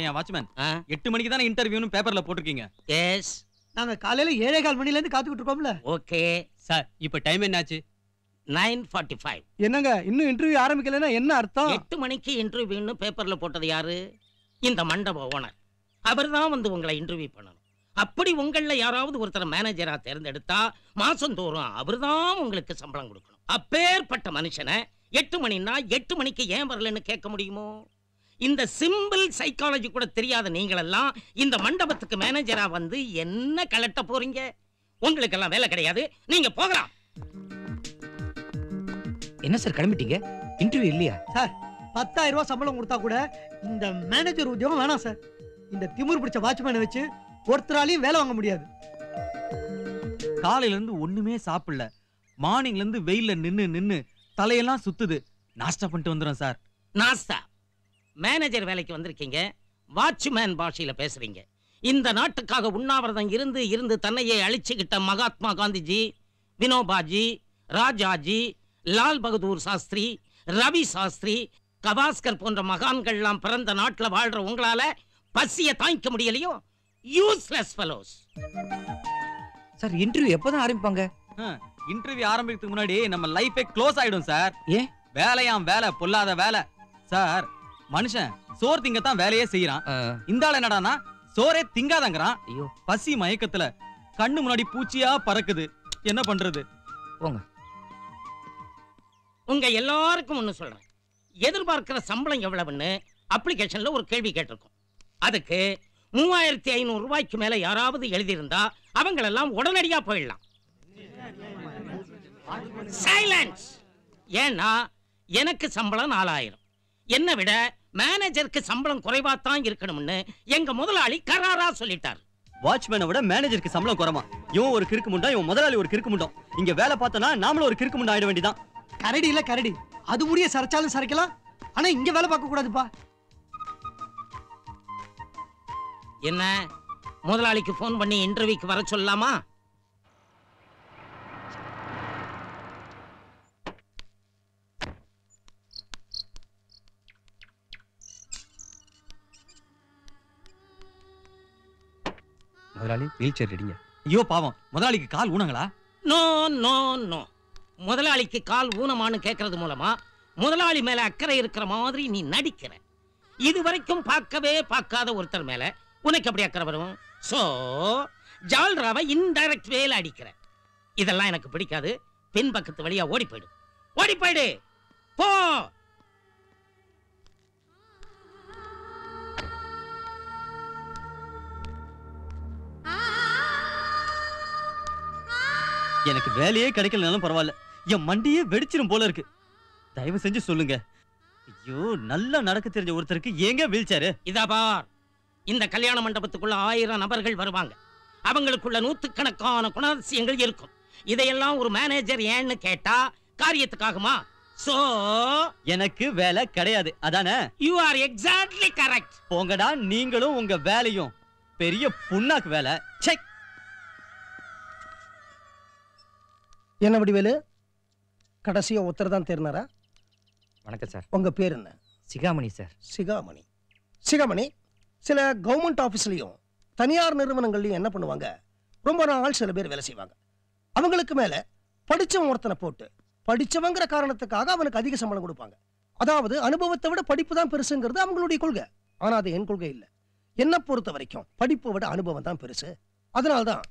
ஏன் வாட்ச்மேன் 8 மணிக்கு தானே இன்டர்வியூன்னு பேப்பர்ல போட்டுருக்கீங்க. எஸ். நாங்க காலையில 7:15 மணில இருந்து காத்துக்கிட்டு இருக்கோம்ல. ஓகே சார் இப்போ டைம் என்னாச்சு? 9:45. என்னங்க இன்னும் இன்டர்வியூ ஆரம்பிக்கலன்னா என்ன அர்த்தம்? 8 மணிக்கு இன்டர்வியூன்னு பேப்பர்ல போட்டது யாரு? இந்த மண்டப ஓனர். அவர்தான் வந்து உங்களை இன்டர்வியூ பண்ணணும். அப்படி உங்கள யாராவது ஒருத்தர் மேனேஜரா தேர்ந்தெடுத்தா மாசந்தோறும் அவர்தான் உங்களுக்கு சம்பளம் கொடுக்கணும். அப்பேற்பட்ட மனுஷனை 8 மணின்னா 8 மணிக்கு ஏன் வரலன்னு கேட்க முடியுமோ? இந்த சிம்பிள் சைக்காலஜி கூட தெரியாத நீங்களெல்லாம் இந்த மண்டபத்துக்கு மேனேஜரா வந்து என்ன கலட்ட போறீங்க? உங்களுக்கு எல்லாம் வேலை கிடையாது, நீங்க போகலாம். என்ன சார் கிளம்பிட்டீங்க? இன்டர்வியூ இல்லையா சார்? 10,000 ரூபாய் சம்பளம் கொடுத்தா கூட இந்த மேனேஜர் உத்தியோகம் வேணாம் சார். இந்த திமிர் பிடிச்ச வாட்ச்மேனை வச்சு ஒருத்தராலையும் வேலை வாங்க முடியாது. காலையில இருந்து ஒண்ணுமே சாப்பிடல. மார்னிங்ல இருந்து வெயில்ல நின்னு தலையெல்லாம் சுத்துது. நாஸ்டா பண்ணிட்டு வந்துறோம் சார். நாஸ்தா? மேனேஜர் வேலைக்கு வந்திருக்கீங்க, வாட்ச்மேன் பாஷையில பேசுறீங்க. இந்த நாட்டுக்காக உண்ணாவிரதம் இருந்து தன்னையே அழிச்சுக்கிட்ட மகாத்மா காந்திஜி, வினோபாஜி, ராஜாஜி, லால் பகதூர் சாஸ்திரி, ரவி சாஸ்திரி, கவாஸ்கர் போன்ற மகான்கள்லாம் பிறந்த நாட்டுல வாழ்ற உங்களால பசிய தாங்கிக்க முடியலையோ? Useless fellows. சார் இன்டர்வியூ எப்பதான் ஆரம்பிப்பாங்க? இன்டர்வியூ ஆரம்பிக்கிறதுக்கு முன்னாடி நம்ம லைஃபே க்ளோஸ் ஆயிடும் சார். ஏன்? வேலையாம் வேலை, பொல்லாத வேலை சார். மனுஷன் சோறு திங்கத்தான் வேலையே செய்யறான். இந்த ஆள் என்னடானா சோறே திங்காதங்கறான். ஐயோ, பசி மயக்கத்துல கண்ணு முன்னாடி பூச்சியா பறக்குது. என்ன பண்றது? போங்க. உங்க எல்லாருக்கும் ஒண்ணு சொல்றேன். எதிர்பார்க்கிற சம்பளம் எவ்வளவுன்னு அப்ளிகேஷன்ல ஒரு கேள்வி கேட்டிருக்கோம். அதுக்கு 3500 ரூபாய்க்கு மேல யாராவது எழுதியிருந்தா அவங்களெல்லாம் உடனடியா போயிடலாம். சைலன்ஸ். ஏன்னா எனக்கு சம்பளம் 4000. என்ன விட மேனேஜருக்கு சம்பளம் குறைவாத்தான் இருக்கணும்னு எங்க முதலாளி கராரா சொல்லிட்டார். வாட்ச்மேனை விட மேனேஜருக்கு சம்பளம் குறைமா? இவன் ஒரு கிறுக்கு முண்டா, இவன் முதலாளி ஒரு கிறுக்கு முண்டம். இங்க வேலை பார்த்தனா நாமளும் ஒரு கிறுக்கு முண்டா ஆயிட வேண்டியதான். கரடி இல்ல கரடி, அது முடிய சரைச்சாலும் சரைக்கலாம். ஆனா இங்க வேலை பார்க்க கூடாதுப்பா. என்ன முதலாளிக்கு போன் பண்ணி இன்டர்வியூக்கு வர சொல்லலாமா? முதலாளி வீல் சேர் ரெடிங்க. ஐயோ பாவம், முதலாளிக்கு கால் ஊனங்களா? No no no. முதலாளிக்கு கால் ஊனமானு கேட்கறது மூலமா முதலாளி மேல அக்கறை இருக்கிற மாதிரி நீ நடிக்கிற. இதுவரைக்கும் பார்க்கவே பார்க்காத ஒருத்தர் மேல உனக்கு எப்படி அக்கறை வரும்? சோ ஜால்ராவை இன்டைரக்ட் வேல அடிக்கிற. இதெல்லாம் எனக்கு பிடிக்காது. பின்பக்கத்து வழியா ஓடி போயிடு. ஓடி போயிடு போ. எனக்கு வேலையே கிடைக்கலனாலும் பரவாயில்ல, என் மண்டியே வெடிச்சிரும் போல இருக்கு. தயவு செஞ்சு சொல்லுங்க. ஐயோ, நல்லா நடக்க தெரிஞ்ச ஒருத்தருக்கு ஏங்க வீல் சேரு? இதா பார், இந்த கல்யாண மண்டபத்துக்குள்ள 1000 நபர்கள் வருவாங்க. அவங்களுக்குள்ள 100கணக்கான குணாதிசயங்கள் இருக்கும். இதையெல்லாம் ஒரு மேனேஜர் ஏன்னு கேட்டா காரியத்துக்காகுமா? சோ எனக்கு வேலை கிடையாது, அதானே? You are exactly correct. போங்கடா, நீங்களும் உங்க வேலையும். பெரிய புண்ணாக்கு வேலை. செக். என்ன வடிவேலு, கடைசியா ஒருத்தர் தான் தேர்னாரா? வணக்கம் சார். உங்க பேர் என்ன? சிகாமணி சார். சிகாமணி. சிகாமணி, சில கவர்மெண்ட் ஆபீஸ்லயும் தனியார் நிறுவனங்கள்லயும் என்ன பண்ணுவாங்க, ரொம்ப நாள் சில பேர் வேலை செய்வாங்க. அவங்களுக்கு மேல படிச்சவன் ஒருத்தனை போட்டு படிச்சவங்கிற காரணத்துக்காக அவனுக்கு அதிக சம்பளம் கொடுப்பாங்க. அதாவது அனுபவத்தை விட படிப்பு தான் பெருசுங்கிறது அவங்களுடைய கொள்கை. ஆனா அது என் கொள்கை இல்லை. என்ன பொறுத்த வரைக்கும் படிப்பை விட அனுபவம் தான் பெருசு. அதனால்தான்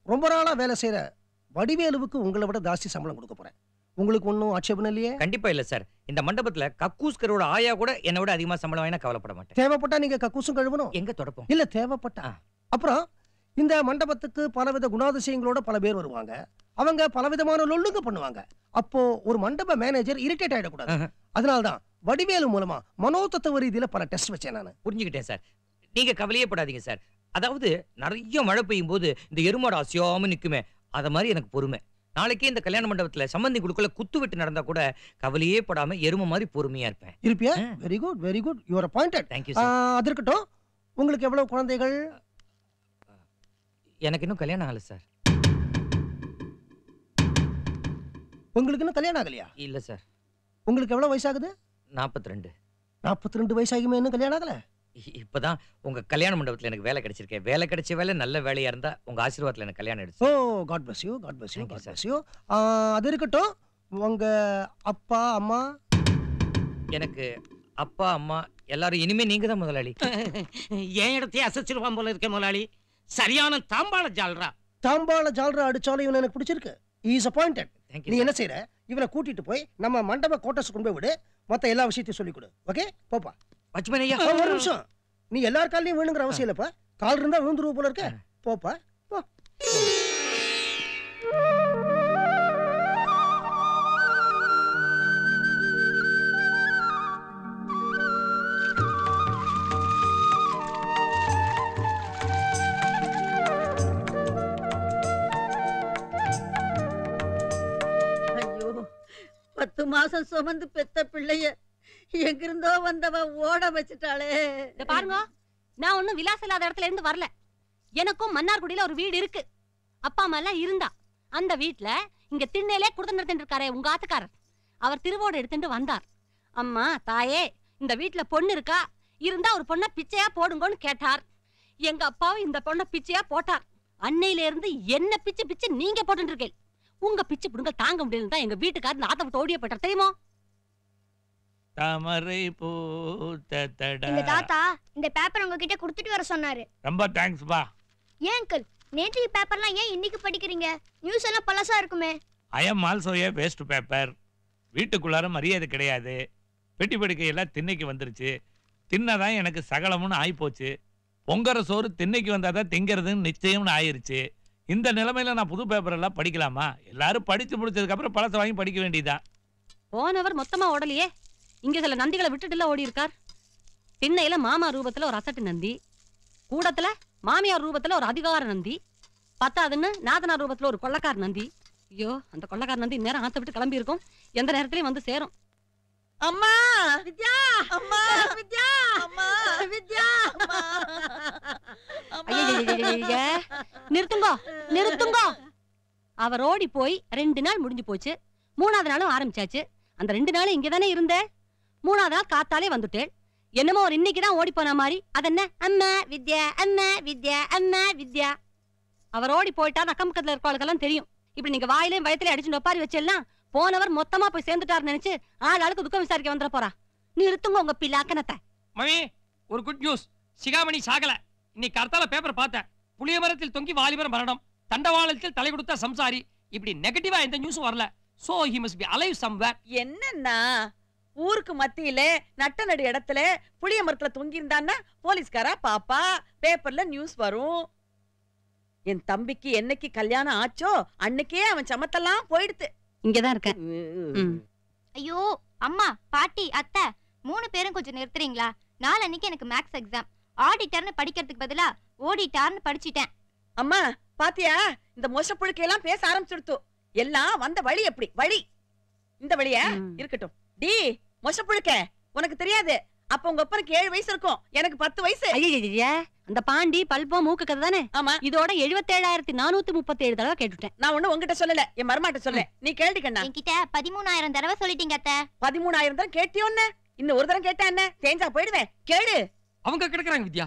ரொம்ப நாளா வேலை செய்யற வடிவேலுவுக்கு உங்களை விட ஜாஸ்தி சம்பளம் கொடுக்க போறேன். உங்களுக்கு ஒன்னும் ஆட்சேபம் இல்லையே? கண்டிப்பா இல்ல சார். இந்த மண்டபத்துல கக்கூஸ்கரோட ஆயா கூட என்னை விட அதிகமா சம்பளம் வாங்கினா கவலைப்பட மாட்டேன். தேவைப்பட்டா நீங்க கக்கூசும் கழுவணும். எங்க தொடப்போம்? இல்ல தேவைப்பட்டா. அப்புறம் இந்த மண்டபத்துக்கு பலவித குணாதிசயங்களோட பல பேர் வருவாங்க. அவங்க பலவிதமான லொல்லுங்க பண்ணுவாங்க. அப்போ ஒரு மண்டப மேனேஜர் இரிட்டேட் ஆயிடக்கூடாது. அதனால்தான் வடிவேலு மூலமா மனோதத்துவ ரீதியில பல டெஸ்ட் வச்சேன் நான். புரிஞ்சுக்கிட்டேன் சார். நீங்க கவலையே படாதீங்க சார். அதாவது நிறைய மழை பெய்யும் போது இந்த எருமாடு அசியாம நிக்குமே, அத மாதிரி எனக்கு பொறுமை. நாளைக்கே இந்த கல்யாண மண்டபத்துல சம்பந்தி குடுக்கல குத்து விட்டு நடந்தா கூட கவலையே படாம எரும மாதிரி பொறுமையா இருப்பேன். இருப்பியா? Very good, very good. You are appointed. Thank you sir. அது இருக்கட்டும். உங்களுக்கு எவ்வளவு குழந்தைகள்? எனக்கு இன்னும் கல்யாணம் ஆகல சார். உங்களுக்கு இன்னும் கல்யாணம் ஆகலையா? இல்ல சார். உங்களுக்கு எவ்வளவு வயசாகுது? 42. 42 வயசாகுமே இன்னும் கல்யாணம் ஆகல? இப்பதான் உங்க கல்யாண மண்டபத்துல எனக்கு வேலை கிடைச்சிருக்கேன். வேலை கிடைச்ச வேலை நல்ல வேலையா இருந்தா உங்க ஆசீர்வாதத்துல எனக்கு கல்யாணம் எடுத்து. Oh God bless you, God bless you, Thank you, God bless you. அது இருக்கட்டும், உங்க அப்பா அம்மா? எனக்கு அப்பா அம்மா எல்லாரும் இனிமே நீங்க தான் முதலாளி. என் இடத்தையே அசைச்சிருவான் போல இருக்க முதலாளி. சரியான தாம்பாள ஜால்ரா. தாம்பாள ஜால்ரா அடிச்சாலும் இவன் எனக்கு பிடிச்சிருக்கு. Is appointed. Thank நீ you. என்ன செய்யற, இவனை கூட்டிட்டு போய் நம்ம மண்டப கோட்டர்ஸ் கொண்டு போய் விடு. மத்த எல்லா விஷயத்தையும் சொல்லிக் கொடு. ஓகே, போப்பா. வாட்ச்மேன் ஐயா, ஒரு நிமிஷம், நீ எல்லார் காலையும் வேணுங்கிற அவசியம் இல்லப்பா. கால் இருந்தா விழுந்துருவ போல இருக்க. போப்பா போ. ஐயோ, 10 மாசம் சுமந்து பெத்த பிள்ளைய எங்கிருந்தோ வந்தவ ஓட வச்சுட்டாளே. இத பாருங்க, நான் ஒண்ணும் விலாசம் இல்லாத இடத்துல இருந்து வரல. எனக்கும் மன்னார்குடியில ஒரு வீடு இருக்கு. அப்பா அம்மா எல்லாம் இருந்தா அந்த வீட்டுல இங்க திண்ணையிலே குடுத்து நடத்திட்டு இருக்காரே உங்க ஆத்துக்காரர், அவர் திருவோடு எடுத்துட்டு வந்தார். அம்மா தாயே, இந்த வீட்டுல பொண்ணு இருக்கா, இருந்தா ஒரு பொண்ணை பிச்சையா போடுங்கன்னு கேட்டார். எங்க அப்பாவும் இந்த பொண்ணை பிச்சையா போட்டார். அன்னையில இருந்து என்ன பிச்சு பிச்சு நீங்க போட்டு இருக்கேன். உங்க பிச்சு புடுங்க தாங்க முடியல தான் எங்க வீட்டுக்காரர் இந்த ஆத்த விட்டு ஓடிய போட்டார் தெரியுமா? தாமரை பூத்தடா. இந்த தாத்தா இந்த பேப்பர் உங்ககிட்ட கொடுத்துட்டு வர சொன்னாரு. ரொம்ப தேங்க்ஸ் பா. ஏன் அங்கிள், நேற்று பேப்பர்லாம் ஏன் இன்னைக்கு படிக்கிறீங்க? நியூஸ் எல்லாம் பழசா இருக்குமே. I am also a waste paper. வீட்டுக்குள்ளார மரியாதை கிடையாது. பெட்டி படுக்கையெல்லாம் திண்ணைக்கு வந்துருச்சு. தின்னதான் எனக்கு சகலமுன்னு ஆயிப்போச்சு. பொங்கற சோறு திண்ணைக்கு வந்தாதான் திங்கிறதுன்னு நிச்சயம்னு ஆயிருச்சு. இந்த நிலைமையில நான் புது பேப்பர் எல்லாம் படிக்கலாமா? எல்லாரும் படிச்சு முடிச்சதுக்கு அப்புறம் பழசை வாங்கி படிக்க வேண்டியதான். போனவர் மொத்தமா ஓடலையே. இங்க சில நந்திகளை விட்டுட்டுல ஓடி இருக்கார். திண்ணையில மாமா ரூபத்துல ஒரு அசட்டு நந்தி, கூடத்துல மாமியார் ரூபத்துல ஒரு அதிகார நந்தி, பத்தாதுன்னு நாதனார் ரூபத்துல ஒரு கொள்ளக்கார நந்தி. ஐயோ, அந்த கொள்ளக்கார நந்தி நேரம் ஆத்த விட்டு கிளம்பி இருக்கும். எந்த நேரத்திலயும் வந்து சேரும். அம்மா வித்யா, அம்மா வித்யா, அம்மா வித்யா. அம்மா. ஐயையையைய, நிறுத்துங்கோ நிறுத்துங்கோ. அவர் ஓடி போய் 2 நாள் முடிஞ்சு போச்சு. 3ஆவது நாளும் ஆரம்பிச்சாச்சு. அந்த 2 நாளும் இங்கதானே இருந்தேன். 3ஆவது நாள் காத்தாலே வந்துட்டேன். என்னமோ ஒரு இன்னைக்குதான் ஓடி போன மாதிரி. அதென்ன அம்மா வித்யா, அம்மா வித்யா, அம்மா வித்யா. அவர் ஓடி போயிட்டா அக்கம் பக்கத்துல இருக்கவளுக்கெல்லாம் தெரியும். இப்படி நீங்க வாயிலையும் வயத்திலே அடிச்சு ஒப்பாரி வச்செல்லாம் போனவர் மொத்தமா போய் சேர்ந்துட்டாரு நினைச்சு ஆளுக்கு துக்கம் விசாரிக்க வந்துட போறா. நிறுத்துங்க உங்க பிள்ளாக்கனத்தை. மம்மி, ஒரு குட் நியூஸ். சிகாமணி சாகல. இன்னைக்கு கர்த்தால பேப்பர் பார்த்தேன். புளிய மரத்தில் தொங்கி வாலிபர் மரணம், தண்டவாளத்தில் தலை கொடுத்த சம்சாரி. இப்படி நெகட்டிவா எந்த நியூஸும் வரல. So he must be alive somewhere. என்னன்னா ஊருக்கு மத்தியில நட்ட நடு இடத்துல புளிய மரத்துல தொங்கி இருந்தான்னா போலீஸ்காரா பாப்பா, பேப்பர்ல நியூஸ் வரும். என் தம்பிக்கு என்னைக்கு கல்யாணம் ஆச்சோ அன்னைக்கே அவன் சமத்தெல்லாம் போயிடுத்து. இங்கதான் இருக்கேன். ஐயோ அம்மா, பாட்டி, அத்தை 3 பேரும் கொஞ்சம் நிறுத்துறீங்களா? நாளன்னைக்கு எனக்கு மேக்ஸ் எக்ஸாம். ஆடிட்டர்னு படிக்கிறதுக்கு பதிலா ஓடிட்டார்னு படிச்சிட்டேன். அம்மா பாத்தியா, இந்த மோச புழுக்கையெல்லாம் பேச ஆரம்பிச்சுடுத்து. எல்லாம் வந்த வழி எப்படி வழி? இந்த வழியா இருக்கட்டும். டி மோச புழுக்க, உனக்கு தெரியாது. அப்ப உங்க அப்பனுக்கு 7 வயசு இருக்கும், எனக்கு 10 வயசு. ஐயா, அந்த பாண்டி பல்பம் மூக்கு கதை தானே? ஆமா. இதோட 77,437 தடவை கேட்டுட்டேன். நான் ஒண்ணு உங்ககிட்ட சொல்லல, என் மருமாட்ட சொல்றேன். நீ கேள்வி கண்ணா. என்கிட்ட 13,000 தடவை சொல்லிட்டீங்க அத்தை. 13,000 தடவை கேட்டியோன்னு? இன்னும் ஒரு தடவை கேட்டா என்ன? தேஞ்சா போயிடுவேன். கேளு. அவங்க கிடக்குறாங்க வித்யா.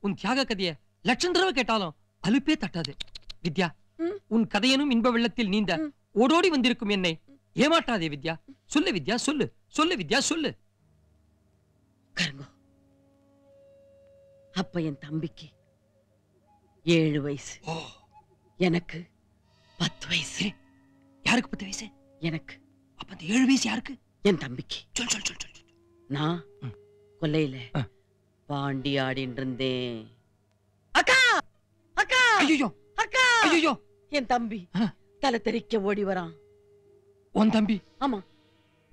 உன் தியாக கதைய லட்சம் தடவை கேட்டாலும் அலுப்பே தட்டாது. வித்யா, உன் கதையனும் இன்ப வெள்ளத்தில் நீந்த ஓடோடி வந்திருக்கும் என்னை ஏமாட்டாதே வித்யா. சொல்லு வித்யா, சொல்லு சொல்லு வித்யா, சொல்லு. கருங்கோ, அப்ப என் தம்பிக்கு 7 வயசு, எனக்கு 10 வயசு. யாருக்கு 10 வயசு? எனக்கு. அப்ப அந்த 7 வயசு யாருக்கு? என் தம்பிக்கு. சொல் சொல் சொல் சொல். நான் கொல்லையில பாண்டி ஆடின்னு இருந்தேன். அக்கா அக்கா, ஐயோ அக்கா, ஐயோ, என் தம்பி தலை தெறிக்க ஓடி வரான். உன் தம்பி? ஆமா.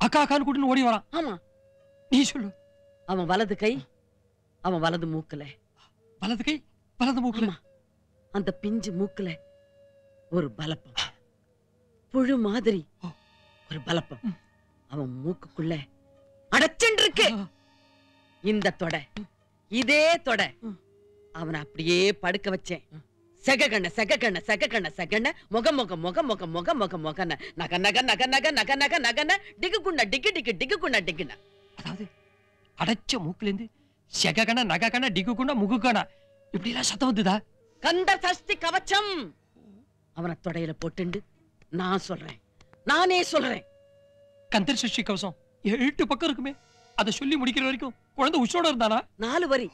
அக்கா அக்கான்னு கூட்டின்னு ஓடி வரான். ஆமா. நீ சொல்லு. அவன் வலது கை, அவன் வலது மூக்குல. வலது கை வலது மூக்குல? அந்த பிஞ்சு மூக்குல ஒரு பலப்பம், புழு மாதிரி ஒரு பலப்பம் அவன் மூக்குக்குள்ள அடைச்சுண்டு இருக்கு. இந்த தொடை, இதே தொடை அவனை அப்படியே படுக்க வச்சேன். செககண்ண செககண்ண செககண்ண செகண்ண முக முக முக முக முக முக முகன நக நக நக நக நக நக நகன டிகு குண்ண டிகு டிகு டிகு குண்ண டிகுன. அதாவது அடைச்ச மூக்குல இருந்து செககன நககன டிகுகுன முகுகன இப்படி எல்லாம் சத்தம் வந்துதா? கந்த சஷ்டி கவச்சம் அவனை தொடையில போட்டுண்டு நான் சொல்றேன், நானே சொல்றேன். கந்தர் சஷ்டி கவசம் 8 பக்கம் இருக்குமே, அதை சொல்லி முடிக்கிற வரைக்கும் குழந்தை உச்சோட இருந்தானா? 4 வரி,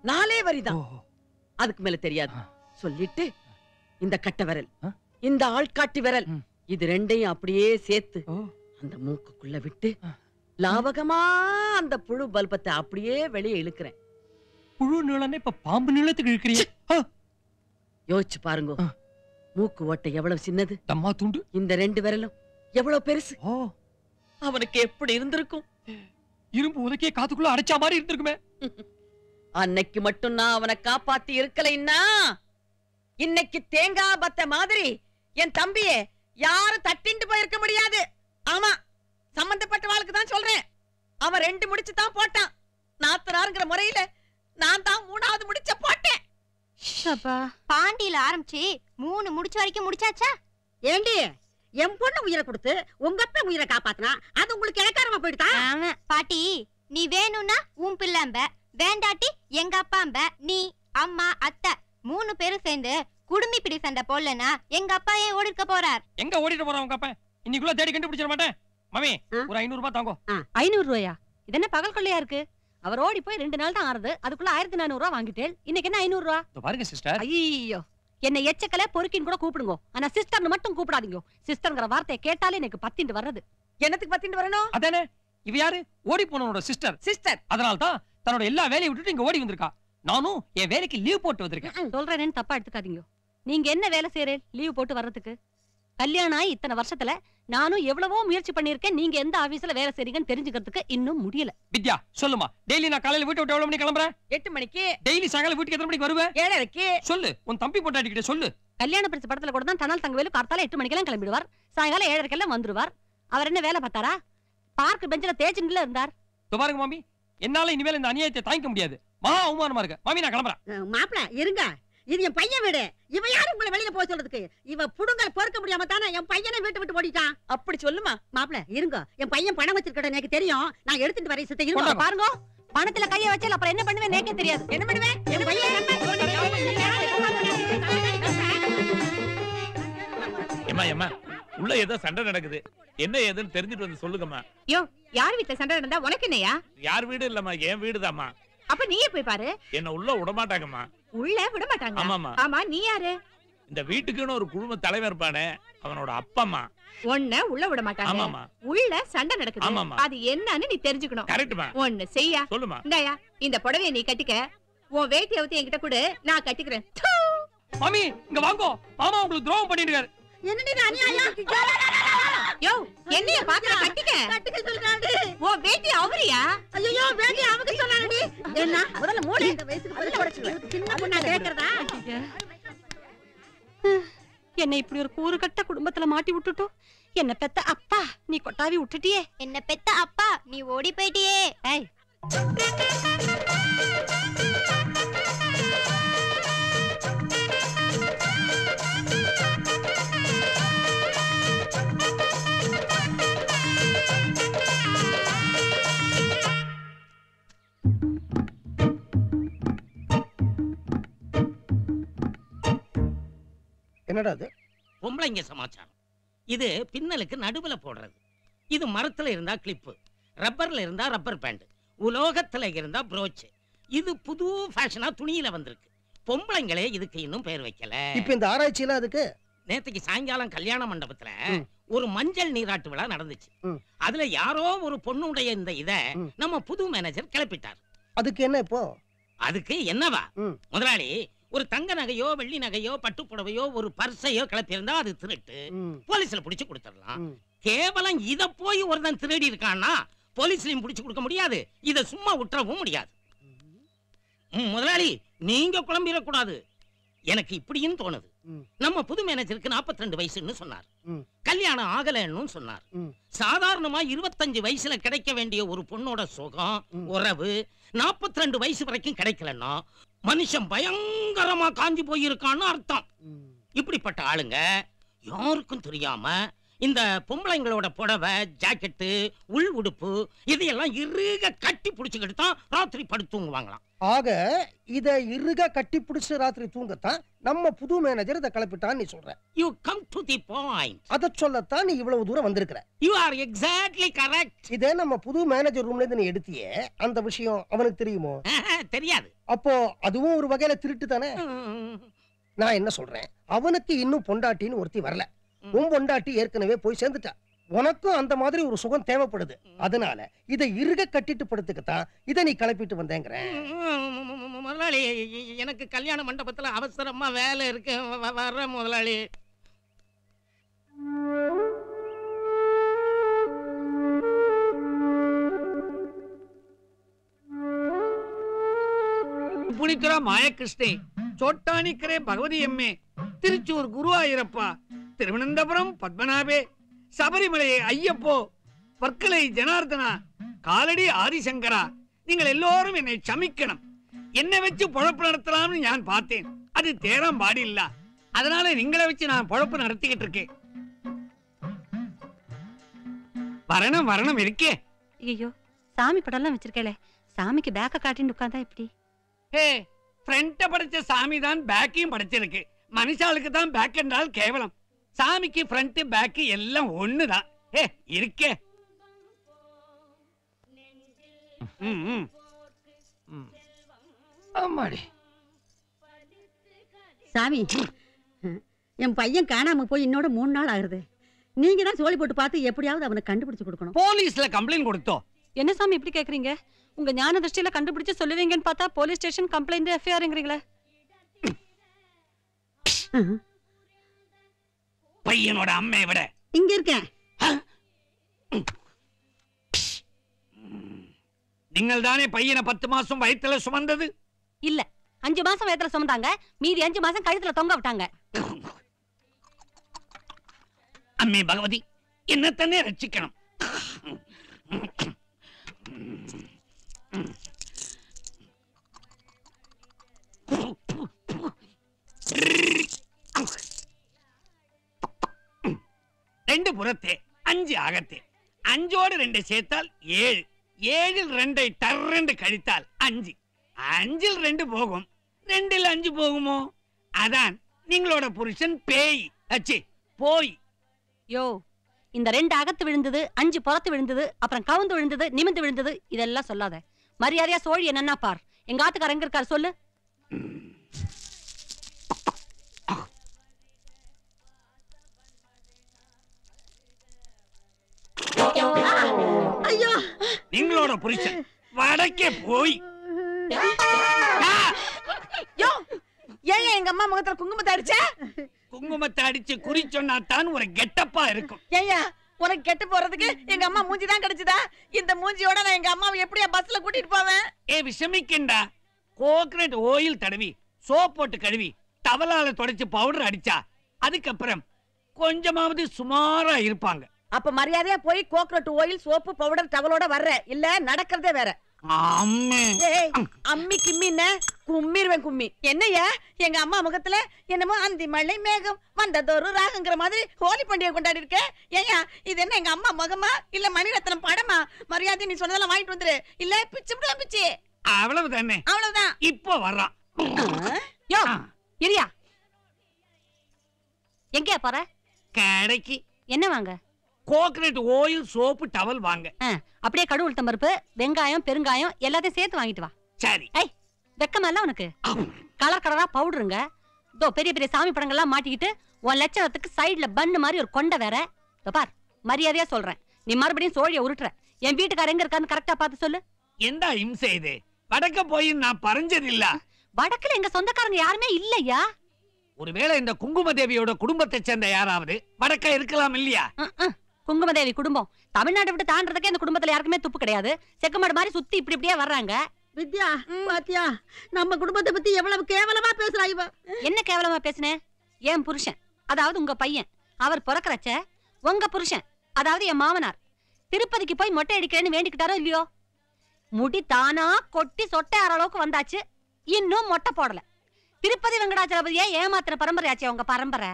4 வரிதான். அதுக்கு மேல தெரியாது. சொல்லிட்டு இந்த கட்டை விரல், இந்த ஆள்காட்டி விரல், இது ரெண்டையும் அப்படியே சேர்த்து அந்த மூக்குக்குள்ள விட்டு லாவகமா அந்த புழு பல்பத்தை அப்படியே வெளியே இழுக்கிறேன். புழு நீளம்னா இப்ப பாம்பு நீளத்துக்கு இழுக்கிறீங்க. யோசிச்சு பாருங்க, மூக்கு ஓட்டை எவ்வளவு சின்னது, தம்மா துண்டு. இந்த 2 விரலும் எவ்வளவு பெருசு. அவனுக்கு எப்படி இருந்திருக்கும்? இரும்பு உதக்கிய காத்துக்குள்ள அடைச்சா மாதிரி இருந்திருக்குமே. அன்னைக்கு மட்டும் நான் அவனை காப்பாத்தி இருக்கலைன்னா இன்னைக்கு தேங்காய் பத்த மாதிரி என் தம்பியே யாரும் தட்டிண்டு போயிருக்க முடியாது. ஆமா, சம்பந்தப்பட்ட வாழ்க்கை தான் சொல்றேன். அவன் 2 முடிச்சு தான் போட்டான். நாத்தனாருங்கிற முறையில நான் தான் 3வது முடிச்ச போட்டேன். பாண்டியில ஆரம்பிச்சு 3 முடிச்ச வரைக்கும் முடிச்சாச்சா? ஏண்டி என் பொண்ணு உயிரை கொடுத்து உங்க அப்பா உயிரை காப்பாத்தினா அது உங்களுக்கு இலக்காரமா போயிடுதா? ஆமா பாட்டி, நீ வேணும்னா உன் பிள்ளைம்ப, வேண்டாட்டி எங்க அப்பாம்ப, நீ அம்மா அத்தை 3 பேரும் சேர்ந்து குடுமி பிடி சண்டை போடலனா எங்க அப்பா ஏன் ஓடி இருக்க போறார்? எங்க ஓடிட்டு போறான் உங்க அப்பா? இன்னைக்குள்ள தேடி கண்டுபிடிச்சிட மாட்டேன். மாமி, ஒரு 500 ரூபாய் தாங்கோ. 500 ரூபாயா? இது என்ன பகல் கொள்ளையா இருக்கு? அவர் ஓடி போய் 2 நாள் தான் ஆறுது, அதுக்குள்ள 1400 ரூபாய் வாங்கிட்டேன். இன்னைக்கு என்ன 500 ரூபாய்? பாருங்க சிஸ்டர். ஐயோ, என்ன எச்சக்கல பொறுக்கின்னு கூட கூப்பிடுங்க, ஆனா சிஸ்டர்னு மட்டும் கூப்பிடாதீங்க. சிஸ்டர்ங்கிற வார்த்தையை கேட்டாலே எனக்கு பத்திண்டு வர்றது. என்னத்துக்கு பத்திண்டு வரணும்? அதானே, இவ யாரு? ஓடி போனவனோட சிஸ்டர். அதனால தான் தன்னோட எல்லா வேலையை விட்டுட்டு இங்க ஓடி வந்திருக்கா. நானும் என் வேலைக்கு லீவ் போட்டு வந்திருக்கேன். சொல்றேன்னு தப்பா எடுத்துக்காதீங்க. நீங்க என்ன வேலை செய்யறேன் லீவ் போட்டு வர்றதுக்கு? கல்யாணம் ஆகி இத்தனை வருஷத்துல நானும் எவ்வளவோ முயற்சி பண்ணிருக்கேன். நீங்க எந்த ஆபீஸ்ல வேலை செய்றீங்கன்னு தெரிஞ்சுக்கிறதுக்கு இன்னும் முடியல. வித்யா, சொல்லுமா, டெய்லி நான் காலையில வீட்டை விட்டு எவ்வளவு மணிக்கு கிளம்புறேன்? 8 மணிக்கு. டெய்லி சாயங்காலம் வீட்டுக்கு எத்தனை மணிக்கு வருவேன்? 7:30க்கு. சொல்லு, உன் தம்பி பொண்டாட்டிக்கிட்ட சொல்லு. கல்யாண பரிசு படத்துல கூட தான் தனால் தங்கவேலு கார்த்தால 8 மணிக்கெல்லாம் கிளம்பிடுவார், சாயங்காலம் 7:30க்கெல்லாம் வந்துருவார். அவர் என்ன வேலை பார்த்தாரா? பார்க் பெஞ்சில தேய்ச்சின்ல இருந்தார். பாருங்க மாமி, என்னால இனிமேல் இந்த அநியாயத்தை தாங்கிக்க முடியாது. மகா அவமானமா இருக்கு. மாமி, நான் கிளம்புறேன். மாப்பிள இருங்க, இது என் பையன் வீடு. இவ யாரு உங்களை வெளியில போக சொல்றதுக்கு? இவ புடுங்கல் பொறுக்க முடியாம தானே என் பையனை வீட்டு விட்டு ஓடிட்டான். அப்படி சொல்லுமா? மாப்பிள இருங்க, என் பையன் பணம் வச்சிருக்கட எனக்கு தெரியும். நான் எடுத்துட்டு வரேன். சித்த இருங்க பாருங்க, பணத்துல கைய வச்சால அப்புறம் என்ன பண்ணுவேன் எனக்கே தெரியாது. என்ன பண்ணுவேன்? என் பையன் ஏமா உள்ள ஏதோ சண்டை நடக்குது, என்ன ஏதுன்னு தெரிஞ்சிட்டு வந்து சொல்லுங்கம்மா. யோ, யார் வீட்ல சண்டை நடந்தா உனக்கு என்னையா? யார் வீடு இல்லம்மா, என் வீடுதாம்மா. அப்ப நீயே போய் பாரு. என்ன உள்ள விட மாட்டாங்கம்மா. உள்ள விட மாட்டாங்க? ஆமாமா. ஆமா, நீ யாரு? இந்த வீட்டுக்குன்னு ஒரு குடும்ப தலைவர் இருப்பானே, அவனோட அப்பம்மா. உன்னை உள்ள விட மாட்டாங்க. ஆமாமா. உள்ள சண்டை நடக்குது. ஆமாமா. அது என்னன்னு நீ தெரிஞ்சுக்கணும். கரெக்ட்மா. ஒன்னு செய்யா. சொல்லுமா. இந்தாயா, இந்த புடவையை நீ கட்டிக்க. உன் வேட்டி அவுத்து என்கிட்ட கொடு, நான் கட்டிக்கிறேன். மாமி, இங்க வாங்கோ. மாமா உங்களுக்கு துரோகம் பண்ணிருக்காரு. என்னடி அநியாயம்? யோ, என்னைய பாக்குற? கட்டிக்க சொல்றாடி. ஓ வேட்டி அவரியா? ஐயோ, வேட்டி அவங்க சொன்னாடி. என்ன முதல்ல மூடி. இந்த வயசுக்கு பதில உடைச்சுங்க. சின்ன பொண்ணா கேக்குறதா? என்ன இப்படி ஒரு கூறுகட்ட குடும்பத்துல மாட்டி விட்டுட்டோ? என்ன பெத்த அப்பா நீ கொட்டாவி விட்டுட்டியே. என்ன பெத்த அப்பா நீ ஓடி போயிட்டியே. ஏய், என்னடா அது? பொம்பளைங்க சமாச்சாரம். இது பின்னலுக்கு நடுவுல போடுறது. இது மரத்துல இருந்தா கிளிப்பு, ரப்பர்ல இருந்தா ரப்பர் பேண்ட், உலோகத்துல இருந்தா ப்ரோச். இது புது ஃபேஷனா துணியில வந்திருக்கு. பொம்பளைங்களே இதுக்கு இன்னும் பேர் வைக்கல. இப்ப இந்த ஆராய்ச்சியில அதுக்கு நேத்துக்கு சாயங்காலம் கல்யாண மண்டபத்துல ஒரு மஞ்சள் நீராட்டு விழா நடந்துச்சு. அதுல யாரோ ஒரு பொண்ணுடைய இந்த இத நம்ம புது மேனேஜர் கிளப்பிட்டார். அதுக்கு என்ன இப்போ? அதுக்கு என்னவா, முதலாளி ஒரு தங்க நகையோ வெள்ளி நகையோ பட்டு புடவையோ ஒரு பர்சையோ கிளப்பியிருந்தா அது திருட்டு, போலீஸ்ல புடிச்சு கொடுத்துடலாம். கேவலம் இத போய் ஒருத்தன் திருடி இருக்கான்னா போலீஸ்லயும் புடிச்சு கொடுக்க முடியாது, இத சும்மா விட்டுறவும் முடியாது. முதலாளி நீங்க குழம்பிடக்கூடாது. எனக்கு இப்படியும் தோணுது. நம்ம புது மேனேஜருக்கு 42 வயசுன்னு சொன்னார், கல்யாணம் ஆகலன்னு சொன்னார். சாதாரணமா 25 வயசுல கிடைக்க வேண்டிய ஒரு பொண்ணோட சுகம் உறவு 42 வயசு வரைக்கும் கிடைக்கலன்னா மனுஷன் பயங்கரமா காஞ்சி போயிருக்கான்னு அர்த்தம். இப்படிப்பட்ட ஆளுங்க யாருக்கும் தெரியாம இந்த பொம்பளைங்களோட புடவை, ஜாக்கெட்டு, உள் உடுப்பு இதையெல்லாம் இறுக கட்டி பிடிச்சுக்கிட்டு தான் ராத்திரி படுத்து தூங்குவாங்களாம். ஆக இத இறுக கட்டி பிடிச்சு ராத்திரி தூங்கத்தான் நம்ம புது மேனேஜர் இதை கிளப்பிட்டான்னு நீ சொல்ற. You come to the point. அத சொல்லத்தான் நீ இவ்வளவு தூரம் வந்திருக்கிற. You are exactly correct. இதே நம்ம புது மேனேஜர் ரூம்ல இருந்து நீ எடுத்தியே, அந்த விஷயம் அவனுக்கு தெரியுமோ? தெரியாது. அப்போ அதுவும் ஒரு வகையில திருட்டு தானே. நான் என்ன சொல்றேன், அவனுக்கு இன்னும் பொண்டாட்டின்னு ஒருத்தி வரல. உன் பொண்டாட்டி ஏற்கனவே போய் சேர்ந்துட்டா. உனக்கும் அந்த மாதிரி ஒரு சுகம் தேவைப்படுது. அதனால இதை இறுக கட்டிட்டு படுத்துக்கத்தான் இதை நீ கிளப்பிட்டு வந்தேங்கிற. முதலாளி, எனக்கு கல்யாண மண்டபத்துல அவசரமா வேலை இருக்கு, வர்ற முதலாளி. புனித்துரா மாயகிருஷ்ணே, சோட்டானிக்கரே பகவதி எம்மே, திருச்சூர் குருவாயூரப்பா, திருவனந்தபுரம் பத்மநாபே, சபரிமலை ஐயப்போ, வர்க்கலை ஜனார்தனா, காலடி ஆதிசங்கரா, நீங்கள் எல்லோரும் என்னை சமிக்கணும். என்ன வச்சு பொழப்பு நடத்தலாம்னு நான் பார்த்தேன். அது தேரம் பாடில்ல. அதனால நீங்களை வச்சு நான் பொழப்பு நடத்திக்கிட்டு இருக்கேன். வரணும் வரணும் இருக்கே. ஐயோ, சாமி படம்லாம் வச்சிருக்கேளே, சாமிக்கு பேக்க காட்டின்னு உட்கார்ந்தா எப்படி? ஹே, ஃப்ரண்ட படைச்ச சாமி தான் பேக்கையும் படைச்சிருக்கு. மனுஷாளுக்கு தான் பேக் என்றால் கேவலம். சாமிக்கு ஃப்ரண்ட் பேக் எல்லாம் ஒண்ணுதான். ஏ இருக்கே. ஆமாடி. சாமி, என் பையன் காணாம போய் இன்னோட 3 நாள் ஆகுது. நீங்க தான் சோழி போட்டு பார்த்து எப்படியாவது அவனை கண்டுபிடிச்சு கொடுக்கணும். போலீஸ்ல கம்ப்ளைண்ட் கொடுத்தோம். என்ன சாமி இப்படி கேக்குறீங்க? உங்க ஞான திருஷ்டியில கண்டுபிடிச்சு சொல்லுவீங்கன்னு பார்த்தா போலீஸ் ஸ்டேஷன் கம்ப்ளைண்ட் எஃப்ஐஆர்ங்கறீங்களே. பையனோட அம்மையை விட இங்க இருக்கேன். நீங்கள் தானே பையனை 10 மாசம் வயித்துல சுமந்தது? இல்ல, 5 மாசம் வயித்துல சுமந்தாங்க, மீதி 5 மாசம் கழுத்துல தொங்க விட்டாங்க. அம்மே பகவதி, என்ன தானே ரட்சிக்கணும். ரெண்டு புறத்தே 5 அகத்தே, 5ஓடு 2 சேர்த்தால் 7, 7இல் 2 டர்ரெண்டு கழித்தால் 5, 5இல் 2 போகும், 2இல் 5 போகுமோ? அதான் நீங்களோட புருஷன் பேய் அச்சி போய். யோ, இந்த 2 அகத்து விழுந்தது, 5 புறத்து விழுந்தது, அப்புறம் கவுந்து விழுந்தது, நிமிந்து விழுந்தது, இதெல்லாம் சொல்லாத. மரியாதையா சோழி என்னன்னா பார். எங்க ஆத்துக்காரர் எங்க இருக்காரு சொல்லு. ஐயோ, நீங்களோட புருஷன் வடக்கே போய். யோ, ஏன் எங்க அம்மா முகத்துல குங்குமத்தை அடிச்ச? குங்குமத்தை அடிச்சு குறி சொன்னா தான் ஒரு கெட்டப்பா இருக்கும். ஏய்யா, உனக்கு கெட்டு போறதுக்கு எங்க அம்மா மூஞ்சி தான் கிடைச்சதா? இந்த மூஞ்சியோட நான் எங்க அம்மாவை எப்படியா பஸ்ல கூட்டிட்டு போவேன்? ஏ விஷமிக்கண்டா, கோகனட் ஆயில் தடவி சோப் போட்டு கழுவி டவலால தொடச்சு பவுடர் அடிச்சா அதுக்கப்புறம் கொஞ்சமாவது சுமாரா இருப்பாங்க. அப்ப மரியாதையா போய் கோகனட் ஆயில் சோப்பு பவுடர் டவலோட வர்ற, இல்ல நடக்கிறதே வேற. ஏய், அம்மி கிம்மின்னு கும்மிருவேன் கும்மி. என்னையா எங்க அம்மா முகத்துல என்னமோ அந்தி மழை மேகம் வந்ததொரு ராகங்கிற மாதிரி ஹோலி பண்டிகை கொண்டாடி இருக்க. ஏயா, இது என்ன எங்க அம்மா முகமா இல்ல மணிரத்னம் படமா? மரியாதை நீ சொன்னதெல்லாம் வாங்கிட்டு வந்துரு, இல்ல பிச்சு பிச்சு. அவ்வளவுதானே, அவ்வளவுதான். இப்போ வர்றான். யோ, இரியா, எங்க போற? கடைக்கு. என்ன வாங்க? கோகனட் ஆயில் சோப்பு டவல் வாங்க. அப்படியே கடுகு உளுத்தம் பருப்பு, வெங்காயம், பெருங்காயம் எல்லாத்தையும் சேர்த்து வாங்கிட்டு வா. சரி. ஐய், வெக்கமல்ல உனக்கு? கலர் கலரா பவுடருங்க. இதோ பெரிய பெரிய சாமி படங்கள்லாம் மாட்டிக்கிட்டு உன் லட்சணத்துக்கு சைடுல பன்னு மாதிரி ஒரு கொண்டை வேற. பார், மரியாதையா சொல்றேன், நீ மறுபடியும் சோழிய உருட்டுற. என் வீட்டுக்கார எங்க இருக்கான்னு கரெக்டா பார்த்து சொல்லு. எந்த இம்சை இது? வடக்க போய் நான் பறஞ்சதில்ல. வடக்குல எங்க சொந்தக்காரங்க யாருமே இல்லையா? ஒருவேளை இந்த குங்குமதேவியோட குடும்பத்தை சேர்ந்த யாராவது வடக்க இருக்கலாம் இல்லையா? குங்குமதேவி குடும்பம் தமிழ்நாட்டை விட்டு தாண்டறதுக்கே இந்த குடும்பத்துல யாருக்குமே துப்பு கிடையாது. செக்கமாடு மாதிரி சுத்தி இப்படி இப்படியே வர்றாங்க. வித்யா, பாத்தியா நம்ம குடும்பத்தை பத்தி எவ்வளவு கேவலமா பேசுறா இவ? என்ன கேவலமா பேசுனேன்? என் புருஷன், அதாவது உங்க பையன், அவர் பிறக்கறச்ச உங்க புருஷன், அதாவது என் மாமனார், திருப்பதிக்கு போய் மொட்டை அடிக்கிறேன்னு வேண்டிக்கிட்டாரோ இல்லையோ, முடி தானா கொட்டி சொட்டை ஆற அளவுக்கு வந்தாச்சு, இன்னும் மொட்டை போடல. திருப்பதி வெங்கடாச்சலபதியே ஏமாத்திர பரம்பரையாச்சு உங்க பரம்பரை.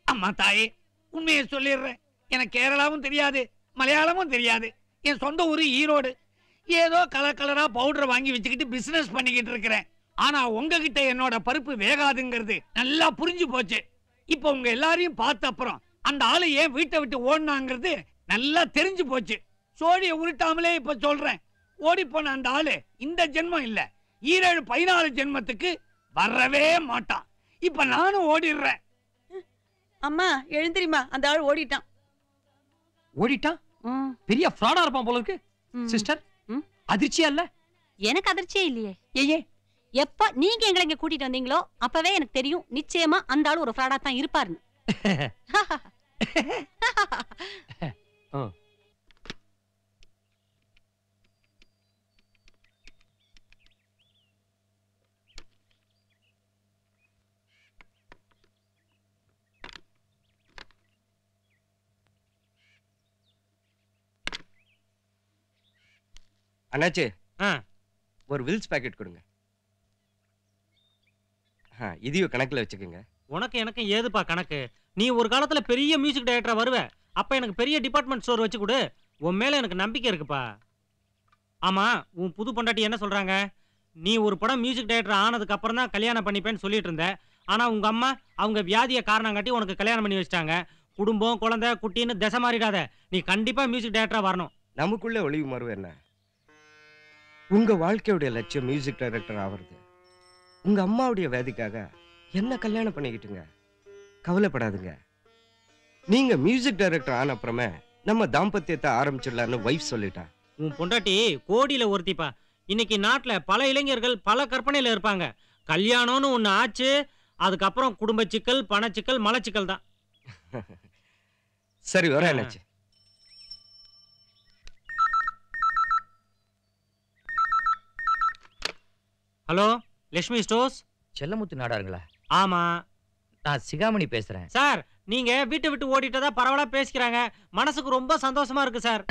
அம்மா தாயே, உண்மையை சொல்லிடுறேன், எனக்கு கேரளாவும் தெரியாது, மலையாளமும் தெரியாது. என் சொந்த ஊரு ஈரோடு. ஏதோ கலர் கலரா பவுடர் வாங்கி வச்சுக்கிட்டு பிசினஸ் பண்ணிக்கிட்டு இருக்கிறேன். ஆனா உங்ககிட்ட என்னோட பருப்பு வேகாதுங்கிறது நல்லா புரிஞ்சு போச்சு. இப்ப உங்க எல்லாரையும் பார்த்த அப்புறம் அந்த ஆளு ஏன் வீட்டை விட்டு ஓடினாங்கிறது நல்லா தெரிஞ்சு போச்சு. சோழியை உருட்டாமலே இப்ப சொல்றேன், ஓடி போன அந்த ஆளு இந்த ஜென்மம் இல்ல, 14 ஜென்மத்துக்கு வரவே மாட்டான். இப்ப நானும் ஓடிடுறேன். அம்மா எழுந்திரிமா, அந்த ஆள் ஓடிட்டான். ஓடிட்டான்? பெரிய ஃப்ராடா இருப்பான் போல இருக்கு. சிஸ்டர், அதிர்ச்சியா இல்ல? எனக்கு அதிர்ச்சியே இல்லையே. ஏயே, எப்ப நீங்க எங்களை இங்க கூட்டிட்டு வந்தீங்களோ அப்பவே எனக்கு தெரியும் நிச்சயமா அந்த ஆளு ஒரு ஃப்ராடா தான் இருப்பாருன்னு. அண்ணாச்சி, ஒரு வில்ஸ் பாக்கெட் கொடுங்க. இதையும் கணக்குல வச்சுக்கோங்க. உனக்கு எனக்கு ஏதுப்பா கணக்கு? நீ ஒரு காலத்துல பெரிய மியூசிக் டைரக்டரா வருவ, அப்ப எனக்கு பெரிய டிபார்ட்மெண்ட் ஸ்டோர் வச்சு கொடு. உன் மேல எனக்கு நம்பிக்கை இருக்குப்பா. ஆமா, உன் புது பொண்டாட்டி என்ன சொல்றாங்க? நீ ஒரு படம் மியூசிக் டைரக்டர் ஆனதுக்கு அப்புறம் தான் கல்யாணம் பண்ணிப்பேன்னு சொல்லிட்டு இருந்த. ஆனா உங்க அம்மா அவங்க வியாதியை காரணம் காட்டி உனக்கு கல்யாணம் பண்ணி வச்சிட்டாங்க. குடும்பம், குழந்தை, குட்டின்னு திசை மாறிடாத. நீ கண்டிப்பா மியூசிக் டைரக்டரா வரணும். நமக்குள்ள ஒளிவு மறுவு என்ன? உங்க வாழ்க்கையுடைய லட்சியம் மியூசிக் டைரக்டர் ஆவறது. உங்க அம்மாவுடைய வேதிக்காக என்ன கல்யாணம் பண்ணிக்கிட்டுங்க. கவலைப்படாதுங்க. நீங்க மியூசிக் டைரக்டர் ஆன அப்புறமே நம்ம தாம்பத்தியத்தை ஆரம்பிச்சிடலான்னு வைஃப் சொல்லிட்டா. உன் பொண்டாட்டி கோடியில ஒருத்திப்பா. இன்னைக்கு நாட்டுல பல இளைஞர்கள் பல கற்பனையில இருப்பாங்க. கல்யாணம்னு ஒண்ணு ஆச்சு, அதுக்கப்புறம் குடும்ப சிக்கல், பணச்சிக்கல், மலச்சிக்கல் தான். சரி, வர என்னாச்சு? Hello, Lakshmi stores. செல்லமுத்து நாடாருங்களா? ஆமா, நான் சிகாமணி பேசுறேன். சார், நீங்க வீட்டை விட்டு ஓடிட்டதா பரவலா பேசிக்கிறாங்க. மனசுக்கு ரொம்ப சந்தோஷமா இருக்கு சார்.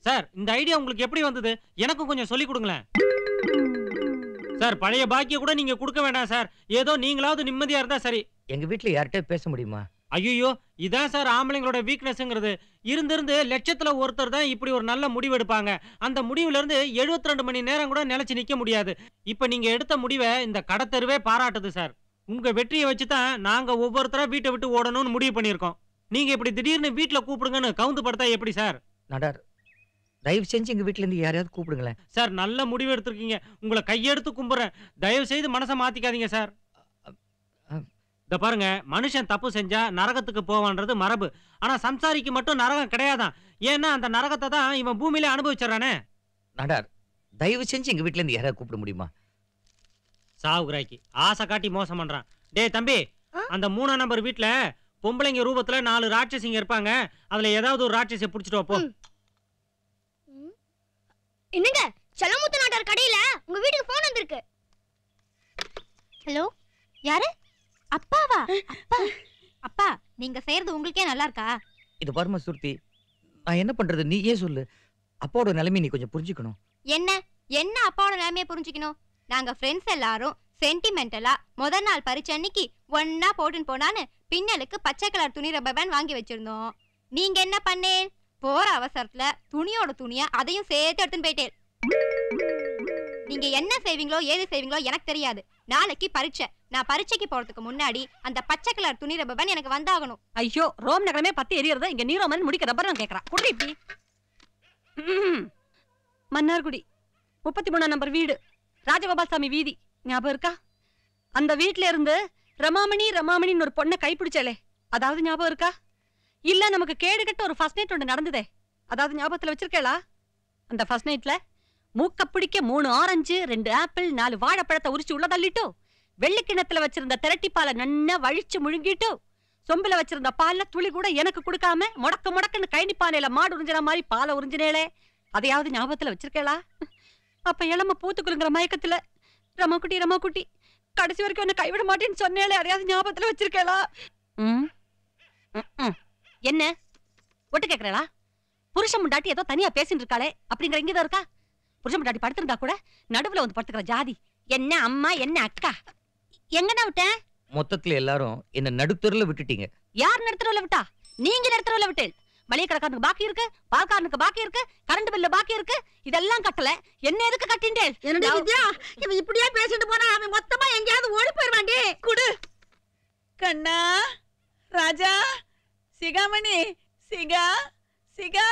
சார், இந்த ஐடியா உங்களுக்கு எப்படி வந்தது? எனக்கும் கொஞ்சம் சொல்லி கொடுங்களேன் சார். பழைய பாக்கிய கூட நீங்க கொடுக்க வேண்டாம் சார். ஏதோ நீங்களாவது நிம்மதியா இருந்தா சரி. எங்க வீட்டுல யார்கிட்ட பேச முடியுமா? ஐயோ, இதான் சார் ஆம்பளைங்களோட வீக்னஸ்ங்கிறது. இருந்திருந்து லட்சத்துல ஒருத்தர் தான் இப்படி ஒரு நல்ல முடிவு எடுப்பாங்க. அந்த முடிவுல இருந்து 72 மணி நேரம் கூட நிலைச்சு நிக்க முடியாது. இப்ப நீங்க எடுத்த முடிவை இந்த கடத்தெருவே பாராட்டுது சார். உங்க வெற்றியை வச்சுதான் நாங்க ஒவ்வொருத்தரா வீட்டை விட்டு ஓடணும்னு முடிவு பண்ணிருக்கோம். நீங்க இப்படி திடீர்னு வீட்டுல கூப்பிடுங்கன்னு கவுந்து படுத்தா எப்படி சார்? நடார், தயவு செஞ்சு எங்க வீட்டுல இருந்து யாரையாவது கூப்பிடுங்களேன் சார். நல்ல முடிவு எடுத்திருக்கீங்க. உங்களை கையெடுத்து கும்புறேன். தயவு செய்து மனசை மாத்திக்காதீங்க சார். இத பாருங்க, மனுஷன் தப்பு செஞ்சா நரகத்துக்கு போவான்றது மரபு. ஆனா சம்சாரிக்கு மட்டும் நரகம் கிடையாதான். ஏன்னா அந்த நரகத்தை தான் இவன் பூமியில அனுபவிச்சானே. நடார், தயவு செஞ்சு எங்க வீட்டுல இருந்து யாராவது கூப்பிட முடியுமா? சாவுகிராய்க்கு ஆசை காட்டி மோசம் பண்றான். டே தம்பி, அந்த 3ஆம் நம்பர் வீட்டுல பொம்பளைங்க ரூபத்துல 4 ராட்சசிங்க இருப்பாங்க. அதுல ஏதாவது ஒரு ராட்சசியை புடிச்சிட்டு வா போ. என்னங்க, செல்லமுத்து நாட்டார் கடையில உங்க வீட்டுக்கு போன் வந்திருக்கு. ஹலோ, யாரு? அப்பாவா? அப்பா, அப்பா, நீங்க செய்யறது உங்களுக்கே நல்லா இருக்கா? இது பாருமா சுருதி, நான் என்ன பண்றது நீ ஏன் சொல்லு. அப்பாவோட நிலைமை நீ கொஞ்சம் புரிஞ்சுக்கணும். என்ன அப்பாவோட நிலைமையை புரிஞ்சுக்கணும்? நாங்க ஃப்ரெண்ட்ஸ் எல்லாரும் சென்டிமெண்டலா முதல் நாள் பரிச்சை அன்னைக்கு ஒன்னா போட்டுன்னு போனான்னு பின்னலுக்கு பச்சை கலர் துணி ரப்பர் பேண்ட் வாங்கி வச்சிருந்தோம். நீங்க என்ன பண்ணேன்? போற அவசரத்துல துணியோட துணியா அதையும் சேர்த்து எடுத்துன்னு போயிட்டேன். நீங்க என்ன செய்வீங்களோ ஏது செய்வீங்களோ எனக்கு தெரியாது. நாளைக்கு பரீட்சை. நான் பரீட்சைக்கு போறதுக்கு முன்னாடி அந்த பச்சை கலர் துணி ரப்பர் எனக்கு வந்தாகணும். ஐயோ, ரோம் நகரமே பத்தி எரியறத இங்க நீரோமன் முடிக்க ரப்பர் கேக்குறான். குடி இப்படி. மன்னார்குடி 33ஆம் நம்பர் வீடு, ராஜகோபால் சாமி வீதி. ஞாபகம் இருக்கா? அந்த வீட்ல இருந்து ரமாமணின்னு ஒரு பொண்ணை கைப்பிடிச்சாலே, அதாவது ஞாபகம் இருக்கா? இல்ல நமக்கு கேடு கட்ட ஒரு ஃபர்ஸ்ட் நைட் ஒன்று நடந்ததே, அதாவது ஞாபகத்துல வச்சிருக்கேளா? அந்த ஃபர்ஸ்ட் நைட்ல மூக்க பிடிக்க 3 ஆரஞ்சு 2 ஆப்பிள் 4 வாழைப்பழத்தை உரிச்சு உள்ள தள்ளிட்டு, வெள்ளிக்கிணத்துல வச்சிருந்த திரட்டிப்பாலை நன்னா வழிச்சு முழுங்கிட்டு, சொம்புல வச்சிருந்த பால்ல துளி கூட எனக்கு கொடுக்காம முடக்குன்னு கைனிப்பானையில மாடு உறிஞ்சின மாதிரி பாலை உறிஞ்சினேளே, அதையாவது ஞாபகத்துல வச்சிருக்கேளா? அப்ப இளம பூத்துக்குறங்கிற மயக்கத்துல ரமாக்குட்டி கடைசி வரைக்கும் என்ன கைவிட மாட்டேன்னு சொன்னேளே, அதையாவது ஞாபகத்துல வச்சிருக்கேளா? என்ன ஒட்டு கேக்குறா? புருஷன் முண்டாட்டி ஏதோ தனியா பேசிட்டு இருக்காளே அப்படிங்கிற இங்கதான் இருக்கா? புருஷன் முண்டாட்டி படுத்திருந்தா கூட நடுவுல வந்து படுத்துக்கிற ஜாதி. என்ன அம்மா என்ன அக்கா? எங்கண்ணா விட்டேன்? மொத்தத்துல எல்லாரும் என்ன நடுத்தருல விட்டுட்டீங்க. யார் நடுத்தரவுல விட்டா? நீங்க நடுத்தரவுல விட்டேன். மளிகை கடைக்காரனுக்கு பாக்கி இருக்கு, பால்காரனுக்கு பாக்கி இருக்கு, கரண்ட் பில்லு பாக்கி இருக்கு. இதெல்லாம் கட்டல. என்ன எதுக்கு கட்டிண்டேன்? என்னடி வித்யா, இவன் இப்படியே பேசிட்டு போனா அவன் மொத்தமா எங்கயாவது ஓடி போயிருவாண்டி. குடு. கண்ணா, ராஜா, சிகாமணி, சிகா, சிகா,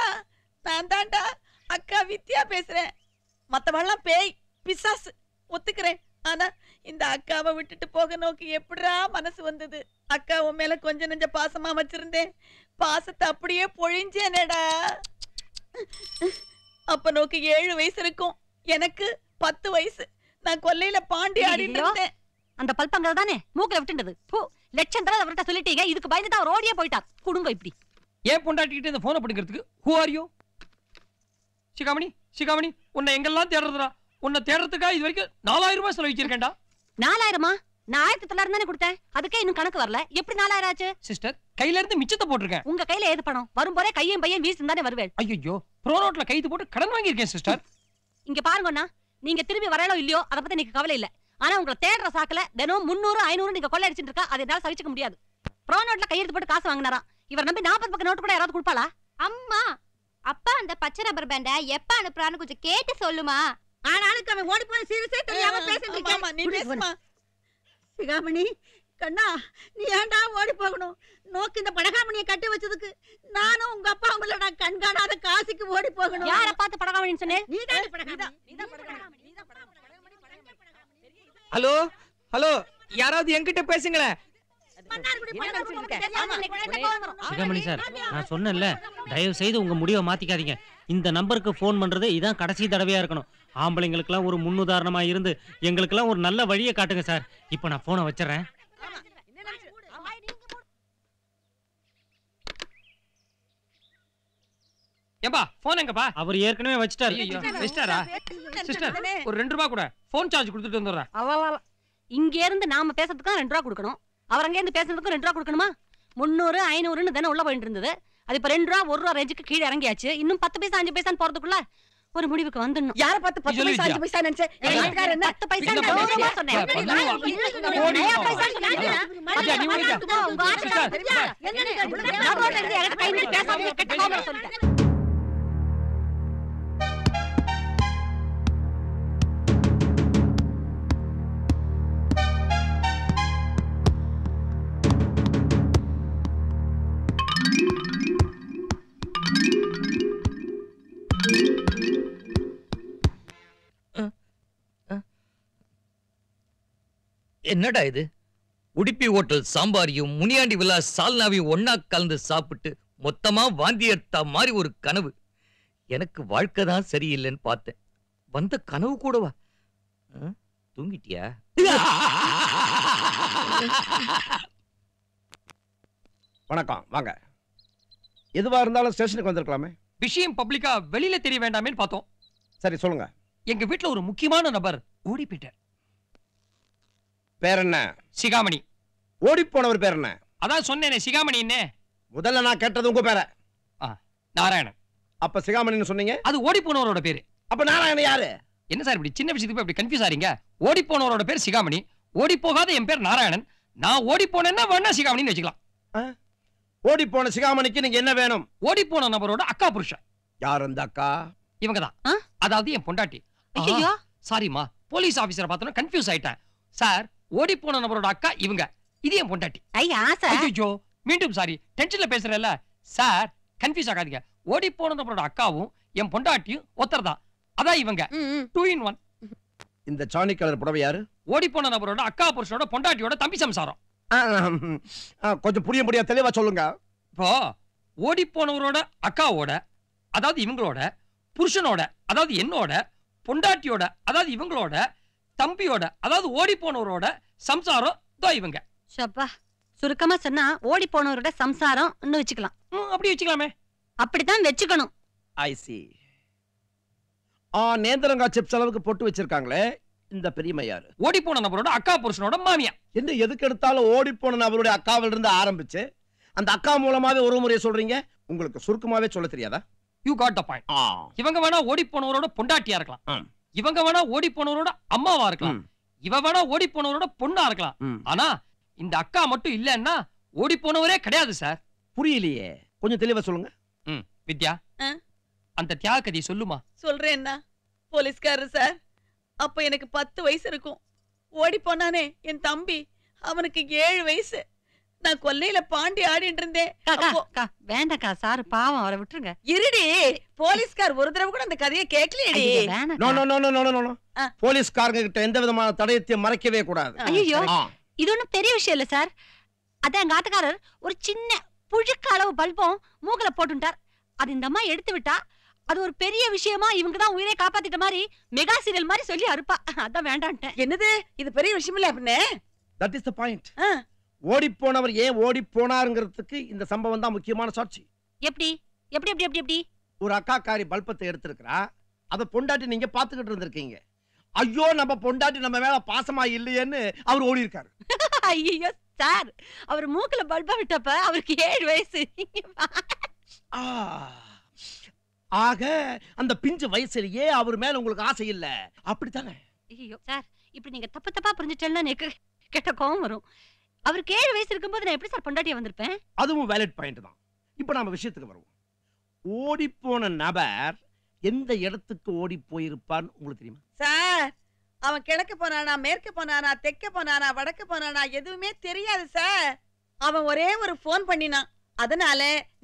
நான் தாண்டா அக்கா வித்யா பேசுறேன். மத்தவெல்லாம் பேய், பிசாசு, ஒத்துக்கிறேன். ஆனா இந்த அக்காவை விட்டுட்டு போக நோக்கி எப்படிரா மனசு வந்தது? அக்கா உன் மேல கொஞ்சம் நெஞ்ச பாசமா வச்சிருந்தேன். பாசத்தை அப்படியே பொழிஞ்சேனேடா. அப்ப நோக்கி 7 வயசு இருக்கும், எனக்கு 10 வயசு. நான் கொல்லையில பாண்டி ஆடிட்டு இருந்தேன். அந்த பல்பங்க தானே மூக்கல விட்டுண்டது. லட்சம் தடவை அவர்கிட்ட சொல்லிட்டீங்க. இதுக்கு பயந்து தான் ரோடியே போயிட்டார். குடுங்க இப்படி. ஏன் பொண்டாட்டிக்கிட்டு இந்த போனை பிடிக்கிறதுக்கு? Who are you? Sigamani, Sigamani, உன்னை எங்கெல்லாம் தேடுறதுடா? உன்னை தேடுறதுக்கா இது வரைக்கும் 4000 ரூபாய் செலவிச்சிருக்கேன்டா. 4000மா? நான் 1900 தானே கொடுத்தேன். அதுக்கே இன்னும் கணக்கு வரல. எப்படி 4000 ஆச்சு? சிஸ்டர், கையில இருந்து மிச்சத்தை போட்டிருக்கேன். உங்க கையில ஏது பணம்? வரும்போதே கையும் பையன் வீசி தானே வருவேன். ஐயோ, ப்ரோ நோட்ல கைது போட்டு கடன் வாங்கியிருக்கேன் சிஸ்டர். இங்க பாருங்கண்ணா, நீங்க திரும்பி வரலோ இல்லையோ அதை பத்தி எனக்கு கவலை இல்ல. ஆனா உங்களை தேடுற சாக்குல தினம் 300 500 நீங்க கொள்ளை அடிச்சுட்டு இருக்கா. அதை என்னால சகிச்சுக்க முடியாது. ப்ரோ நோட்ல கையெழுத்து போட்டு காசு வாங்கினாரா? இவர் நம்பி 40 பக்கம் நோட்டு கூட யாராவது கொடுப்பாளா? அம்மா, அப்பா அந்த பச்சை ரப்பர் பேண்ட எப்ப அனுப்புறான்னு கொஞ்சம் கேட்டு சொல்லுமா. ஆனாலுக்கு அவன் ஓடி போன சீரியஸே தெரியாம பேசிட்டு இருக்கேன். நீ பேசுமா. சிகாமணி, கண்ணா, நீ ஏன்டா ஓடி போகணும்? நோக்கு இந்த படகாமணியை கட்டி வச்சதுக்கு நானும் உங்க அப்பா உங்களோட கண்காணாத காசிக்கு ஓடி போகணும். யாரை பார்த்து படகாமணின்னு சொன்னேன்? நீதான் படகாமணி. ஹலோ ஹலோ, யாராவது என்கிட்ட பேசுங்களேன். சிகாமணி சார், நான் சொன்னேன்ல, தயவு செய்து உங்க முடிவை மாத்திக்காதீங்க. இந்த நம்பருக்கு போன் பண்றது இதான் கடைசி தடவையா இருக்கணும். ஆம்பளைங்களுக்கெல்லாம் ஒரு முன்னுதாரணமா இருந்து எங்களுக்கெல்லாம் ஒரு நல்ல வழியை காட்டுங்க சார். இப்ப நான் போனை வச்சிடறேன். ஏம்பா போன் எங்கப்பா? அவர் ஏற்கனவே வச்சிட்டாரு. வச்சிட்டாரா? சிஸ்டர், ஒரு 2 ரூபாய் கூட போன் சார்ஜ் கொடுத்துட்டு வந்துடுறேன். இங்க இருந்து நாம பேசுறதுக்கு 2 ரூபா கொடுக்கணும். அவர் அங்க இருந்து பேசுறதுக்கு 2 ரூபா கொடுக்கணுமா? 300 500ன்னு தானே உள்ள போயிட்டு இருந்தது. அது இப்ப 2 ரூபா 1 ரூபா ரேஞ்சுக்கு கீழே இறங்கியாச்சு. இன்னும் 10 பைசா 5 பைசான்னு போறதுக்குள்ள ஒரு முடிவுக்கு வந்துடணும். யார பார்த்து 10 பைசா 5 பைசா நினைச்சே? 10 பைசா நான் சொன்னேன். என்னடா இது? உடுப்பி ஹோட்டல் சாம்பாரியும் முனியாண்டி விலாஸ் சால்னாவையும் ஒன்னா கலந்து சாப்பிட்டு மொத்தமா வாந்தி எடுத்த மாதிரி ஒரு கனவு. எனக்கு வாழ்க்கை தான் சரியில்லைன்னு பார்த்தேன். வந்த கனவு கூடவா? தூங்கிட்டியா? வணக்கம், வாங்க. எதுவா இருந்தாலும் ஸ்டேஷனுக்கு வந்திருக்கலாமே. விஷயம் பப்ளிக்கா வெளியில தெரிய வேண்டாமேன்னு பார்த்தோம். சரி, சொல்லுங்க. எங்க வீட்டுல ஒரு முக்கியமான நபர் ஓடி போயிட்டார். பேர் என்ன? சிகாமணி. ஓடி போனவர் பேர் என்ன? அதான் சொன்னேனே, சிகாமணின்னு. முதல்ல நான் கேட்டது உங்க பேரை. நாராயணன். அப்ப சிகாமணின்னு சொன்னீங்க. அது ஓடி போனவரோட பேரு. அப்ப நாராயணன் யாரு? என்ன சார் இப்படி சின்ன விஷயத்துக்கு இப்படி கன்ஃபியூஸ் ஆறீங்க? ஓடி போனவரோட பேர் சிகாமணி, ஓடி போகாத என் பேர் நாராயணன். நான் ஓடி போனேன்னா வேணா சிகாமணின்னு வச்சுக்கலாம். ஓடி போன சிகாமணிக்கு நீங்க என்ன வேணும்? ஓடி போன நபரோட அக்கா புருஷன். யார் அந்த அக்கா? இவங்கதான், அதாவது என் பொண்டாட்டி. ஐயோ, சாரிமா, போலீஸ் ஆபீசரை பார்த்தோம் கன்ஃபியூஸ் ஆயிட்டேன். சார், ஓடி போன நபரோட அக்கா இவங்க, இது என் பொண்டாட்டி. ஐயோ, மீண்டும் சாரி, டென்ஷன்ல பேசுறேன்ல. சார், கன்ஃபியூஸ் ஆகாதீங்க. ஓடி போன நபரோட அக்காவும் என் பொண்டாட்டியும் ஒருத்தர் தான். அதான் இவங்க, 2 in 1. இந்த சாணி கலர் புடவை யாரு? ஓடி போன நபரோட அக்கா புருஷனோட பொண்டாட்டியோட தம்பி சம்சாரம். கொஞ்சம் புரிய தெளிவா சொல்லுங்க. இப்போ ஓடி போனவரோட அக்காவோட, அதாவது இவங்களோட புருஷனோட, அதாவது என்னோட பொண்டாட்டியோட, அதாவது இவங்களோட தம்பியோட, அதாவது ஓடி போனவரோட சம்சாரம் தான் இவங்க. சப்பா, சுருக்கமா சொன்னா ஓடி போனவரோட சம்சாரம் வச்சுக்கலாம். அப்படி வச்சுக்கலாமே. அப்படித்தான் வச்சுக்கணும். ஐ சி. நேந்திரங்கா சிப்ஸ் அளவுக்கு போட்டு வச்சிருக்காங்களே, இந்த பெரியம்மா யாரு? ஓடி போன நபரோட அக்கா புருஷனோட மாமியா. என்ன எதுக்கு எடுத்தாலும் ஓடி போன நபருடைய அக்காவில இருந்து ஆரம்பிச்சு அந்த அக்கா மூலமாவே ஒரு முறையை சொல்றீங்க. உங்களுக்கு சுருக்கமாவே சொல்ல தெரியாதா? You got the point. இவங்க வேணா ஓடி போனவரோட பொண்டாட்டியா இருக்கலாம், இவங்க வேணா ஓடி போனவரோட அம்மாவா இருக்கலாம், இவ வேணா ஓடி போனவரோட பொண்ணா இருக்கலாம். ஆனா இந்த அக்கா மட்டும் இல்லன்னா ஓடி போனவரே கிடையாது சார். புரியலையே, கொஞ்சம் தெளிவா சொல்லுங்க. வித்யா, அந்த தியாக கதையை சொல்லுமா. சொல்றேன்னா போலீஸ்காரர் சார், அப்ப எனக்கு 10 வயசு இருக்கும். ஓடி போனானே என் தம்பி, அவனுக்கு 7 வயசு. நான் கொல்லையில பாண்டி ஆடிட்டு இருந்தேன். வேண்டாக்கா சார், பாவம், அவரை விட்டுருங்க. இருடி, போலீஸ்கார் ஒரு தடவை கூட அந்த கதையை கேட்கலையேடி. போலீஸ்காரங்க கிட்ட எந்த விதமான தடயத்தையும் மறைக்கவே கூடாது. ஐயோ, இது ஒண்ணும் பெரிய விஷயம் இல்ல சார். அதான் எங்க ஆத்துக்காரர் ஒரு சின்ன புழுக்க அளவு பல்பம் மூக்கல போட்டுட்டார். அது இந்த அம்மா எடுத்து விட்டா அது ஒரு பெரிய விஷயமா இவங்க தான் உயிரை காப்பாத்திட்ட மாதிரி மெகா சீரியல் மாதிரி சொல்லி அறுப்பா. அதான் வேண்டான்ட்டேன். என்னது இது பெரிய விஷயம் இல்ல அப்படினே? That is the point. ஓடி போனவர் ஏன் ஓடி போனாருங்கிறதுக்கு இந்த சம்பவம் தான் முக்கியமான சாட்சி. எப்படி எப்படி எப்படி எப்படி எப்படி ஒரு அக்காக்காரி பல்பத்தை எடுத்திருக்கிறா, அத பொண்டாட்டி நீங்க பாத்துக்கிட்டு இருந்திருக்கீங்க. ஐயோ, நம்ம பொண்டாட்டி நம்ம மேல பாசமா இல்லையேன்னு அவர் ஓடி இருக்காரு. ஐயோ சார், அவர் மூக்கல பல்பா விட்டப்ப அவருக்கு 7 வயசு. ஆக அந்த பிஞ்சு வயசுலயே அவர் மேல உங்களுக்கு ஆசை இல்ல, அப்படித்தானே? ஐயோ சார், இப்படி நீங்க தப்பு தப்பா புரிஞ்சுட்டேன்னா எனக்கு கெட்ட கோவம் வரும். அவருக்கு 7 வயசு இருக்கும்போது நான் எப்படி சார் பொண்டாட்டியா வந்திருப்பேன்? அதுவும் வேலிட் பாயிண்ட் தான். இப்ப நாம விஷயத்துக்கு வருவோம். ஓடி போன நபர் எந்த இடத்துக்கு ஓடி போயிருப்பான்னு உங்களுக்கு தெரியுமா? சார், அவன் கிழக்கு போனானா, மேற்கு போனானா, தெற்க போனானா, வடக்கு போனானா எதுவுமே தெரியாது சார். அவன் ஒரே ஒரு போன் பண்ணினான். அதனால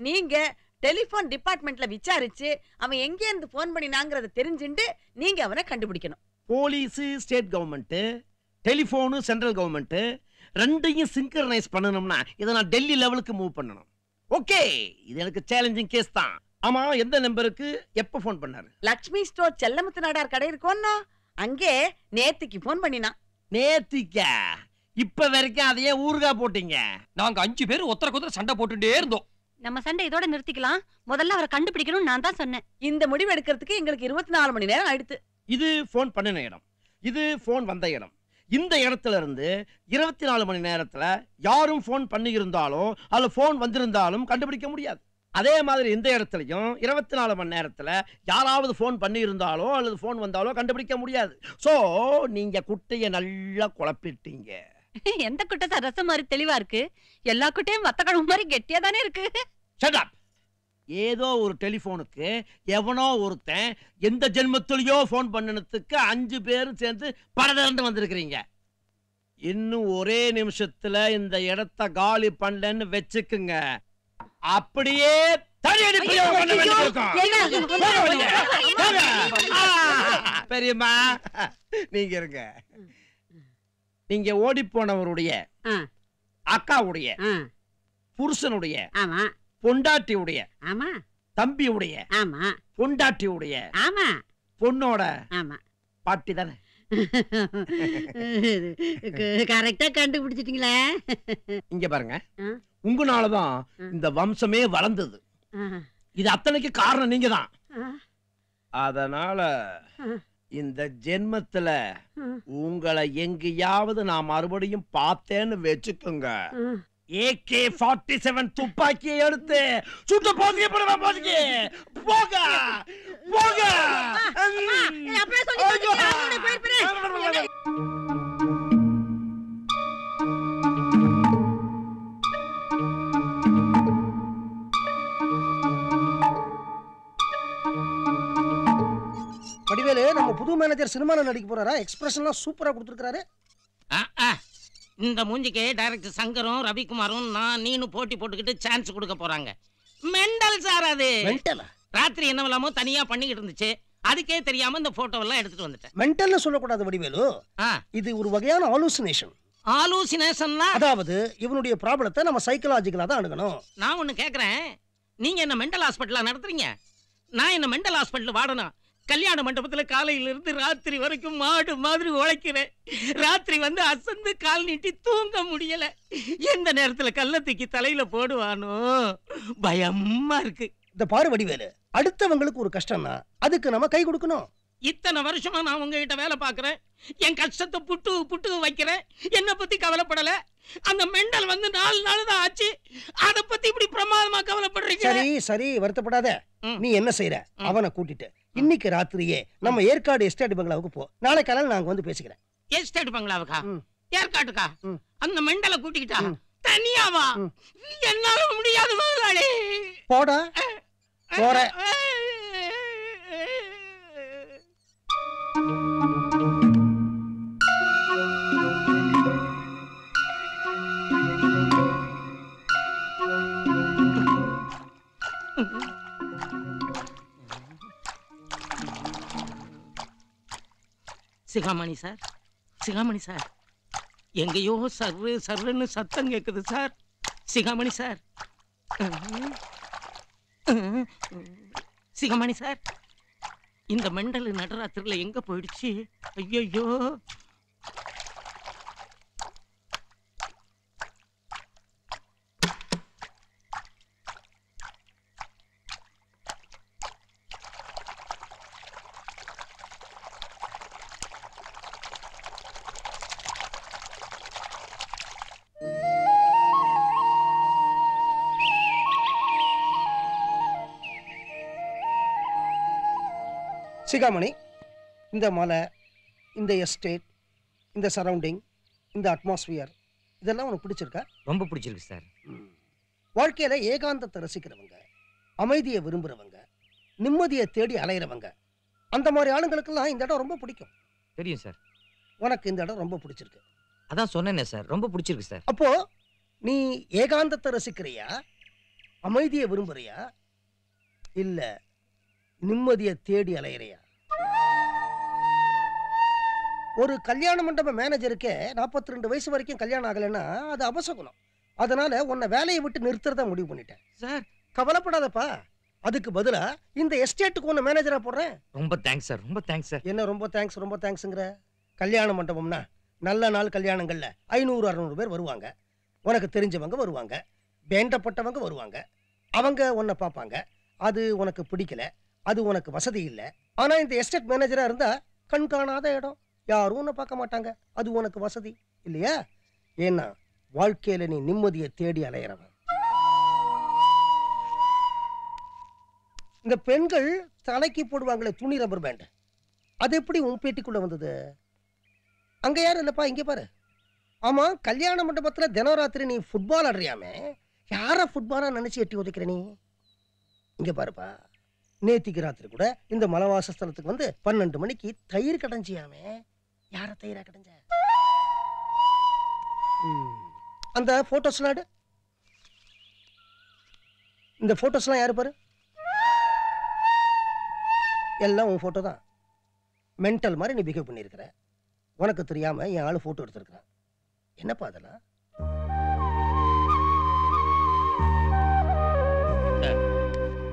நீங்க டெலிபோன் டிபார்ட்மெண்ட்ல விசாரிச்சு அவன் எங்க இருந்து போன் பண்ணினாங்கறத தெரிஞ்சுண்டு நீங்க அவனை கண்டுபிடிக்கணும். Police state government, telephone central government ரெண்டையும் சிங்க்ரனைஸ் பண்ணணும்னா இதை நான் டெல்லி லெவலுக்கு மூவ் பண்ணணும். ஓகே, இது எனக்கு சேலஞ்சிங் கேஸ் தான். ஆமா, எந்த நம்பருக்கு எப்ப போன் பண்ணாரு? லக்ஷ்மி ஸ்டோர் செல்லமுத்து நாடார் கடை இருக்கோன்னா அங்கே நேத்திக்கு போன் பண்ணினான். நேத்திக்கா? இப்ப வரைக்கும் அதையே ஊருகா போட்டீங்க. நாங்க 5 பேர் ஒத்தர சண்டை போட்டுட்டே இருந்தோம். நம்ம சண்டை இதோட நிறுத்திக்கலாம். முதல்ல அவரை கண்டுபிடிக்கணும் நான் தான் சொன்னேன். இந்த முடிவு எடுக்கிறதுக்கு எங்களுக்கு 24 மணி நேரம் ஆயிடுத்து. இது போன் பண்ணின இடம், இது போன் வந்த இடம். இந்த இடத்துல இருந்து 24 மணி நேரத்துல யாரும் போன் பண்ணி இருந்தாலும் அல்ல போன் வந்திருந்தாலும் கண்டுபிடிக்க முடியாது. அதே மாதிரி இந்த இடத்துலயும் 24 மணி நேரத்துல யாராவது போன் பண்ணி இருந்தாலோ அல்லது போன் வந்தாலோ கண்டுபிடிக்க முடியாது. சோ நீங்க குட்டைய நல்லா குழப்பிட்டீங்க. எந்த குட்டை சார் ரசம் மாதிரி தெளிவா இருக்கு? எல்லா குட்டையும் வத்த குழம்பு மாதிரி கெட்டியா தானே இருக்கு. Shut up. ஏதோ ஒரு டெலிபோனுக்கு எவனோ ஒருத்தன் எந்த ஜென்மத்திலயோ போன் பண்ணனதுக்கு 5 பேரும் சேர்ந்து படதண்டு வந்திருக்கிறீங்க. இன்னும் ஒரே நிமிஷத்துல இந்த இடத்த காலி பண்ணலன்னு வெச்சுக்குங்க. அப்படியே பெரியம்மா நீங்க இருங்க. நீங்க ஓடி போனவருடைய அக்காவுடைய புருஷனுடைய பொண்டாட்டியுடைய தம்பியுடைய பொண்டாட்டியுடைய பொண்ணோட பாட்டி தானே? கரெக்டா கண்டுபிடிச்சிட்டீங்களே. இங்க பாருங்க, உங்களாலதான் இந்த வம்சமே வளர்ந்தது. இது அத்தனைக்கு காரணம் நீங்க தான். அதனால இந்த ஜென்மத்துல உங்களை எங்கேயாவது நான் மறுபடியும் பார்த்தேன்னு வச்சுக்கோங்க, AK-47 துப்பாக்கியை எடுத்து சுட்டு போதுங்க போதுங்க போக போக. வடிவேலு, நம்ம புது மேனேஜர் சினிமால நடிக்க போறாரா? எக்ஸ்பிரஷன்லாம் சூப்பரா கொடுத்துருக்காரு. இந்த மூஞ்சிக்கு டைரக்டர் சங்கரும் ரவிக்குமாரும் நான் நீனு போட்டி போட்டுக்கிட்டு சான்ஸ் கொடுக்க போறாங்க. மெண்டல் சார் அது. ராத்திரி என்னவெல்லாமோ தனியா பண்ணிக்கிட்டு இருந்துச்சு, அதுக்கே தெரியாம இந்த போட்டோவெல்லாம் எடுத்துட்டு வந்துட்டேன். மென்டல்னு சொல்லக்கூடாது வடிவேலு, இது ஒரு வகையான ஆலூசினேஷன். ஆலூசினேஷன்னா? அதாவது இவனுடைய ப்ராப்ளத்தை நம்ம சைக்காலஜிக்கலா தான் அணுகணும். நான் ஒண்ணு கேக்குறேன், நீங்க என்ன மெண்டல் ஹாஸ்பிட்டலா நடத்துறீங்க? நான் என்ன மெண்டல் ஹாஸ்பிட்டல் வாடனா? கல்யாண மண்டபத்துல காலையில இருந்து ராத்திரி வரைக்கும் மாடு மாதிரி உழைக்கிறேன். ராத்திரி வந்து அசந்து கால் நீட்டி தூங்க முடியல. எந்த நேரத்துல கல்ல தூக்கி தலையில போடுவானோ பயமா இருக்கு. இந்த பாரு வடிவேலு, அடுத்தவங்களுக்கு ஒரு கஷ்டம்னா அதுக்கு நம்ம கை கொடுக்கணும். இத்தனை வருஷமா நான் உங்ககிட்ட வேலை பாக்குறேன், என் கஷ்டத்தை புட்டு புட்டு வைக்கிறேன், என்ன பத்தி கவலைப்படல. அந்த மெண்டல் வந்து 4 நாள் தான் ஆச்சு, அத பத்தி இப்படி பிரமாதமா கவலைப்படுறீங்க. சரி சரி, வருத்தப்படாத. நீ என்ன செய்யற, அவனை கூட்டிட்டு இன்னைக்கு ராத்திரியே நம்ம ஏற்காடு எஸ்டேட் பங்களாவுக்கு போ. நாளை காலையில நாங்க வந்து பேசிக்கிறேன். எஸ்டேட் பங்களாவுக்கா? ஏற்காட்டுக்கா அந்த மெண்டலை கூட்டிக்கிட்டா தனியாவா? என்னால முடியாது முதலாளி. போடா போற. சிகாமணி சார், சிகாமணி சார், எங்கேயோ சர்ரு சர்ருன்னு சத்தம் கேக்குது சார். சிகாமணி சார், சிகாமணி சார், இந்த மெண்டல் நடராத்திரில எங்க போயிடுச்சு? ஐயோ. சிகாமணி, இந்த மலை, இந்த எஸ்டேட், இந்த சரௌண்டிங், இந்த அட்மாஸ்பியர் இதெல்லாம் உனக்கு பிடிச்சிருக்கா? ரொம்ப பிடிச்சிருக்கு சார். வாழ்க்கையில ஏகாந்தத்தை ரசிக்கிறவங்க, அமைதியை விரும்புறவங்க, நிம்மதியை தேடி அலையிறவங்க, அந்த மாதிரி ஆளுங்களுக்கெல்லாம் இந்த இடம் ரொம்ப பிடிக்கும். தெரியும் சார். உனக்கு இந்த இடம் ரொம்ப பிடிச்சிருக்கு. அதான் சொன்னேனே சார், ரொம்ப பிடிச்சிருக்கு சார். அப்போ நீ ஏகாந்தத்தை ரசிக்கிறியா, அமைதியை விரும்புறியா, இல்ல நிம்மதியை தேடி அலையிறியா? ஒரு கல்யாண மண்டப மேனேஜருக்கு 42 வயசு வரைக்கும் கல்யாணம் ஆகலைன்னா அது அபசகுணம். அதனால உன்னை வேலையை விட்டு நிறுத்துறதா முடிவு பண்ணிட்டேன். சார் கவலைப்படாதப்பா, அதுக்கு பதிலா இந்த எஸ்டேட்டுக்கு உன்னை மேனேஜரா போடுறேன். ரொம்ப தேங்க்ஸ் சார், ரொம்ப தேங்க்ஸ் சார். என்ன ரொம்ப தேங்க்ஸ்ங்கிற? கல்யாண மண்டபம்னா நல்ல நாள் கல்யாணங்கள்ல 500-600 பேர் வருவாங்க. உனக்கு தெரிஞ்சவங்க வருவாங்க, வேண்டப்பட்டவங்க வருவாங்க. அவங்க உன்னை பார்ப்பாங்க. அது உனக்கு பிடிக்கல, அது உனக்கு வசதி இல்லை. ஆனா இந்த எஸ்டேட் மேனேஜரா இருந்தா கண் காணாத இடம், யாரும் உன்னை பார்க்க மாட்டாங்க. அது உனக்கு வசதி இல்லையா? ஏன்னா வாழ்க்கையில நீ நிம்மதியை தேடி அலையிறவன். இந்த பெண்கள் தலைக்கு போடுவாங்களே துணி ரப்பர் பேண்ட், அது எப்படி உன் பேட்டிக்குள்ள வந்தது? அங்க யாரும் இல்லப்பா, இங்க பாரு. ஆமா, கல்யாண மண்டபத்துல தினம் ராத்திரி நீ ஃபுட்பால் ஆடுறியாமே, யார ஃபுட்பாலா நினைச்சு எட்டி உதைக்கிற நீ? இங்க பாருப்பா, நேத்திக்கு ராத்திரி கூட இந்த மலவாசஸ்தலத்துக்கு வந்து 12 மணிக்கு தயிர் கடைஞ்சியாமே, யார தயிரா கடைஞ்ச? அந்த போட்டோஸ்லாம் எடு. இந்த போட்டோஸ்லாம் யாரு பாரு, எல்லாம் உன் போட்டோ தான். மென்டல் மாதிரி நீ பிஹேவ் பண்ணியிருக்கிற. உனக்கு தெரியாம என் ஆளு போட்டோ எடுத்திருக்கிறான். என்னப்பா அதெல்லாம்?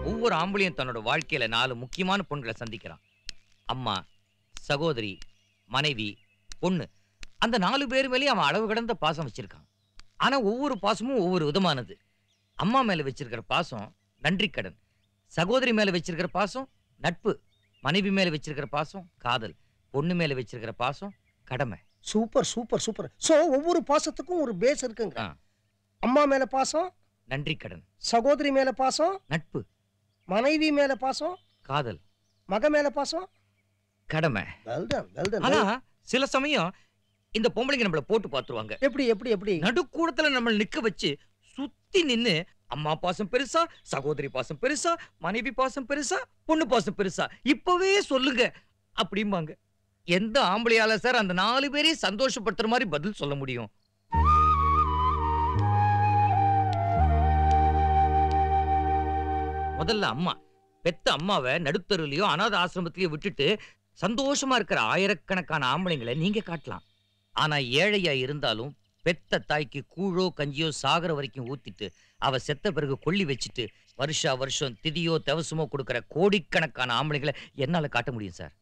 ஒவ்வொரு ஆம்பளையும் தன்னோட வாழ்க்கையில 4 முக்கியமான பொண்களை சந்திக்கிறான். அம்மா, சகோதரி, மனைவி, பொண்ணு. அந்த 4 பேர் மேலேயும் அவன் அளவு கடந்த பாசம் வச்சிருக்கான். ஆனா ஒவ்வொரு பாசமும் ஒவ்வொரு விதமானது. அம்மா மேல வச்சிருக்கிற பாசம் நன்றி கடன், சகோதரி மேல வச்சிருக்கிற பாசம் நட்பு, மனைவி மேல வச்சிருக்கிற பாசம் காதல், பொண்ணு மேல வச்சிருக்கிற பாசம் கடமை. Super super super. சோ ஒவ்வொரு பாசத்துக்கும் ஒரு பேஸ் இருக்குங்க. அம்மா மேல பாசம் நன்றி கடன், சகோதரி மேல பாசம் நட்பு, மனைவி மேல பாசம் காதல், மக மேல பாசம் கடமை. ஆனா சில சமயம் இந்த பொம்பளைங்க நம்மள போட்டு பாத்துருவாங்க. எப்படி எப்படி எப்படி? நடுக்கூடத்துல நம்ம நிக்க வச்சு சுத்தி நின்னு அம்மா பாசம் பெருசா, சகோதரி பாசம் பெருசா, மனைவி பாசம் பெருசா, பொண்ணு பாசம் பெருசா, இப்பவே சொல்லுங்க அப்படிம்பாங்க. எந்த ஆம்பளையால சார் அந்த 4 பேரையும் சந்தோஷப்படுத்துற மாதிரி பதில் சொல்ல முடியும்? முதல்ல அம்மா. பெத்த அம்மாவை நடுத்தருலையோ அநாத ஆசிரமத்திலயோ விட்டுட்டு சந்தோஷமா இருக்கிற ஆயிரக்கணக்கான ஆம்பளைங்களை நீங்க காட்டலாம். ஆனா ஏழையா இருந்தாலும் பெத்த தாய்க்கு கூழோ கஞ்சியோ சாகர வரைக்கும் ஊத்திட்டு அவ செத்த பிறகு கொள்ளி வச்சுட்டு வருஷா வருஷம் திதியோ தவசமோ கொடுக்கிற கோடிக்கணக்கான ஆம்பளைங்களை என்னால காட்ட முடியும் சார்.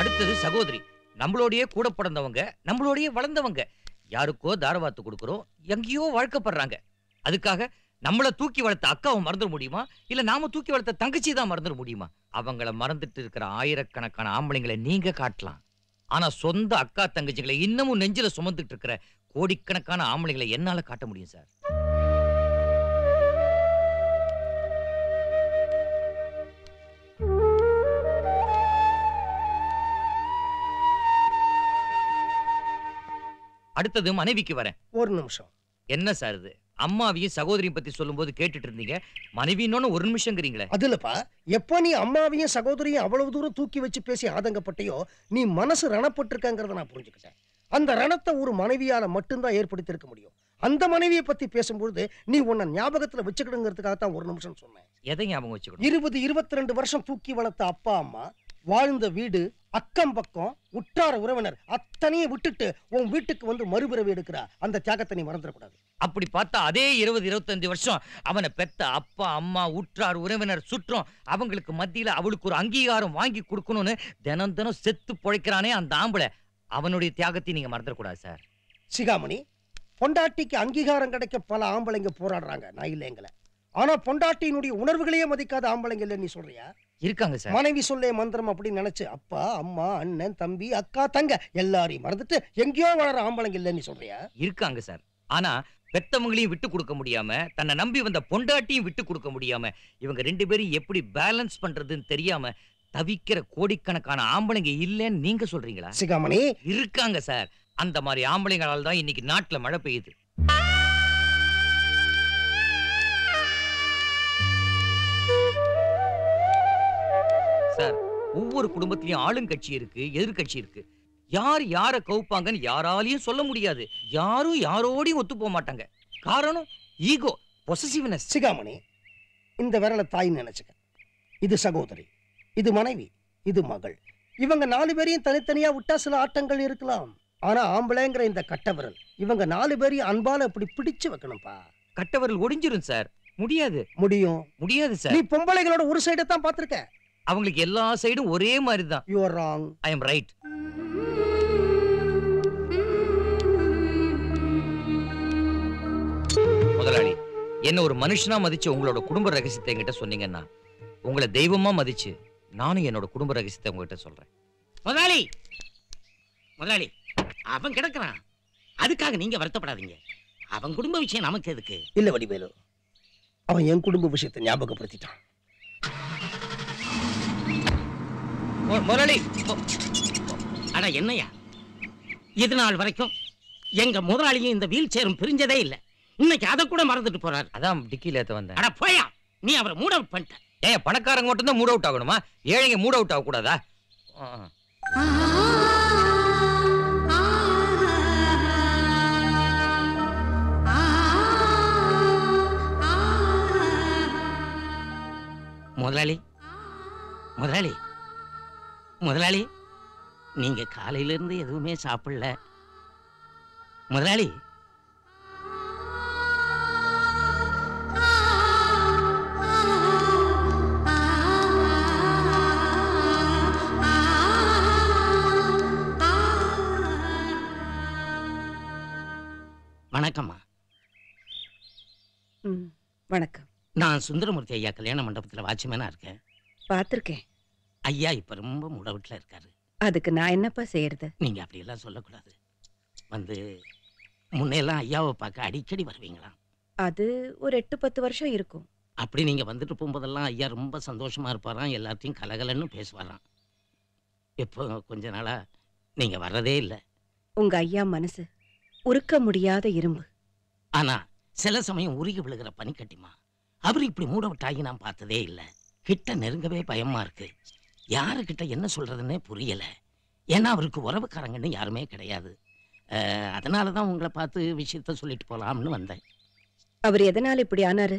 அடுத்தது சகோதரி. நம்மளோடயே கூட பிறந்தவங்க, நம்மளோடயே வளர்ந்தவங்க. யாருக்கோ தாரவாத்து கொடுக்குறோம், எங்கேயோ வாழ்க்கப்படுறாங்க. அதுக்காக நம்மள தூக்கி வளர்த்த அக்காவை மறந்துட முடியுமா? இல்ல நாம தூக்கி வளர்த்த தங்கச்சி தான் மறந்துட முடியுமா? அவங்கள மறந்துட்டு இருக்கிற ஆயிரக்கணக்கான ஆம்பளைங்களை நீங்க காட்டலாம். ஆனா சொந்த அக்கா தங்கச்சிகளை இன்னமும் நெஞ்சில சுமந்துட்டு இருக்கிற கோடிக்கணக்கான ஆம்பளைங்களை என்னால காட்ட முடியும் சார். அடுத்தது மனைவிக்கு வரேன். ஒரு நிமிஷம். என்ன சார் இது? அம்மாவையும் சகோதரியும் பத்தி சொல்லும்போது கேட்டுட்டு இருந்தீங்க, மனைவின்னு ஒரு நிமிஷங்கிறீங்களே. அதுலப்பா, எப்ப நீ அம்மாவையும் சகோதரியும் அவ்வளவு தூரம் தூக்கி வச்சு பேசி ஆதங்கப்பட்டையோ, நீ மனசு ரணப்பட்டிருக்கங்கிறத நான் புரிஞ்சுக்கிட்டேன். அந்த ரணத்தை ஒரு மனைவியால மட்டும்தான் ஏற்படுத்தியிருக்க முடியும். அந்த மனைவியை பத்தி பேசும்போது நீ உன்னை ஞாபகத்துல வச்சுக்கிடுங்கிறதுக்காகத்தான் ஒரு நிமிஷம் சொன்னேன். எதை ஞாபகம் வச்சுக்கணும்? 20-22 வருஷம் தூக்கி வளர்த்த அப்பா அம்மா, வாழ்ந்த வீடு, அக்கம் பக்கம், உற்றார உறவினர் அத்தனையும் விட்டுட்டு உன் வீட்டுக்கு வந்து மறுபிறவி எடுக்கிற அந்த தியாகத்தை நீ மறந்துடக்கூடாது. அப்படி பார்த்தா அதே 20-25 வருஷம் அவனை பெத்த அப்பா அம்மா உற்றார் உறவினர் சுற்றம் அவங்களுக்கு மத்தியில அவளுக்கு ஒரு அங்கீகாரம் வாங்கி கொடுக்கணும்னு தினம் தினம் செத்து பொழைக்கிறானே அந்த ஆம்பளை, அவனுடைய தியாகத்தை நீங்க மறந்துடக்கூடாது சார். சிகாமணி, பொண்டாட்டிக்கு அங்கீகாரம் கிடைக்க பல ஆம்பளைங்க போராடுறாங்க, நான் இல்லைங்கள. ஆனா பொண்டாட்டியினுடைய உணர்வுகளையே மதிக்காத ஆம்பளைங்க இல்ல நீ சொல்றியா? இருக்காங்க சார். மனைவி சொல்லே மந்திரம் அப்படின்னு நினைச்சு அப்பா அம்மா அண்ணன் தம்பி அக்கா தங்க எல்லாரையும் மறந்துட்டு எங்கேயோ வளர ஆம்பளைங்க இல்ல நீ சொல்றியா? இருக்காங்க சார். ஆனா பெத்தவங்களையும் விட்டு கொடுக்க முடியாம, தன்னை நம்பி வந்த பொண்டாட்டியும் விட்டு கொடுக்க முடியாம, இவங்க 2 பேரும் எப்படி பேலன்ஸ் பண்றதுன்னு தெரியாம தவிக்கிற கோடிக்கணக்கான ஆம்பளைங்க இல்லன்னு நீங்க சொல்றீங்களா? சிகாமணி, இருக்காங்க சார். அந்த மாதிரி ஆம்பளைங்களால தான் இன்னைக்கு நாட்டுல மழை பெய்யுது. சார், ஒவ்வொரு குடும்பத்திலயும் ஆளுங்கட்சி இருக்கு, எதிர்கட்சி இருக்கு. யார் யாரை கவுப்பாங்கன்னு யாராலையும் சொல்ல முடியாது. யாரும் யாரோடையும் ஒத்து போக மாட்டாங்க. காரணம் ஈகோ, பொசசிவ்னஸ். சிகாமணி, இந்த விரலை தாயின்னு நினைச்சுக்க. இது சகோதரி, இது மனைவி, இது மகள். இவங்க 4 பேரையும் தனித்தனியா விட்டா சில ஆட்டங்கள் இருக்கலாம். ஆனா ஆம்பளைங்கிற இந்த கட்ட விரல் இவங்க 4 பேரையும் அன்பால இப்படி பிடிச்சு வைக்கணும்பா. கட்ட விரல் ஒடிஞ்சிரும் சார். முடியாது. முடியும். முடியாது சார். நீ பொம்பளைகளோட ஒரு சைடை தான் பாத்திருக்க. அவங்களுக்கு எல்லா சைடும் ஒரே மாதிரி தான். You are wrong. I am right. முதலாளி, என்ன ஒரு மனுஷனா மதிச்சு உங்களோட குடும்ப ரகசியத்தை என்கிட்ட சொன்னீங்கன்னா, உங்களை தெய்வமா மதிச்சு நானும் என்னோட குடும்ப ரகசியத்தை உங்ககிட்ட சொல்றேன். முதலாளி, முதலாளி, அவன் கிடக்குறான். அதுக்காக நீங்க வருத்தப்படாதீங்க. அவன் குடும்ப விஷயம் நமக்கு எதுக்கு? இல்ல வடிவேலு, அவன் என் குடும்ப விஷயத்தை ஞாபகப்படுத்திட்டான். முதலாளி, அட என்னையா, இது நாள் வரைக்கும் எங்க முதலாளியும் இந்த வீல் சேரும் பிரிஞ்சதே இல்ல. இன்னைக்கு அதை கூட மறந்துட்டு போறாரு. அதான் டிக்கில ஏத்த வந்தேன். அட போயா, நீ அவரை மூட் அவுட் பண்ணிட்ட. ஏன் பணக்காரங்க மட்டும் தான் மூட் அவுட் ஆகணுமா? ஏழைங்க மூட் அவுட் ஆக கூடாதா? முதலாளி, முதலாளி, முதலாளி, நீங்க காலையில இருந்து எதுவுமே சாப்பிடல. முதலாளி, வணக்கம்மா. வணக்கம். நான் சுந்தரமூர்த்தி ஐயா கல்யாண மண்டபத்தில் வாட்ச்மேனா இருக்கேன். பார்த்திருக்கேன். ஐயா இப்ப ரொம்ப முடவட்டில் இருக்காரு. அதுக்கு நான் என்னப்பா செய்யறது? நீங்க அப்படியெல்லாம் சொல்லக்கூடாது. வந்து முன்னையெல்லாம் ஐயாவை பார்க்க அடிக்கடி வருவீங்களா? அது ஒரு 8-10 வருஷம் இருக்கும். அப்படி நீங்க வந்துட்டு போகும்போதெல்லாம் ஐயா ரொம்ப சந்தோஷமா இருப்பாராம், எல்லாத்தையும் கலகலன்னு பேசுவாராம். இப்போ கொஞ்ச நாளா நீங்க வர்றதே இல்லை. உங்க ஐயா மனசு உருக்க முடியாத இரும்பு. ஆனா சில சமயம் உருகி விழுகிற பனிக்கட்டிமா. அவர் இப்படி மூட விட்டாகி நான் பார்த்ததே இல்லை. கிட்ட நெருங்கவே பயமா இருக்கு. யாருக்கிட்ட என்ன சொல்றதுன்னே புரியல. ஏன்னா அவருக்கு உறவுக்காரங்கன்னு யாருமே கிடையாது. அதனாலதான் உங்களை பார்த்து விஷயத்த சொல்லிட்டு போலாம்னு வந்தேன். அவர் எதனால இப்படி ஆனாரு?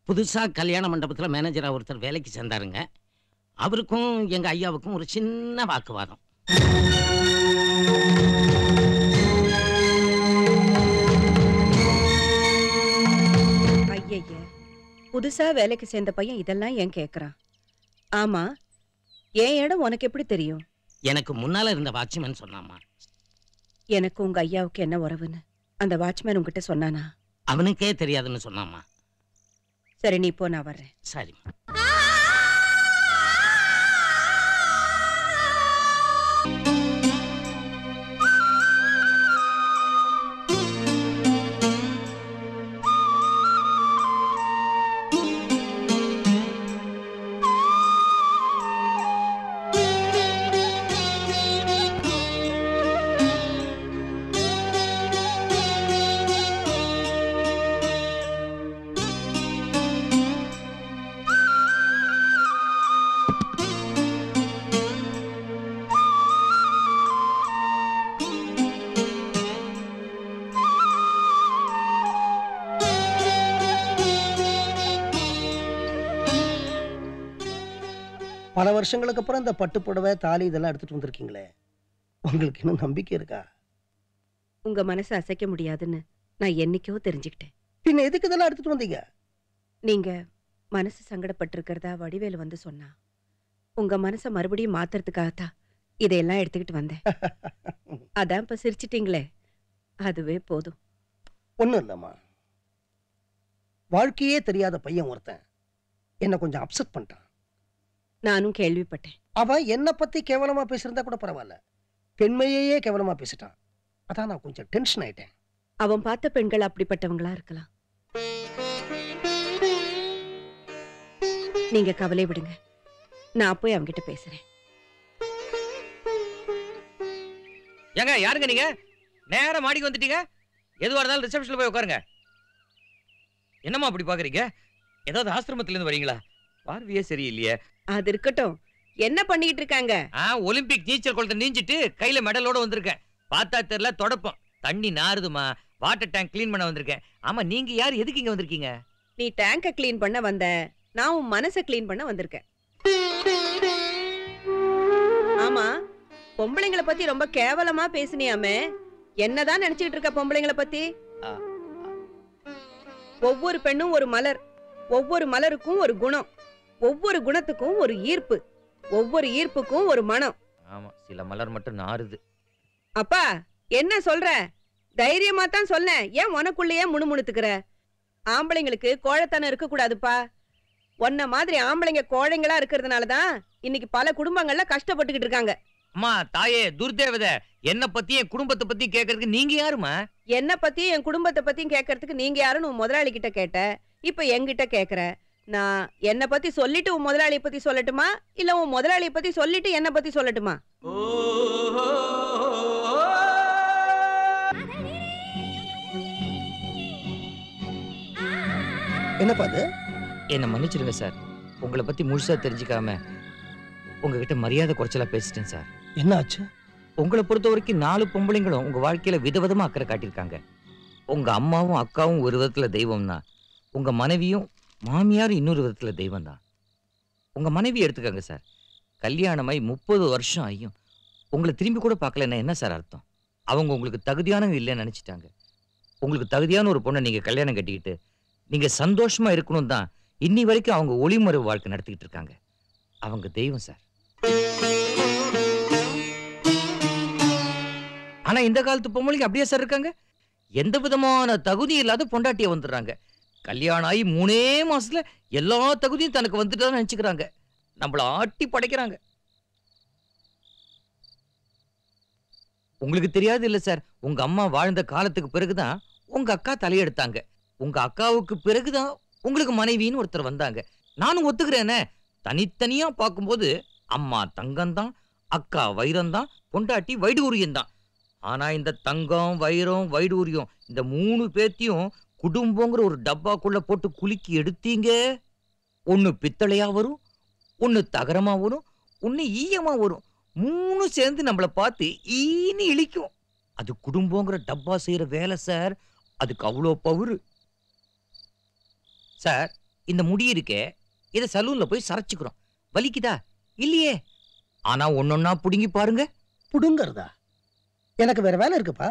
புதுசா கல்யாண மண்டபத்துல மேனேஜரா ஒருத்தர் வேலைக்கு சேர்ந்தாருங்க. அவருக்கும் எங்க ஐயாவுக்கும் ஒரு சின்ன வாக்குவாதம். ஐயய்ய, புதுசா வேலைக்கு சேர்ந்த பையன் இதெல்லாம் ஏன் கேக்குறான்? ஆமா, என் இடம் உனக்கு எப்படி தெரியும்? எனக்கு முன்னால இருந்த வாட்ச்மேன் சொன்னாமா. எனக்கு உங்க ஐயாவுக்கு என்ன உறவுன்னு அந்த வாட்ச்மேன் உங்ககிட்ட சொன்னானா? அவனுக்கே தெரியாதுன்னு சொன்னாமா. சரி, நீ போ, நான் வர்றேன். சரிம்மா. பல வருஷங்களுக்கு அப்புறம் இந்த பட்டு புடவை தாலி இதெல்லாம் எடுத்துட்டு வந்திருக்கீங்களே, உங்களுக்கு இன்னும் நம்பிக்கை இருக்கா? உங்க மனசை அசைக்க முடியாதுன்னு நான் என்னைக்கோ தெரிஞ்சுக்கிட்டேன். பின்ன எதுக்கு இதெல்லாம் எடுத்துட்டு வந்தீங்க? நீங்க மனசு சங்கடப்பட்டிருக்கிறதா வடிவேலு வந்து சொன்னா, உங்க மனசை மறுபடியும் மாத்துறதுக்காகத்தான் இதையெல்லாம் எடுத்துக்கிட்டு வந்தேன். அதான் இப்ப சிரிச்சிட்டீங்களே, அதுவே போதும். ஒண்ணும் இல்லம்மா, வாழ்க்கையே தெரியாத பையன் ஒருத்தன் என்ன கொஞ்சம் அப்செட் பண்ணிட்டான். நானும் கேள்விப்பட்டேன். அவன் என்னை பத்தி கேவலமா பேசியிருந்தா கூட பரவாயில்ல, பெண்மையே கேவலமா பேசிட்டான். அதான் நான் கொஞ்சம் டென்ஷன் ஆயிட்டேன். அவன் பார்த்த பெண்கள் அப்படிப்பட்டவங்களா இருக்கலாம். நீங்க கவலை விடுங்க, நான் போய் அவங்கிட்ட பேசுறேன். ஏங்க யாருங்க நீங்க? நேரா மாடிக்கு வந்துட்டீங்க. எதுவா இருந்தாலும் ரிசப்ஷன்ல போய் உட்காருங்க. என்னம்மா அப்படி பாக்குறீங்க? ஏதாவது ஆசிரமத்துல இருந்து வரீங்களா? பார்வையே சரியில்லையே. அது இருக்கட்டும், என்ன பண்ணிட்டு இருக்காங்க? ஒலிம்பிக் நீச்சல் குளத்தை நீஞ்சிட்டு கையில மெடலோட வந்திருக்கேன். பார்த்தா தெரியல, தொடப்பம் தண்ணி நாறுதுமா. வாட்டர் டேங்க் கிளீன் பண்ண வந்திருக்கேன். ஆமா, நீங்க யார், எதுக்கு இங்க வந்திருக்கீங்க? நீ டேங்க கிளீன் பண்ண வந்த, நான் உன் மனசை கிளீன் பண்ண வந்திருக்கேன். ஆமா, பொம்பளைங்களை பத்தி ரொம்ப கேவலமா பேசினியாமே, என்னதான் நினைச்சிட்டு இருக்க பொம்பளைங்களை பத்தி? ஒவ்வொரு பெண்ணும் ஒரு மலர், ஒவ்வொரு மலருக்கும் ஒரு குணம், ஒவ்வொரு குணத்துக்கும் ஒரு ஈர்ப்பு, ஒவ்வொரு ஈர்ப்புக்கும் ஒரு மனம். ஆமா, சில மலர் மட்டும் நாறுது. அப்பா என்ன சொல்ற? தைரியமா தான் சொல்ல, ஏன் உனக்குள்ளேயே முணுமுணுத்துக்கிற? ஆம்பளைங்களுக்கு கோழைத்தனம் இருக்க கூடாதுப்பா. உன்ன மாதிரி ஆம்பளைங்க கோழைங்களா இருக்கிறதுனாலதான் இன்னைக்கு பல குடும்பங்கள்ல கஷ்டப்பட்டுக்கிட்டு இருக்காங்க. அம்மா தாயே துர்தேவதை, என்ன பத்தி என் குடும்பத்தை பத்தி கேட்கறதுக்கு நீங்க யாருமா? என்ன பத்தி என் குடும்பத்தை பத்தியும் கேட்கறதுக்கு நீங்க யாருன்னு உன் முதலாளி கிட்ட கேட்ட, இப்ப என்கிட்ட கேக்குற. நான் என்ன பத்தி சொல்லிட்டு உன் முதலாளியை பத்தி சொல்லட்டுமா, இல்ல உன் முதலாளியை பத்தி சொல்லிட்டு என்ன பத்தி சொல்லட்டுமா? என்னப்பா அது? என்ன மன்னிச்சிருங்க சார், உங்களை பத்தி முழுசா தெரிஞ்சுக்காம உங்ககிட்ட மரியாதை குறைச்சலா பேசிட்டேன் சார். என்ன ஆச்சு? உங்களை பொறுத்த வரைக்கும் 4 பொம்பளைங்களும் உங்க வாழ்க்கையில விதவிதமா அக்கறை காட்டியிருக்காங்க. உங்க அம்மாவும் அக்காவும் ஒரு விதத்துல தெய்வம் தான், உங்க மனைவியும் மாமியாரும் இன்னொரு விதத்துல தெய்வம் தான். உங்க மனைவி எடுத்துக்கங்க சார், கல்யாணமாய் 30 வருஷம் ஆகியும் உங்களை திரும்பி கூட பார்க்கலன்னா என்ன சார் அர்த்தம்? அவங்க உங்களுக்கு தகுதியானவங்க இல்லைன்னு நினைச்சிட்டாங்க. உங்களுக்கு தகுதியான ஒரு பொண்ணை நீங்க கல்யாணம் கட்டிக்கிட்டு நீங்க சந்தோஷமா இருக்கணும் தான் இன்னி வரைக்கும் அவங்க ஒளிமறை வாழ்க்கை நடத்திக்கிட்டு இருக்காங்க. அவங்க தெய்வம் சார். ஆனா இந்த காலத்து பொம்பளைங்க அப்படியே சார் இருக்காங்க. எந்த விதமான தகுதி இல்லாத பொண்டாட்டிய வந்துடுறாங்க. கல்யாணம் ஆகி 3 மாசத்துல எல்லா தகுதியும் தனக்கு வந்துட்டு நினைச்சுக்கிறாங்க. நம்மள ஆட்டி படைக்கிறாங்க. உங்களுக்கு தெரியாது இல்ல சார், உங்க அம்மா வாழ்ந்த காலத்துக்கு பிறகுதான் உங்க அக்கா தலையெடுத்தாங்க. உங்க அக்காவுக்கு பிறகுதான் உங்களுக்கு மனைவின்னு ஒருத்தர் வந்தாங்க. நானும் ஒத்துக்கிறேனே, தனித்தனியா பார்க்கும்போது அம்மா தங்கம்தான், அக்கா வைரம்தான், பொண்டாட்டி வைடூரியம் தான். ஆனா இந்த தங்கம் வைரம் வைடூரியம் இந்த 3 பேத்தையும் குடும்பங்கிற ஒரு டப்பாக்குள்ள போட்டு குலுக்கி எடுத்தீங்க, ஒண்ணு பித்தளையா வரும், ஒண்ணு தகரமா வரும், ஒண்ணு ஈயமா வரும். 3 சேர்ந்து நம்மளை பார்த்து ஈன்னு இழிக்கும். அது குடும்பங்கிற டப்பா செய்யற வேலை சார். அதுக்கு அவ்வளோ பவரு சார். இந்த முடி இருக்கே, இதை சலூன்ல போய் சரைச்சுக்கிறோம். வலிக்குதா? இல்லையே. ஆனா ஒன்னொன்னா புடுங்கி பாருங்க. புடுங்கறதா? எனக்கு வேற வேலை இருக்குப்பா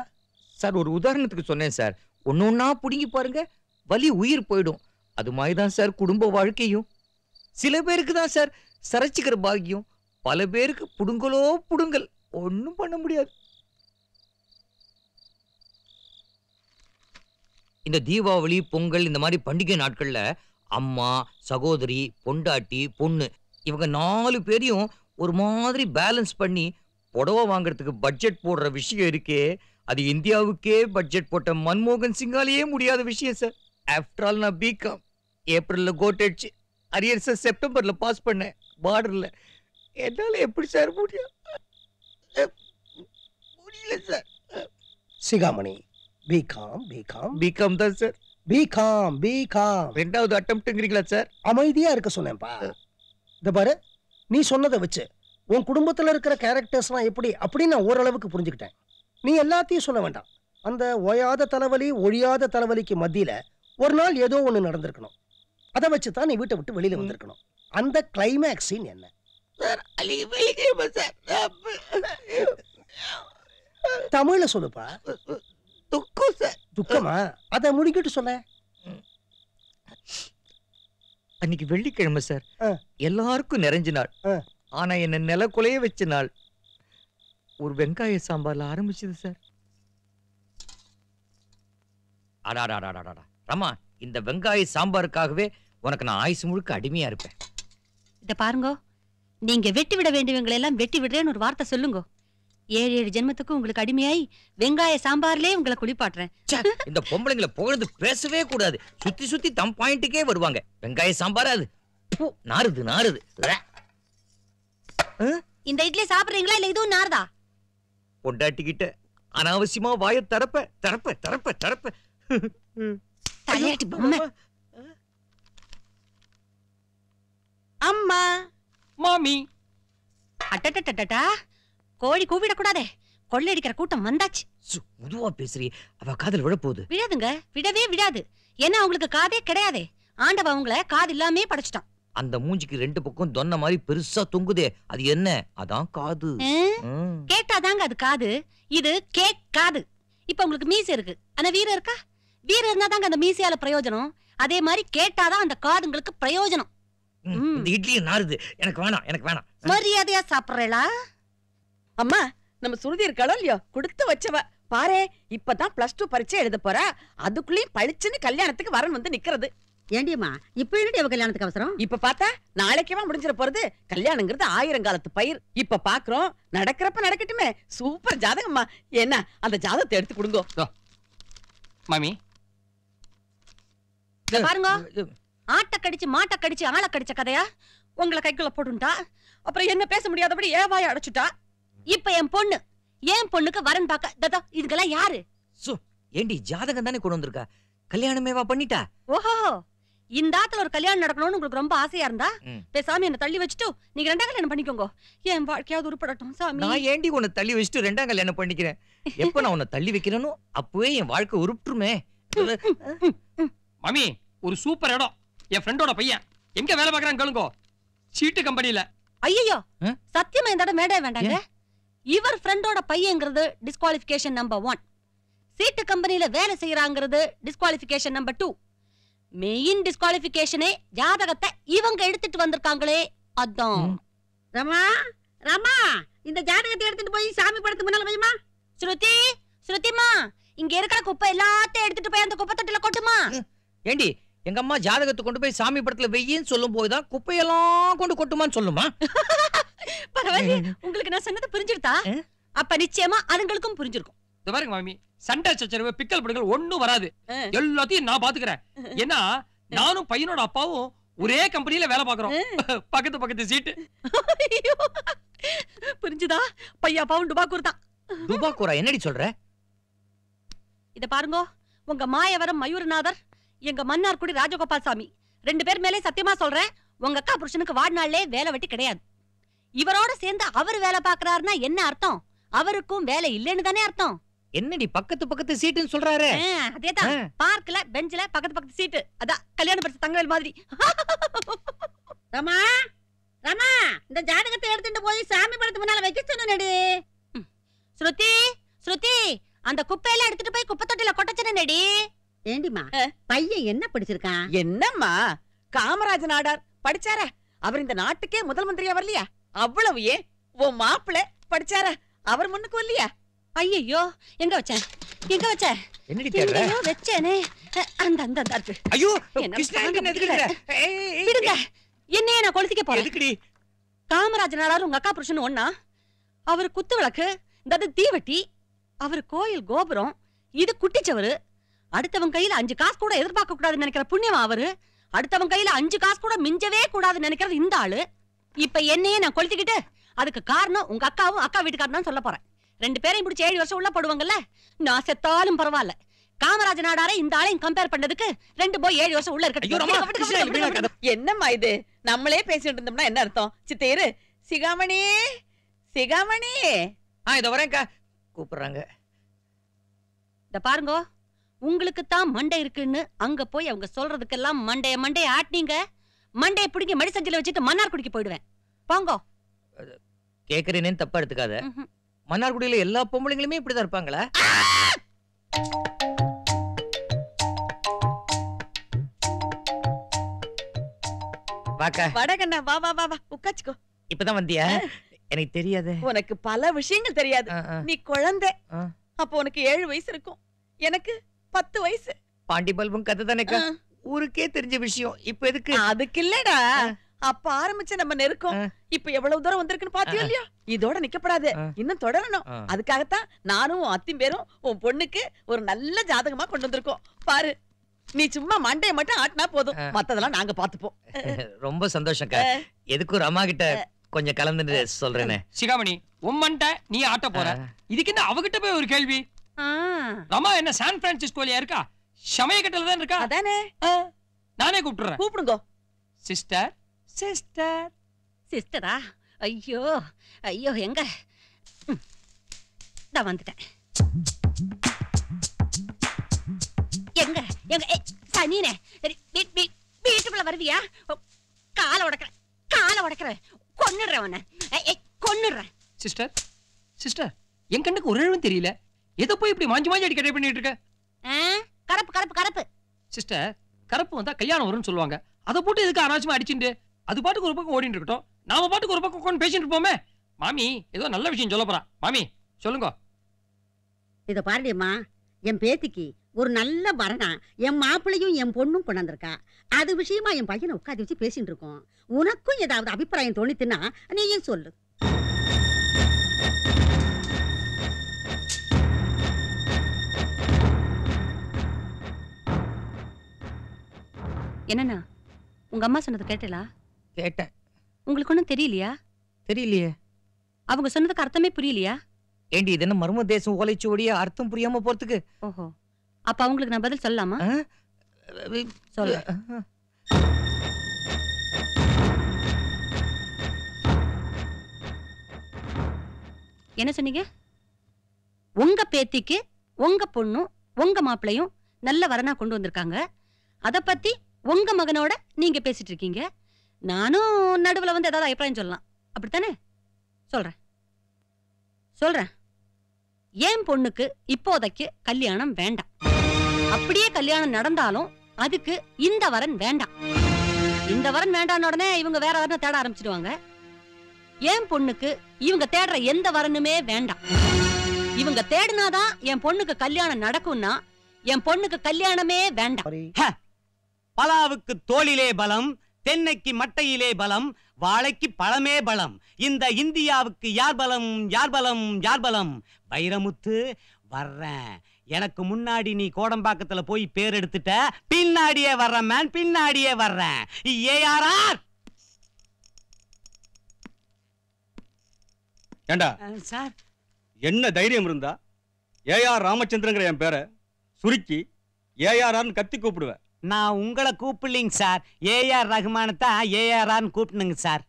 சார். ஒரு உதாரணத்துக்கு சொன்னேன் சார். ஒன்னொன்னா புடுங்கி பாருங்க, வலி உயிர் போயிடும். அது மாதிரிதான் சார் குடும்ப வாழ்க்கையும். சில பேருக்கு தான் சார் சரைச்சுக்கிற பாக்கியம், பல பேருக்கு புடுங்கலோ புடுங்கல், ஒன்னும் பண்ண முடியாது. இந்த தீபாவளி பொங்கல் இந்த மாதிரி பண்டிகை நாட்கள்ல அம்மா சகோதரி பொண்டாட்டி பொண்ணு இவங்க 4 பேரையும் ஒரு மாதிரி பேலன்ஸ் பண்ணி புடவை வாங்குறதுக்கு பட்ஜெட் போடுற விஷயம் இருக்கே, அது இந்தியாவுக்கே பட்ஜெட் போட்ட மன்மோகன் சிங்காலேயே முடியாத விஷயம் சார். ஆஃப்டர் ஆல் நான் பிகாம் ஏப்ரல்ல கோட் அடிச்சு அரியர்ஸை செப்டம்பர்ல பாஸ் பண்ணேன் பார்டர்ல. என்னால எப்படி சார் முடியும்? முடியல சார். சிகாமணி, பிகாம் பிகாம் பிகாம் தான் சார். பிகாம் பிகாம் 2வது அட்டெம்ப்ட்ங்கிறீங்களா சார்? அமைதியா இருக்க சொன்னேன்ப்பா. இந்த பாரு, நீ சொன்னதை வச்சு உன் குடும்பத்துல இருக்கிற கேரக்டர்ஸ்லாம் எப்படி அப்படின்னு நான் ஓரளவுக்கு புரிஞ்சுக்கிட்டேன். நீ எல்லாத்தையும் சொல்ல வேண்டாம். அந்த ஓயாத தலைவலி ஒழியாத தலைவலிக்கு மத்தியில ஒரு நாள் ஏதோ ஒண்ணு நடந்திருக்கணும். அதை வச்சு தான் நீ வீட்டை விட்டு வெளியில வந்திருக்கணும். அந்த கிளைமேக்ஸ் சீன் என்ன? சார் வெள்ளிக்கிழமை சார். தமிழ்ல சொல்லுப்பா. துக்கம் சார். துக்கமா? அதை முடிக்கிட்டு சொல்ல. அன்னைக்கு வெள்ளிக்கிழமை சார். எல்லாருக்கும் நிறைஞ்ச நாள். ஆனா என்ன நிலக்குலைய வச்ச நாள். ஒரு வெங்காய சாம்பார்ல ஆரம்பிச்சது சார். அடாடாடாடாடா ரமா, இந்த வெங்காய சாம்பாருக்காகவே உனக்கு நான் ஆயுசு முழுக்க அடிமையா இருப்பேன். இத பாருங்க, நீங்க வெட்டி விட வேண்டியவங்களை எல்லாம் வெட்டி விடுறேன்னு ஒரு வார்த்தை சொல்லுங்க. 7 ஜென்மத்துக்கு உங்களுக்கு அடிமையாய் வெங்காய சாம்பார்லயே உங்களை குளிப்பாட்டுறேன். இந்த பொம்பளைங்களை புகழ்ந்து பேசவே கூடாது. சுத்தி சுத்தி தம் பாயிண்ட்டுக்கே வருவாங்க. வெங்காய சாம்பார் அது நாறுது நாறுது. இந்த இட்லி சாப்பிடுறீங்களா இல்ல இதுவும் நார்தா? பொண்டாட்டிக்கிட்ட அனாவசியமா வாய தரப்ப தரப்ப தரப்ப தரப்ப. தலையாட்டி பொம்மை. அம்மா மாமி. அட்டட்டட்டட்டா, கோழி கூவிடக்கூடாதே, கொள்ளையடிக்கிற கூட்டம் வந்தாச்சு. முதுவா பேசுறீ, அவ காதல் விழ போகுது. விடாதுங்க, விடவே விடாது. ஏன்னா அவங்களுக்கு காதே கிடையாதே. ஆண்டவ அவங்கள காது இல்லாமே படைச்சிட்டான். அந்த மூஞ்சிக்கு 2 பக்கம் தொன்ன மாதிரி பெருசா தொங்குதே, அது என்ன? அதான் காது. கேட்டாதாங்க அது காது. இது கேக் காது. இப்ப உங்களுக்கு மீசை இருக்கு, ஆனா வீரம் இருக்கா? வீரம் இருந்தாதாங்க அந்த மீசையால பிரயோஜனம். அதே மாதிரி கேட்டாதான் அந்த காதுங்களுக்கு பிரயோஜனம். இந்த இட்லியும் நாறுது. எனக்கு வேணாம், எனக்கு வேணாம். மரியாதையா சாப்பிடுறா? அம்மா, நம்ம சுருதி இருக்காளோ இல்லையோ, கொடுத்து வச்சவ பாரு. இப்பதான் +2 பரீட்சை எழுத போறா. அதுக்குள்ளேயும் பளிச்சுன்னு கல்யாணத்துக்கு வரன் வந்து நிக்கிறது. ஏண்டியம்மா, இப்ப என்னடி அவ கல்யாணத்துக்கு அவசரம்? இப்ப பார்த்தா நாளைக்கேவா முடிஞ்சிட போறது. கல்யாணங்கிறது 1000 காலத்து பயிர். இப்ப பாக்குறோம், நடக்கிறப்ப நடக்கட்டுமே. சூப்பர் ஜாதகம்மா. என்ன அந்த ஜாதகத்தை எடுத்து கொடுங்க மாமி. பாருங்க, ஆட்ட கடிச்சு மாட்ட கடிச்சு ஆள கடிச்ச கதையா உங்களை கைக்குள்ள போட்டுட்டா. அப்புறம் என்ன பேச முடியாதபடி ஏவாய அடைச்சுட்டா. இப்ப என் பொண்ணுக்கு வரன் பாக்க இதுக்கெல்லாம் யாரு? ஏண்டி ஜாதகம் தானே கொண்டு வந்திருக்கா? கல்யாணமேவா பண்ணிட்டா? ஓஹோ, இந்த ஆத்துல ஒரு கல்யாணம் நடக்கணும்னு உங்களுக்கு ரொம்ப ஆசையா இருந்தா பேசாம என்ன தள்ளி வச்சுட்டு நீங்க 2ஆம் கல்யாணம் பண்ணிக்கோங்க. என் வாழ்க்கையாவது உருப்படட்டும் சாமி. நான் ஏண்டி உன்னை தள்ளி வச்சுட்டு 2ஆம் கல்யாணம் பண்ணிக்கிறேன்? எப்ப நான் உன்னை தள்ளி வைக்கிறேனோ அப்பவே என் வாழ்க்கை உருப்பிட்டுருமே. மாமி, ஒரு சூப்பர் இடம். என் ஃப்ரெண்டோட பையன் எங்க வேலை பாக்குறான்னு கேளுங்க. சீட்டு கம்பெனில. ஐயோ, சத்தியமா இந்த இடம் மேடே வேண்டாங்க. இவர் ஃப்ரெண்டோட பையங்கிறது டிஸ்குவாலிஃபிகேஷன் நம்பர் 1. சீட்டு கம்பெனில வேலை செய்யறாங்கிறது டிஸ்குவாலிஃபிகேஷன் நம்பர் 2. மெயின் டிஸ்குவாலிஃபிகேஷனே ஜாதகத்தை இவங்க எடுத்துட்டு வந்திருக்காங்களே, அதான். ரமா, ரமா, இந்த ஜாதகத்தை எடுத்துட்டு போய் சாமி படத்துக்கு முன்னால வைமா. ஸ்ருதி, ஸ்ருதிமா, இங்க இருக்கிற குப்பை எல்லாத்தையும் எடுத்துட்டு போய் அந்த குப்பை தொட்டில கொட்டுமா. ஏண்டி, எங்க அம்மா ஜாதகத்தை கொண்டு போய் சாமி படத்துல வெய்யின்னு சொல்லும் போதுதான் குப்பையெல்லாம் கொண்டு கொட்டுமான்னு சொல்லுமா? பரவாயில்ல, உங்களுக்கு நான் சொன்னது புரிஞ்சிருத்தா? அப்ப நிச்சயமா அதுங்களுக்கும் புரிஞ்சிருக்கும். இந்த பாருங்க மாமி, சண்டை சச்சரவு பிக்கல் படுகள் ஒண்ணும் வராது. எல்லாத்தையும் நான் பாத்துக்கிறேன். ஏன்னா நானும் பையனோட அப்பாவும் ஒரே கம்பெனில வேலை பாக்குறோம். பக்கத்து பக்கத்து சீட்டு. புரிஞ்சுதா? பையா அப்பாவும் டுபாக்கூர் தான். டுபாக்கூரா? என்னடி சொல்ற? இத பாருங்க, உங்க மாயவரம் மயூரநாதர், எங்க மன்னார்குடி ராஜகோபால் சாமி 2 பேர் மேலே சத்தியமா சொல்றேன், உங்க அக்கா புருஷனுக்கு வாடினாலே வேலை வெட்டி கிடையாது. இவரோட சேர்ந்து அவர் வேலை பாக்குறாருன்னா என்ன அர்த்தம்? அவருக்கும் வேலை இல்லைன்னு தானே அர்த்தம். என்னடி பக்கத்து பக்கத்து சீட்டுன்னு சொல்றாரு? அதேதான், பார்க்ல பெஞ்ச்ல பக்கத்து பக்கத்து சீட்டு. அதான் கல்யாணம் படிச்ச தங்கவேல் மாதிரி. ரமா, ரமா, இந்த ஜாதகத்தை எடுத்துட்டு போய் சாமி படத்துக்கு முன்னால வைக்க சொன்னேடி. ஸ்ருதி, ஸ்ருதி, அந்த குப்பையெல்லாம் எடுத்துட்டு போய் குப்பை தொட்டில கொட்டச்சனேடி. ஏண்டிமா, பையன் என்ன படிச்சிருக்கான்? என்னம்மா, காமராஜ நாடார் படிச்சாரா? அவர் இந்த நாட்டுக்கே முதல் மந்திரியா வரலையா? அவ்வளவு ஏன் உன் மாப்பிள்ளை படிச்சாரா? அவர் முன்னுக்கு வரலையா? ஐயோ, எங்க வச்சேன்? எங்க வச்சேன்? என்னடி தேடுற? ஐயோ, வெச்சேனே. அந்த அந்த அந்த இருக்கு. ஐயோ, கிருஷ்ணா என்ன எதுக்குற? விடுங்க, என்னையே நான் கொளுத்திக்க போறேன். எதுக்குடி? காமராஜ நாடார் உங்க அக்கா புருஷன் ஒண்ணா? அவர் குத்து விளக்கு, இந்த தீவட்டி, அவர் கோயில் கோபுரம், இது குட்டிச்சவரு. அடுத்தவன் கையில 5 காசு கூட எதிர்பார்க்க கூடாதுன்னு நினைக்கிற புண்ணியமா அவரு. அடுத்தவன் கையில 5 காசு கூட மிஞ்சவே கூடாதுன்னு நினைக்கிறது இந்த ஆளு. இப்ப என்னையே நான் கொளுத்திக்கிட்டு அதுக்கு காரணம் உங்க அக்காவும் அக்கா வீட்டுக்காரன் தான் சொல்ல போறேன். 2 பேரையும் பிடிச்சி 7 வருஷம் உள்ள போடுவாங்கல்ல. நான் செத்தாலும் பரவாயில்ல. காமராஜ நாடாரை இந்த ஆளையும் கம்பேர் பண்ணதுக்கு 2 போய் 7 வருஷம் உள்ள இருக்கட்டும். என்னம்மா இது? நம்மளே பேசிட்டு இருந்தோம்னா என்ன அர்த்தம்? சித்தேரு, சிகாமணி, சிகாமணி. இத வரேன்க்கா, கூப்பிடுறாங்க. இத பாருங்க, உங்களுக்கு தான் மண்டை இருக்குன்னு அங்க போய் அவங்க சொல்றதுக்கெல்லாம் மண்டைய ஆட்டினீங்க. மண்டைய பிடிங்க மடி சஞ்சில வச்சுட்டு மன்னார் குடிக்க போயிடுவேன். போங்க. கேக்குறேனேன்னு தப்பா எடுத்துக்காத. மன்னார்குடியில எல்லா பொம்பளைங்களுமே இப்படிதான் இருப்பாங்களா? வாக்கா. வடகண்ணா வா வா வா வா உட்காச்சுக்கோ. இப்பதான் வந்தியா? எனக்கு தெரியாது. உனக்கு பல விஷயங்கள் தெரியாது. நீ குழந்தை. அப்போ உனக்கு 7 வயசு இருக்கும், எனக்கு 10 வயசு. பாண்டி பல்பும் கதை தானேக்கா, ஊருக்கே தெரிஞ்ச விஷயம். இப்ப எதுக்கு? அதுக்கு இல்லடா, அப்ப ஆரம்பிச்ச நம்ம நெருக்கம் இப்ப எவ்வளவு தூரம் வந்திருக்குன்னு பாத்தியோ இல்லையா? இதோட நிக்கப்படாது, இன்னும் தொடரணும். அதுக்காகத்தான் நானும் அத்தியும் பேரும் உன் பொண்ணுக்கு ஒரு நல்ல ஜாதகமா கொண்டு வந்திருக்கோம். பாரு, நீ சும்மா மண்டைய மட்டும் ஆட்டினா போதும், மத்ததெல்லாம் நாங்க பாத்துப்போம். ரொம்ப சந்தோஷம்க்கா. எதுக்கும் ரமா கிட்ட கொஞ்சம் கலந்துட்டு சொல்றேனே. சிகாமணி, உம்மன்ட்ட நீ ஆட்ட போற, இதுக்கு என்ன அவகிட்ட போய் ஒரு கேள்வி? ரமா என்ன சான் பிரான்சிஸ்கோலயா இருக்கா? சமயக்கட்டல தான் இருக்கா? அதானே. நானே கூப்பிடுறேன். கூப்பிடுங்க. சிஸ்டர் சிஸ்டர் சிஸ்டரா? ஐயோ ஐயோ, எங்க நான் வந்துட்டேன். எங்க எங்க சனினே, வீட்டுக்குள்ள வருவியா? காலை உடைக்கிறேன், காலை உடைக்கிறேன், கொன்னுடுறேன் உன்னை, கொன்னுடுறேன். சிஸ்டர் சிஸ்டர், என் கண்ணுக்கு ஒரு இழவும் தெரியல, எதை போய் இப்படி மாஞ்சி மாஞ்சி அடிக்கடி பண்ணிட்டு இருக்க? கரப்பு கரப்பு கரப்பு. சிஸ்டர், கரப்பு வந்தா கல்யாணம் வரும்னு சொல்லுவாங்க, அதை போட்டு எதுக்கு அனாவசியமா அடிச்சுட்டு? அது பாட்டுக்கு ஒரு பக்கம் ஓடிட்டு இருக்கட்டும், நாம பாட்டுக்கு ஒரு பக்கம் உட்கார்ந்து பேசிட்டு இருப்போமே. மாமி ஏதோ நல்ல விஷயம் சொல்ல போறா. மாமி சொல்லுங்க. இத பாருடியம்மா, என் பேத்திக்கு ஒரு நல்ல வரனா என் மாப்பிள்ளையும் என் பொண்ணும் கொண்டாந்துருக்கா. அது விஷயமா என் பையனை உட்காந்து வச்சு பேசிட்டு இருக்கோம். உனக்கும் ஏதாவது அபிப்பிராயம் தோணித்துன்னா நீயும் சொல்லு. என்னண்ணா, உங்க அம்மா சொன்னது கேட்டலா? கேட்டேன். உங்களுக்கு ஒண்ணும் தெரியலையா? தெரியலையே. அவங்க சொன்னதுக்கு அர்த்தமே புரியலையா? ஏண்டி, இது என்ன மர்ம தேசம் ஓலைச்சுவடியா அர்த்தம் புரியாம போறதுக்கு? ஓஹோ, அப்ப அவங்களுக்கு நான் பதில் சொல்லலாமா? சொல்ல. என்ன சொன்னீங்க? உங்க பேத்திக்கு உங்க பொண்ணும் உங்க மாப்பிள்ளையும் நல்ல வரனா கொண்டு வந்திருக்காங்க, அத பத்தி உங்க மகனோட நீங்க பேசிட்டு இருக்கீங்க. நானும் நடுவுல வந்து ஏதாவது அபிப்பிராயம் சொல்லலாம், அப்படித்தானே? சொல்றேன் சொல்றேன். என் பொண்ணுக்கு இப்போதைக்கு கல்யாணம் வேண்டாம். அப்படியே கல்யாணம் நடந்தாலும் அதுக்கு இந்த வரன் வேண்டாம். இந்த வரன் வேண்டான உடனே இவங்க வேற வரனை தேட ஆரம்பிச்சிடுவாங்க. என் பொண்ணுக்கு இவங்க தேடுற எந்த வரனுமே வேண்டாம். இவங்க தேடினாதான் என் பொண்ணுக்கு கல்யாணம் நடக்கும்னா என் பொண்ணுக்கு கல்யாணமே வேண்டாம். பலாவுக்கு தோளிலே பலம், தென்னைக்கு மட்டையிலே பலம், வாழைக்கு பழமே பலம். இந்த இந்தியாவுக்கு யார் பலம், யார் பலம், யார் பலம்? வைரமுத்து வர்றேன். எனக்கு முன்னாடி நீ கோடம்பாக்கத்துல போய் பேர் எடுத்துட்ட, பின்னாடியே வர்றேன் மேன், பின்னாடியே வர்றேன். ஏஆர்ஆர். ஏண்டா சார், என்ன தைரியம் இருந்தா ஏஆர் ராமச்சந்திரங்கிற என் பேரை சுருக்கி ஏஆர்ஆர்னு கத்தி கூப்பிடுவேன். நான் உங்களை கூப்பிடலிங்க சார், ஏஆர் ரகுமானத்தான் ஏஆர்ஆர்னு கூப்பிட்டுனுங்க சார்.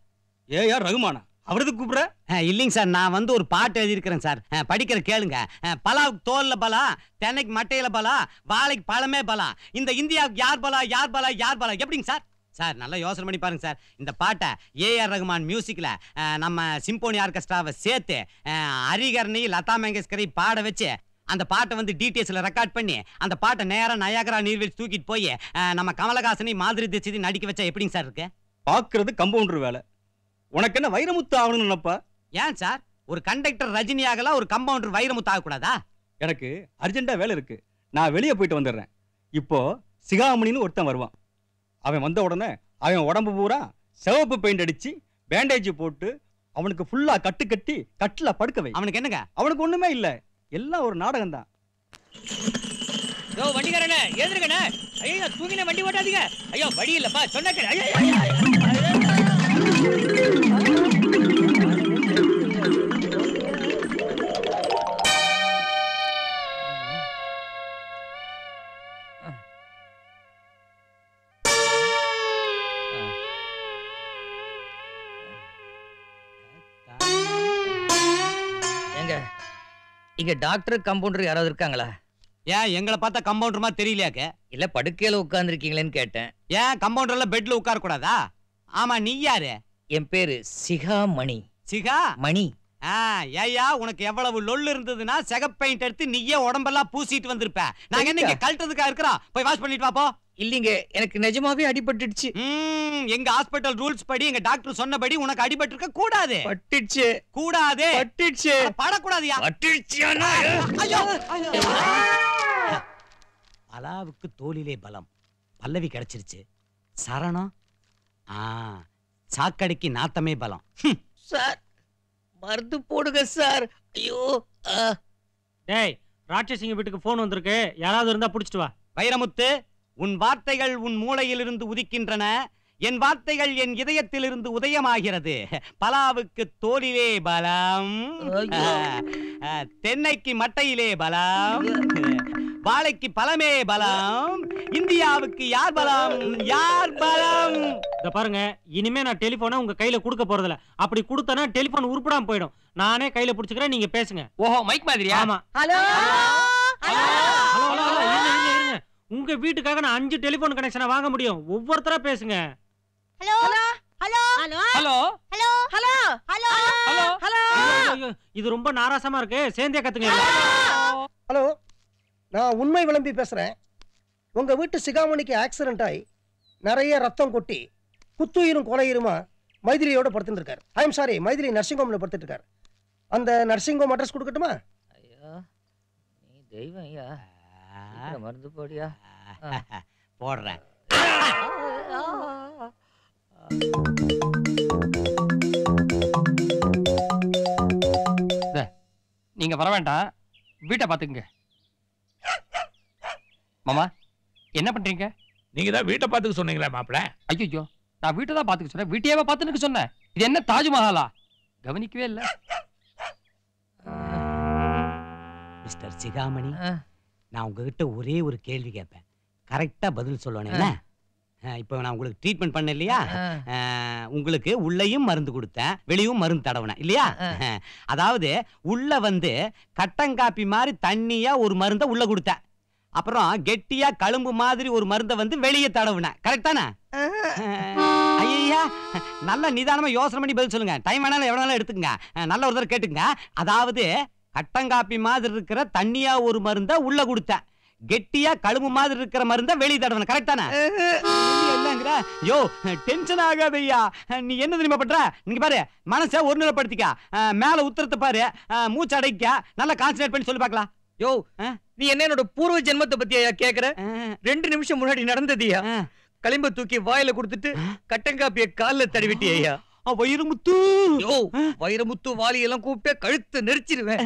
ஏஆர் ரகுமானா? அவரது கூப்பிடுற? இல்லைங்க சார், நான் வந்து ஒரு பாட்டு எழுதியிருக்கிறேன் சார், படிக்கிற கேளுங்க. பலாவுக்கு தோல்ல பலா, தென்னைக்கு மட்டையில பலா, வாழைக்கு பழமே பலா. இந்த இந்தியாவுக்கு யார் பலா, யார் பலா, யார் பலா? எப்படிங்க சார்? சார் நல்லா யோசனை பண்ணி பாருங்க சார். இந்த பாட்டை ஏஆர் ரகுமான் மியூசிக்ல நம்ம சிம்போனி ஆர்கெஸ்ட்ராவை சேர்த்து ஹரிகரனை, லதா மங்கேஷ்கரை பாட வச்சு அந்த பாட்டை வந்து டிடிஎஸ்ல ரெக்கார்ட் பண்ணி அந்த பாட்டை நேரா நயாகரா நீர்வீழ்ச்சி தூக்கிட்டு போய் நம்ம கமலஹாசனை மாதிரி திச்சு நடிக்க வச்சா எப்படிங்க சார் இருக்கு? பாக்குறது கம்பவுண்டர் வேலை. உனக்கு என்ன வைரமுத்து ஆகணும்னு நினைப்பா? ஏன் சார், ஒரு கண்டக்டர் ரஜினி ஆகலாம், ஒரு கம்பவுண்டர் வைரமுத்து ஆகக்கூடாதா? எனக்கு அர்ஜென்ட்டா வேலை இருக்கு, நான் வெளியே போயிட்டு வந்துடுறேன். இப்போ சிகாமணின்னு ஒருத்தன் வருவான். அவன் வந்த உடனே அவன் உடம்பு பூரா சிவப்பு பெயிண்ட் அடிச்சு பேண்டேஜ் போட்டு அவனுக்கு ஃபுல்லா கட்டு கட்டி கட்டில படுக்க வை. அவனுக்கு என்னங்க? அவனுக்கு ஒண்ணுமே இல்ல, எல்லாம் ஒரு நாடகம் தான். யோ வண்டிகாரனே, ஏதுங்கண்ணே. ஐயோ தூங்கின வண்டி ஓட்டாதீங்க. ஐயோ வழி இல்லப்பா, சொன்ன கேளு. ஐயோ எங்க இங்க டாக்டர் கம்பவுண்டர் யாராவது இருக்காங்களா? ஏன் எங்களை பார்த்தா கம்பவுண்டர் மாதிரி தெரியலையாக்க? இல்ல படுக்கையில உட்கார்ந்து இருக்கீங்களேன்னு கேட்டேன். ஏன் கம்பவுண்டர்ல பெட்ல உட்கார கூடாதா? ஆமா, நீ யாரு? என் பேரு சிகாமணி. சிகா மணி. ஏயா உனக்கு எவ்வளவு லொல்லு இருந்ததுன்னா செகப் பெயிண்ட் எடுத்து நீயே உடம்பெல்லாம் பூசிட்டு வந்திருப்ப. நாங்க என்ன இங்க கழட்டதுக்கா இருக்கிறோம்? போய் வாஷ் பண்ணிட்டு வா போ. இல்லீங்க, எனக்கு நிஜமாவே அடிபட்டுடுச்சு. எங்க ஹாஸ்பிடல் ரூல்ஸ் படி எங்க டாக்டர் சொன்னபடி உனக்கு அடிபட்டு இருக்க கூடாது. பட்டுச்சு. கூடாது. பட்டுச்சு. படக்கூடாதுயா. பட்டுச்சு. ஐயோ. பலாவுக்கு தோலிலே பலம். பல்லவி கிடைச்சிருச்சு. சரணம். சாக்கடைக்கு நாத்தமே பலம். சார் மருந்து போடுங்க சார். ஐயோ. டேய், ராட்சசிங்க வீட்டுக்கு போன் வந்திருக்கு. யாராவது இருந்தா புடிச்சிட்டு வா. வைரமுத்து, உன் வார்த்தைகள் உன் மூளையிலிருந்து உதிக்கின்றன. என் வார்த்தைகள் என் இதயத்திலிருந்து உதயமாகிறது. பலாவுக்கு தோலிலே பலம், தென்னைக்கு மட்டையிலே பலம், வாழைக்கு பழமே பலம். இந்தியாவுக்கு யார் பலம்? யார் பலம்? இத பாருங்க, இனிமே நான் டெலிபோனை உங்க கையில கொடுக்க போறதில்ல. அப்படி கொடுத்தனா டெலிபோன் உருப்படாம போயிடும். நானே கையில புடிச்சுக்கிறேன், நீங்க பேசுங்க. ஓஹோ, மைக் மாதிரியா? ஆமா. ஹலோ ஹலோ ஹலோ ஹலோ, இருங்க. உங்க வீட்டுக்காக நான் 5 டெலிபோன் கனெக்ஷனை வாங்க முடியும். ஒவ்வொருத்தரா பேசுங்க. Hello hello hello hello hello hello hello hello. ஐயோ, இது ரொம்ப நாராசமா இருக்கு. சேர்ந்தே கத்துங்க. ஹலோ, நான் உண்மை விளம்பி பேசுறேன். உங்க வீட்டு சிகாமணிக்கு ஆக்சிடென்ட் ஆகி நிறைய ரத்தம் கொட்டி குத்துயிரும் கொலையுருமா மைதிலியோட படுத்துட்டு இருக்காரு. I am sorry, Mythili nursing ஹோம்ல படுத்துட்டு இருக்காரு. அந்த நர்சிங் ஹோம் அட்ரஸ் கொடுக்கட்டுமா? ஐயா, நீ தெய்வம் ஐயா. மருந்து போடியா? போடுறேன். நீங்க வர வேண்டாம், வீட்டை பாத்துக்குங்க. மாமா, என்ன பண்றீங்க? நீங்க தான் வீட்டை பாத்துக்க சொன்னீங்களா மாப்பிள்ள? ஐயோ, நான் வீட்டை தான் பாத்துக்க சொன்னேன். வீட்டையே பாத்துன்னு சொன்னேன். இது என்ன தாஜ்மஹாலா? கவனிக்கவே இல்ல. மிஸ்டர் சிகாமணி, நான் உங்ககிட்ட ஒரே ஒரு கேள்வி கேட்பேன். கரெக்டா பதில் சொல்லணும். இப்போ நான் உங்களுக்கு ட்ரீட்மெண்ட் பண்ண இல்லையா? உங்களுக்கு உள்ளேயும் மருந்து கொடுத்தேன், வெளியும் மருந்து தடவினேன் இல்லையா? அதாவது உள்ள வந்து கட்டங்காப்பி மாதிரி தண்ணியா ஒரு மருந்தை உள்ள கொடுத்தேன். அப்புறம் கெட்டியா கழும்பு மாதிரி ஒரு மருந்தை வந்து வெளியே தடவினேன். கரெக்டானே? ஐயா, நல்ல நிதானமா யோசனை பண்ணி பதில் சொல்லுங்க. டைம் வேணாலும் எவ்வளவு எடுத்துக்கங்க. நல்ல ஒரு தடவை கேட்டுங்க. அதாவது கட்டங்காப்பி மாதிரி இருக்கிற தண்ணியா ஒரு மருந்தை உள்ள கொடுத்தேன், கெட்டியா கழும்பு மாதிரி இருக்கிற மருந்தை வெளியே தடவினேன். கரெக்டானே? இல்லங்கிற யோ, டென்ஷன் ஆகாதையா. நீ என்ன தெரியுமா பண்ற? நீங்க பாரு, மனசை ஒரு நிலைப்படுத்திக்க. மேல உத்தரத்தை பாரு, மூச்சு அடைக்க, நல்லா கான்சன்ட்ரேட் பண்ணி சொல்லி பார்க்கலாம். யோ, நீ என்ன என்னோட பூர்வ ஜென்மத்தை பத்தியா கேக்குற? 2 நிமிஷம் முன்னாடி நடந்ததியா? களிம்ப தூக்கி வாயில கொடுத்துட்டு கட்டங்காப்பிய கால்ல தடவிட்டியா? வைரமுத்து. யோ, வைரமுத்து வாலி எல்லாம் கூப்பிட்டு கழுத்து நெரிச்சிருவேன்.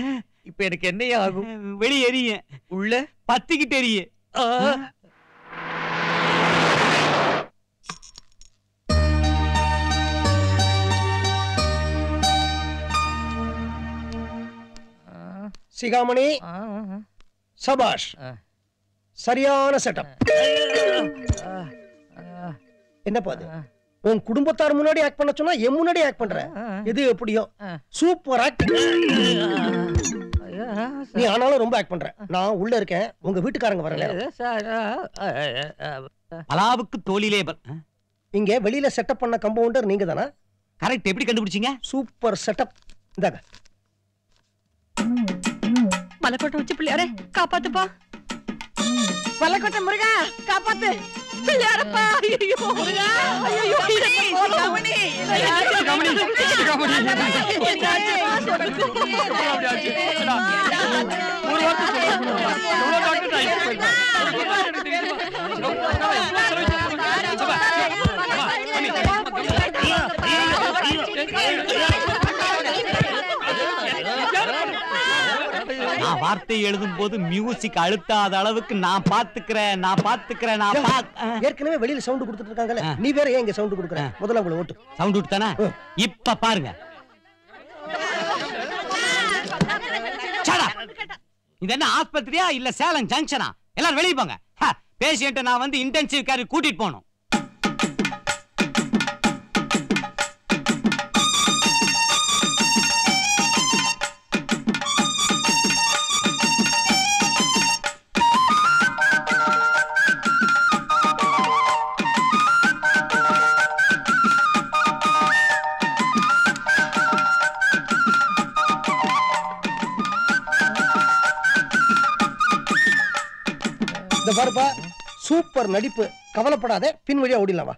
இப்ப எனக்கு என்னையா ஆகும்? வெளியே எரிய, உள்ள பத்திக்கிட்டு எரிய. சிகாமணி, சபாஷ், சரியான செட்டப். என்னப்பா அது? உன் குடும்பத்தார் முன்னாடி ஆக்ட் பண்ண சொன்னா என் முன்னாடி ஆக்ட் பண்ற. எது எப்படியோ சூப்பர் ஆக்டிங். நீ ஆனாலும் ரொம்ப ஆக்ட் பண்ற. நான் உள்ள இருக்கேன், உங்க வீட்டுக்காரங்க வரல. பலாவுக்கு தோலிலே இங்க வெளியில செட்டப் பண்ண கம்பவுண்டர் நீங்க தானா? கரெக்ட். எப்படி கண்டுபிடிச்சீங்க? Super setup. இந்தாங்க. மலைக்கோட்டை வச்சு பிள்ளையாரே காப்பாத்துப்பா. மலைக்கோட்டை முருகா காப்பாத்து பிள்ளையாரப்பா. ஐயோ முருகா, ஐயோ சிகாமணி, நான் வார்த்தை எழுதும் போது மியூசிக் அழுத்தாத அளவுக்கு நான் பாத்துக்கிறேன். ஏற்கனவே வெளியில சவுண்ட் கொடுத்துட்டு இருக்காங்கல்ல, நீ வேற ஏன் இங்க சவுண்ட் கொடுக்குற? முதல்ல உங்களை ஓட்டு. சவுண்ட் விட்டுதானே? இப்ப பாருங்க. இது என்ன ஆஸ்பத்திரியா இல்ல சேலம் ஜங்ஷனா? எல்லாரும் வெளியே போங்க. பேஷண்ட்டை நான் வந்து இன்டென்சிவ் கேர் கூட்டிட்டு போகணும். இந்த பாருப்பா, சூப்பர் நடிப்பு, கவலைப்படாத, பின் வழியா ஓடிடலாம் வா.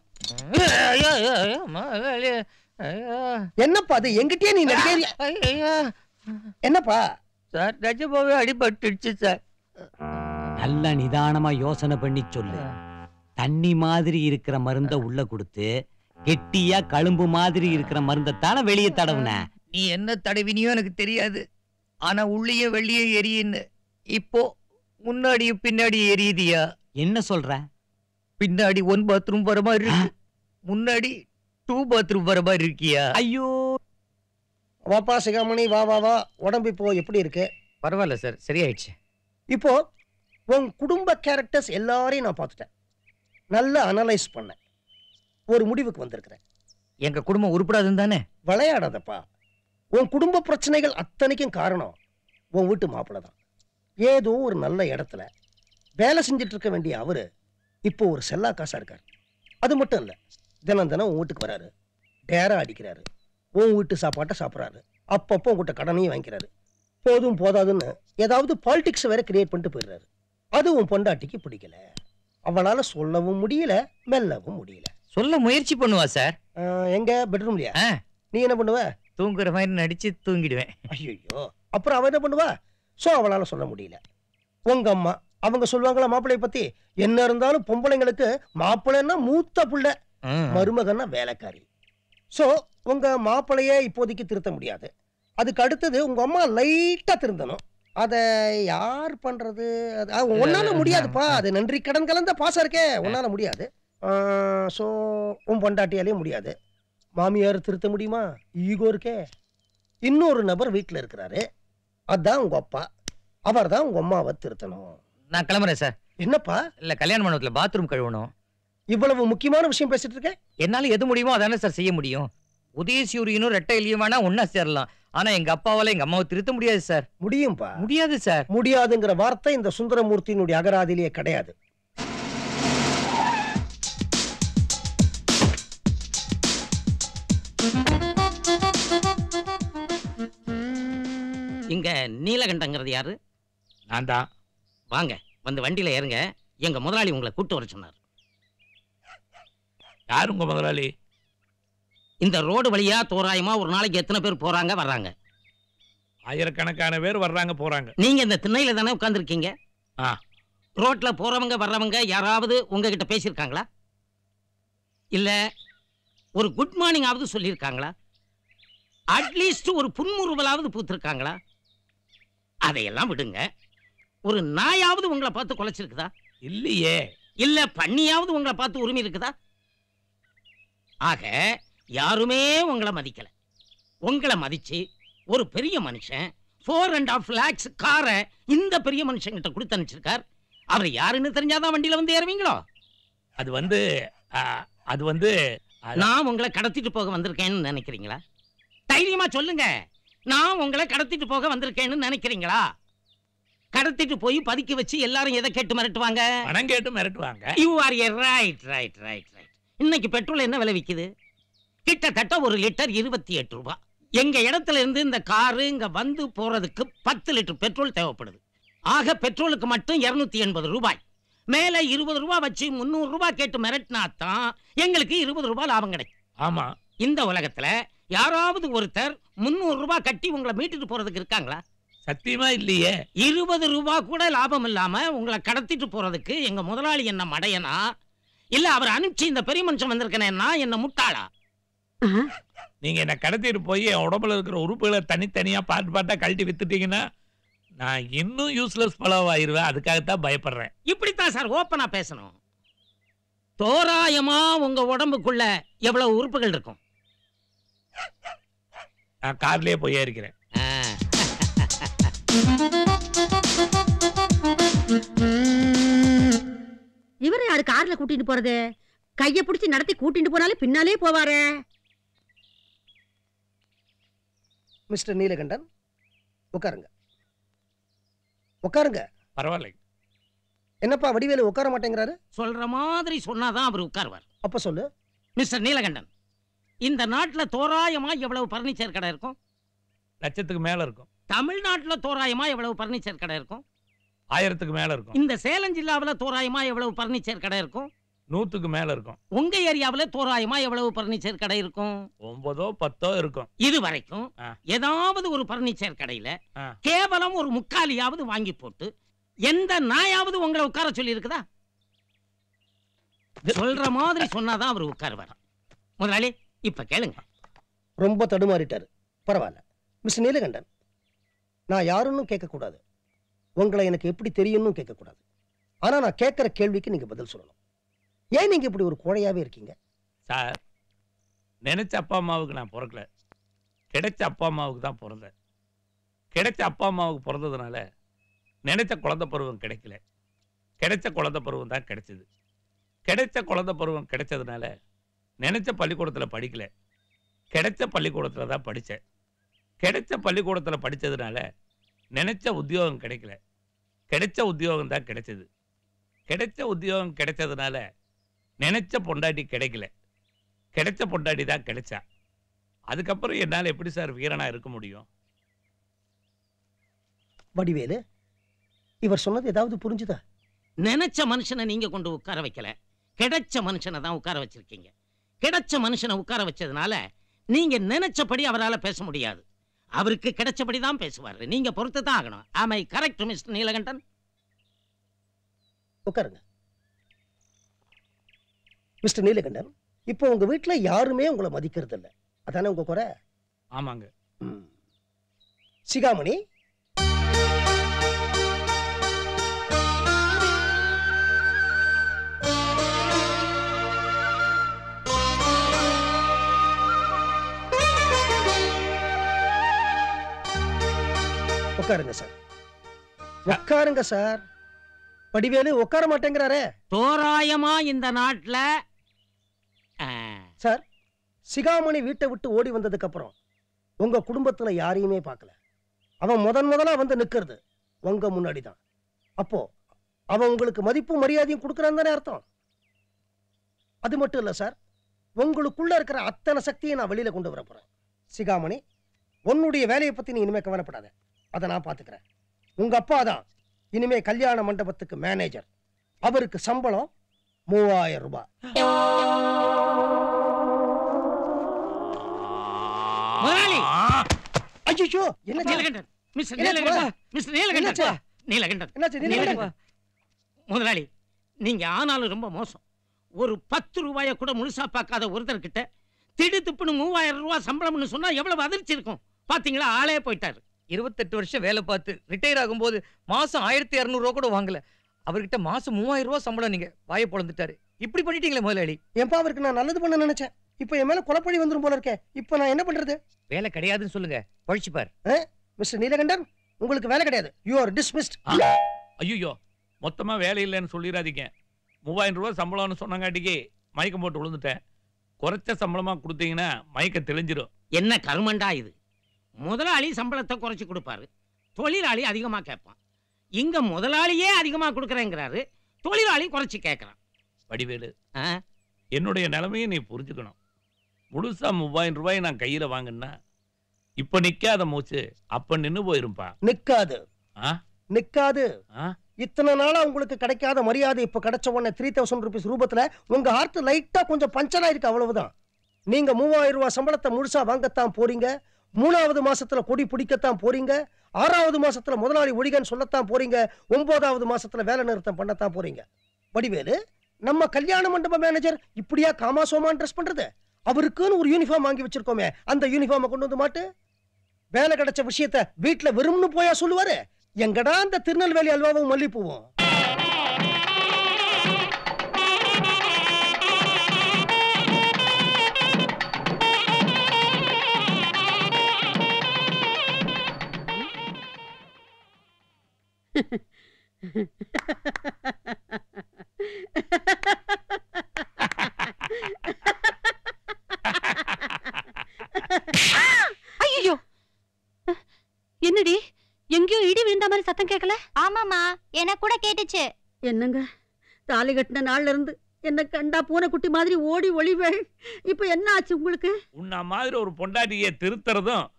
என்னப்பா அது, எங்கிட்டே நீ நடிக்க? என்னப்பா சார், நிஜமாவே அடிபட்டுடுச்சு சார். நல்ல நிதானமா யோசனை பண்ணி சொல்லு. தண்ணி மாதிரி இருக்கிற மருந்த உள்ள கொடுத்து கெட்டியா களும்பு மாதிரி இருக்கிற மருந்த தானே வெளியே தடவுன. நீ என்ன தடவினியோ எனக்கு தெரியாது, ஆனா உள்ளேயே வெளியே எரியுன்னு. இப்போ முன்னாடியும் பின்னாடியும் எரியுதியா? என்ன சொல்ற? பின்னாடி 1 பாத்ரூம் வர மாதிரி இருக்கு, முன்னாடி 2 பாத்ரூம் வர மாதிரி இருக்கியா? ஐயோ வாப்பா சிகாமணி, வா வா வா. உடம்பு இப்போ எப்படி இருக்கு? பரவாயில்ல சார், சரியாயிடுச்சு. இப்போ உன் குடும்ப கேரக்டர்ஸ் எல்லாரையும் நான் பார்த்துட்டேன், நல்லா அனலைஸ் பண்ணேன், ஒரு முடிவுக்கு வந்திருக்கிறேன். எங்க குடும்பம் உருப்படாதுன்னு தானே? விளையாடாதப்பா. உன் குடும்ப பிரச்சனைகள் அத்தனைக்கும் காரணம் உன் வீட்டு மாப்பிள்ளை தான். ஏதோ ஒரு நல்ல இடத்துல வேலை செஞ்சுட்டு இருக்க வேண்டிய அவரு இப்போ ஒரு செல்லா காசா இருக்காரு. அது மட்டும் இல்ல, தினம் தினம் உன் வீட்டுக்கு வராரு, டேரா அடிக்கிறாரு, உன் வீட்டு சாப்பாட்டை சாப்பிட்றாரு, அப்பப்போ உங்ககிட்ட கடனையும் வாங்கிக்கிறாரு. போதும் போதாதுன்னு ஏதாவது பாலிடிக்ஸ் வேற கிரியேட் பண்ணிட்டு போயிடுறாரு. அது உன் பொண்டாட்டிக்கு பிடிக்கல. அவளால சொல்லவும் முடியல, மெல்லவும் முடியல. சொல்ல முயற்சி பண்ணுவா சார். எங்க பெட்ரூம்லயா? நீ என்ன பண்ணுவ? தூங்குற மாதிரி நடிச்சு தூங்கிடுவேன். ஐயோ, அப்புறம் அவ என்ன பண்ணுவா? சோ அவளால சொல்ல முடியல. உங்க அம்மா அவங்க சொல்லுவாங்களா மாப்பிள்ளைய பத்தி? என்ன இருந்தாலும் பொம்பளைங்களுக்கு மாப்பிள்ளைன்னா மூத்த புள்ள, மருமகன்னா வேலைக்காரி. சோ உங்க மாப்பிள்ளைய இப்போதைக்கு திருத்த முடியாது. அதுக்கு அடுத்தது உங்க அம்மா லைட்டா திருந்தணும். அதை யார் பண்றது? உன்னால முடியாதுப்பா, அது நன்றி கடன் கலந்த பாசம் இருக்கே, உன்னால முடியாது. ஸோ உன் பொண்டாட்டியாலேயும் முடியாது. மாமியார் திருத்த முடியுமா? ஈகோ இருக்கே. இன்னொரு நபர் வீட்டில் இருக்கிறாரு, அதான் உங்க அப்பா. அவர் தான் உங்க அம்மாவை திருத்தணும். நான் கிளம்புறேன் சார். என்னப்பா? இல்ல, கல்யாண மண்டபத்துல பாத்ரூம் கழுவணும். இவ்வளவு முக்கியமான விஷயம் பேசிட்டு இருக்கேன். என்னால எது முடியுமோ அதானே சார் செய்ய முடியும். உதயசூரியனும் ரெட்டை இலையும் வேணா ஒன்னா சேரலாம், ஆனா எங்க அப்பாவால எங்க அம்மாவை திருத்த முடியாது சார். முடியும்பா. முடியாது சார். முடியாதுங்கிற வார்த்தை இந்த சுந்தரமூர்த்தியினுடைய அகராதிலேயே கிடையாது. இங்க நீலகண்டங்கிறது யாரு? நான் தான். வாங்க, வந்து வண்டியில ஏறுங்க. எங்க முதலாளி உங்களை கூட்டு வர சொன்னார். யாரு உங்க முதலாளி? இந்த ரோடு வழியா தோராயமா ஒரு நாளைக்கு எத்தனை பேர் போறாங்க வர்றாங்க? ஆயிரக்கணக்கான பேர் வர்றாங்க போறாங்க. நீங்க இந்த திண்ணையில தானே உட்கார்ந்துருக்கீங்க? ரோட்ல போறவங்க வர்றவங்க யாராவது உங்ககிட்ட பேசியிருக்காங்களா? இல்ல ஒரு குட் மார்னிங் ஆவது சொல்லியிருக்காங்களா? அட்லீஸ்ட் ஒரு புன்முறுவலாவது பூத்திருக்காங்களா? அதையெல்லாம் விடுங்க. ஒரு நாயாவது உங்களை பார்த்து குலைச்சிருக்குதா? இல்லையே. இல்ல பண்ணியாவது உங்களை பார்த்து உரிமை இருக்குதா? ஆக யாருமே உங்களை மதிக்கல. உங்களை மதிச்சு ஒரு பெரிய மனுஷன் 4.5 lakhs காரை இந்த பெரிய மனுஷங்கிட்ட கொடுத்து அனுப்பிச்சிருக்கார். அவர் யாருன்னு தெரிஞ்சாதான் வண்டியில வந்து ஏறுவீங்களோ? அது வந்து நான் உங்களை கடத்திட்டு போக வந்திருக்கேன்னு நினைக்கிறீங்களா? தைரியமா சொல்லுங்க. நான் உங்களை கடத்திட்டு போக வந்திருக்கேன்னு நினைக்கிறீங்களா? கடத்திட்டு போய் பதுக்கி வச்சு எல்லாரும் எதை கேட்டு மிரட்டுவாங்க? பணம் கேட்டு மிரட்டுவாங்க. You are a right. இன்னைக்கு பெட்ரோல் என்ன விலை விக்குது? கிட்டத்தட்ட 1 லிட்டர் 28 ரூபாய். எங்க இடத்துல இருந்து இந்த காரு இங்க வந்து போறதுக்கு 10 லிட்டர் பெட்ரோல் தேவைப்படுது. ஆக பெட்ரோலுக்கு மட்டும் 280 ரூபாய். மேல 20 ரூபாய் வச்சு 300 ரூபாய் கேட்டு மிரட்டினாத்தான் எங்களுக்கு 20 ரூபாய் லாபம் கிடைக்கும். ஆமா. இந்த உலகத்துல யாராவது ஒருத்தர் 300 ரூபாய் கட்டி உங்களை மீட்டுட்டு போறதுக்கு இருக்காங்களா? சத்தியமா இல்லையே. 20 ரூபாய் கூட லாபம் இல்லாம உங்களை கடத்திட்டு போறதுக்கு எங்க முதலாளி என்ன மடையனா, இல்ல அவர் அனுப்பிச்சு இந்த பெரிய மனுஷன் வந்திருக்கேன்னா என்ன முட்டாளா? நீங்க என்ன கடத்திட்டு போய் என் உடம்புல இருக்கிற உறுப்புகளை தனித்தனியா பாட்டா கழட்டி வித்துட்டீங்கன்னா நான் இன்னும் யூஸ்லெஸ் பலவா ஆயிருவேன். அதுக்காகத்தான் பயப்படுறேன். இப்படித்தான் சார் ஓப்பனா பேசணும். தோராயமா உங்க உடம்புக்குள்ள எவ்வளவு உறுப்புகள் இருக்கும்? நான் கார்லயே போய் ஏறிக்கிறேன். இவரை யாரு கார்ல கூட்டிட்டு போறது? கைய பிடிச்சி நடத்தி கூட்டிட்டு போனாலே பின்னாலே போவாரே. மிஸ்டர் நீலகண்டன், உட்காருங்க. உட்காருங்க. பரவாயில்லை. என்னப்பா வடிவேலு உட்கார மாட்டேங்கிறாரு? சொல்ற மாதிரி சொன்னாதான் அவர் உட்காருவார். அப்ப சொல்லு. மிஸ்டர் நீலகண்டன், இந்த நாட்டுல தோராயமா எவ்வளவு பர்னிச்சர் கடை இருக்கும்? லட்சத்துக்கு மேல இருக்கும். தமிழ்நாட்டுல தோராயமா எவ்வளவு பர்னிச்சர் கடை இருக்கும்? 1000க்கு மேல இருக்கும். இந்த சேலம் ஜில்லாவுல தோராயமா எவ்வளவு பர்னிச்சர் கடை இருக்கும்? 100க்கு மேல இருக்கும். உங்க ஏரியாவுல தோராயமா எவ்வளவு பர்னிச்சர் கடை இருக்கும்? 9 10 இருக்கும். இது வரைக்கும் ஏதாவது ஒரு பர்னிச்சர் கடையில கேவலம் ஒரு முக்காலியாவது வாங்கி போட்டு எந்த நாயாவது உங்களை உட்கார சொல்லி இருக்குதா? சொல்ற மாதிரி சொன்னாதான் அவர் உட்காருவார். முதலாளி இப்ப கேளுங்க. ரொம்ப தடுமாறிட்டாரு. பரவாயில்ல மிஸ்டர் நீலகண்டன், நான் யாருன்னு கேட்கக்கூடாது, உங்களை எனக்கு எப்படி தெரியும்னு கேட்கக்கூடாது. ஆனா நான் கேட்கிற கேள்விக்கு நீங்க பதில் சொல்லணும். ஏன் நீங்க இப்படி ஒரு கோழையாவே இருக்கீங்க? சார், நினைச்ச அப்பா அம்மாவுக்கு நான் பிறக்கல, கிடைச்ச அப்பா அம்மாவுக்கு தான் பிறந்தேன். கிடைச்ச அப்பா அம்மாவுக்கு பிறந்ததுனால நினைச்ச குழந்தை பருவம் கிடைக்கல, கிடைச்ச குழந்தை பருவம் தான் கிடைச்சது. கிடைச்ச குழந்தை பருவம் கிடைச்சதுனால நினைச்ச பள்ளிக்கூடத்தில் படிக்கல, கிடைச்ச பள்ளிக்கூடத்தில் தான் படித்தேன். கிடைச்ச பள்ளிக்கூடத்தில் படித்ததுனால நினைச்ச உத்தியோகம் கிடைக்கல, கிடைச்ச உத்தியோகம் தான் கிடைச்சது. கிடைச்ச உத்தியோகம் கிடைச்சதுனால நினைச்ச பொண்டாட்டி கிடைக்கல, கிடைச்ச பொண்டாட்டி தான் கிடைச்சா. அதுக்கப்புறம் என்னால் எப்படி சார் வீரனா இருக்க முடியும்? வடிவேலு, இவர் சொன்னது ஏதாவது புரிஞ்சுதா? நினைச்ச மனுஷனை நீங்க கொண்டு உட்கார வைக்கல, கிடைச்ச மனுஷனை தான் உட்கார வச்சிருக்கீங்க. கிடைச்ச மனுஷனை உட்கார வச்சதுனால நீங்க நினைச்சபடி அவரால் பேச முடியாது. அவருக்கு கிடைச்சபடி தான் பேசுவாரு. நீங்க பொறுத்து தான் ஆகணும். ஆமை கரெக்ட் மிஸ்டர் நீலகண்டன்? உட்காருங்க. மிஸ்டர் நீலகண்டன், இப்போ உங்க வீட்டுல யாருமே உங்களை மதிக்கிறது இல்லை, அதானே உங்க குறை? ஆமாங்க. சிகாமணி, உட்காருங்க சார். உட்காருங்க சார். வடிவேலு உட்கார மாட்டேங்கிறாரே. தோராயமா இந்த நாட்டுல சார், சிகாமணி வீட்டை விட்டு ஓடி வந்ததுக்கு அப்புறம் உங்க குடும்பத்துல யாரையுமே பார்க்கல. அவன் முதலா வந்து நிக்கிறது உங்க முன்னாடி தான். அப்போ அவன் உங்களுக்கு மதிப்பும் மரியாதையும் கொடுக்கறான்னு தானே அர்த்தம்? அது மட்டும் இல்ல சார், உங்களுக்குள்ள இருக்கிற அத்தனை சக்தியை நான் வெளியில கொண்டு வர போறேன். சிகாமணி, உன்னுடைய வேலையை பத்தி நீ இனிமே கவலைப்படாத, அதை நான் பாத்துக்கிறேன். உங்க அப்பா தான் இனிமே கல்யாண மண்டபத்துக்கு மேனேஜர். அவருக்கு சம்பளம் 3000 ரூபாய். ஐயோ, என்ன நீலகண்டன், மிஸ்டர் நீலகண்டன், மிஸ்டர் நீலகண்டன், நீலகண்டன். முதலாளி, நீங்க ஆனாலும் ரொம்ப மோசம். ஒரு 10 ரூபாயை கூட முழுசா பார்க்காத ஒருத்தர்கிட்ட திடுத்துப்புன்னு 3000 ரூபாய் சம்பளம்னு சொன்னா எவ்வளவு அதிர்ச்சி இருக்கும் பாத்தீங்களா? ஆளே போயிட்டாரு. 28 வருஷம் வேலை பார்த்து ரிட்டையர் ஆகும்போது மாசம் 1200 ரூபா கூட வாங்கல. அவர்கிட்ட மாசம் 3000 ரூபாய் சம்பளம். நீங்க வாயை பொழந்துட்டாரு. இப்படி பண்ணிட்டீங்களே முதலாளி. ஏன்பா, அவருக்கு நான் நல்லது பண்ண நினைச்சேன். இப்போ என் மேல கொலைப்பழி வந்துரும் போல இருக்கே. இப்போ நான் என்ன பண்றது? வேலை கிடையாதுன்னு சொல்லுங்க, பழிச்சுப்பார். மிஸ்டர் நீலகண்டன், உங்களுக்கு வேலை கிடையாது. You are dismissed. ஐயோ, மொத்தமா வேலை இல்லைன்னு சொல்லிடாதீங்க. 3000 ரூபாய் சம்பளம்னு சொன்னங்காட்டிக்கு மயக்கம் போட்டு விழுந்துட்டேன். குறைச்ச சம்பளமா கொடுத்தீங்கன்னா மயக்கம் தெளிஞ்சிடும். என்ன கருமண்டா இது? முதலாளி சம்பளத்தை குறைச்சு கொடுப்பாரு, தொழிலாளி அதிகமா கேட்பான். இங்க முதலாளியே அதிகமா கொடுக்கறேங்கிறாரு, தொழிலாளி குறைச்சு கேட்கறான். வடிவேலு, என்னுடைய நிலைமையை நீ புரிஞ்சுக்கணும். முழுசா 3000 ரூபாய் நான் கையில வாங்கினா இப்ப நிக்காத மூச்சு அப்ப நின்னு போயிருப்பா. நிக்காது, நிக்காது. இத்தனை நாளா உங்களுக்கு கிடைக்காத மரியாதை இப்ப கிடைச்ச உடனே 3000 ரூபீஸ் ரூபத்துல உங்க ஹார்ட் லைட்டா கொஞ்சம் பஞ்சரா இருக்கு, அவ்வளவுதான். நீங்க 3000 ரூபாய் சம்பளத்தை முழுசா வாங்கத்தான் போறீங்க. 3வது மாசத்துல கொடி பிடிக்கத்தான் போறீங்க. 6வது மாசத்துல முதலாளி ஒழிகன்னு சொல்லத்தான் போறீங்க. 9வது மாசத்துல வேலை நிறுத்தம் பண்ணத்தான் போறீங்க. வடிவேலு, நம்ம கல்யாண மண்டப மேனேஜர் இப்படியா காமாசோமான் ட்ரெஸ் பண்றது? அவருக்குன்னு ஒரு யூனிஃபார்ம் வாங்கி வச்சிருக்கோமே, அந்த யூனிஃபார்மை கொண்டு வந்து மாட்டு. வேலை கிடைச்ச விஷயத்த வீட்டுல வெறும்னு போயா சொல்லுவாரு? எங்கடா அந்த திருநெல்வேலி அல்வாவும் மல்லிப்பூவும்? ஐயோ, என்னடி எங்கேயோ இடி விழுந்த மாதிரி சத்தம் கேட்கல? ஆமாமா, எனக்கு கூட கேட்டுச்சு. என்னங்க, தாலி கட்டின நாள்ல இருந்து என்ன கண்டா பூனை குட்டி மாதிரி ஓடி ஒளிவேள். இப்ப என்ன ஆச்சு உங்களுக்கு? உன்ன மாதிரி ஒரு பொண்டாட்டியை திருத்துறதும்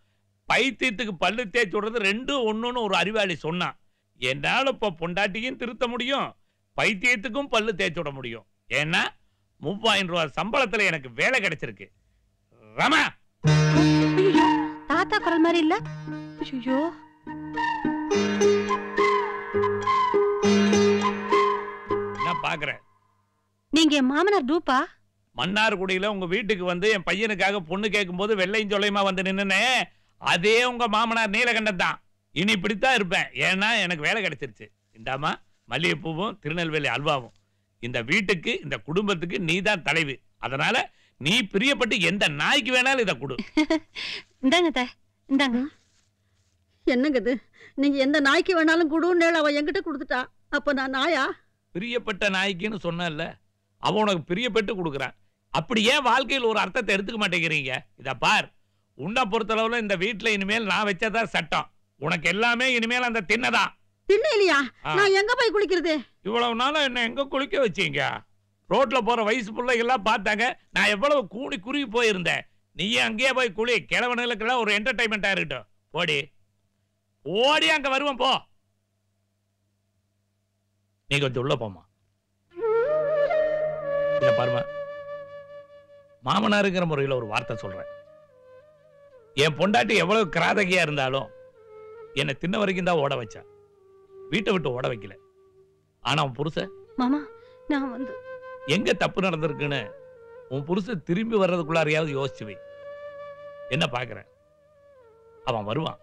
பைத்தியத்துக்கு பல்லு தேய்ச்சி விடுறது ரெண்டும் ஒண்ணுன்னு ஒரு அறிவாளி சொன்னான். என்னால இப்ப பொண்டாட்டியும் திருத்த முடியும், பைத்தியத்துக்கும் பல்லு தேய்ச்சு விட முடியும். ஏன்னா 3000 ரூபாய் சம்பளத்துல எனக்கு வேலை கிடைச்சிருக்கு. ரமா, தாத்தா குரல் மாதிரி இல்ல. ஐயோ, என்ன பாக்குற? நீங்க என் மாமனார் டூப்பா? மன்னார்குடியில உங்க வீட்டுக்கு வந்து என் பையனுக்காக பொண்ணு கேட்கும் போது வெள்ளையும் சொல்லையுமா வந்து நின்னுனே, அதே உங்க மாமனார் நீலகண்டன் தான். இனி இப்படித்தான் இருப்பேன். ஏன்னா எனக்கு வேலை கிடைச்சிருச்சு. இந்தாமா மல்லிகைப்பூவும் திருநெல்வேலி அல்வாவும். இந்த வீட்டுக்கு இந்த குடும்பத்துக்கு நீ தான் தலைவி. அதனால நீ பிரியப்பட்டு எந்த நாய்க்கு வேணாலும் இதை கொடு. இந்தாங்க இந்தாங்க. என்னங்க இது? நீங்க எந்த நாய்க்கு வேணாலும் கொடுன்னு அவ என்கிட்ட கொடுத்துட்டா. அப்ப நான் நாயா? பிரியப்பட்ட நாய்க்குன்னு சொன்னல, அவன் உனக்கு பிரியப்பட்டு கொடுக்குறான். அப்படி ஏன் வாழ்க்கையில் ஒரு அர்த்தத்தை எடுத்துக்க மாட்டேங்கிறீங்க? இத பார், உன்னை பொறுத்தளவுல இந்த வீட்டுல இனிமேல் நான் வச்சதான் சட்டம். உனக்கு எல்லாமே இனிமேல் அந்த தின்னதான். தின்ன இல்லையா? நான் எங்க போய் குளிக்கிறது? இவ்வளவு நாளா என்ன எங்க குளிக்க வச்சீங்க? ரோட்ல போற வயசு பிள்ளைங்க எல்லாம் பார்த்தாங்க நான் எவ்வளவு கூடி குறுகி போயிருந்தேன். நீயே அங்கேயே போய் குளி. கிழவனுக்கெல்லாம் ஒரு என்டர்டைன்மெண்டா இருக்கட்டும். ஓடி ஓடி அங்க வருவோம். போ, நீ கொஞ்சம் உள்ள போமா. இத பாருமா, மாமனாருங்கிற முறையில் ஒரு வார்த்தை சொல்றேன். என் பொண்டாட்டி எவ்வளவு கிராதகியா இருந்தாலும் என்னை தின்ன வரைக்கும் தான் ஓட வச்சா. வீட்டை விட்டு ஓட வைக்கல. ஆனா உன் புருஷன் மாமா, நான் வந்து எங்க தப்பு நடந்திருக்குன்னு உன் புருஷன் திரும்பி வர்றதுக்குள்ளாரையாவது யோசிச்சு வை. என்ன பாக்குற? அவன் வருவான்.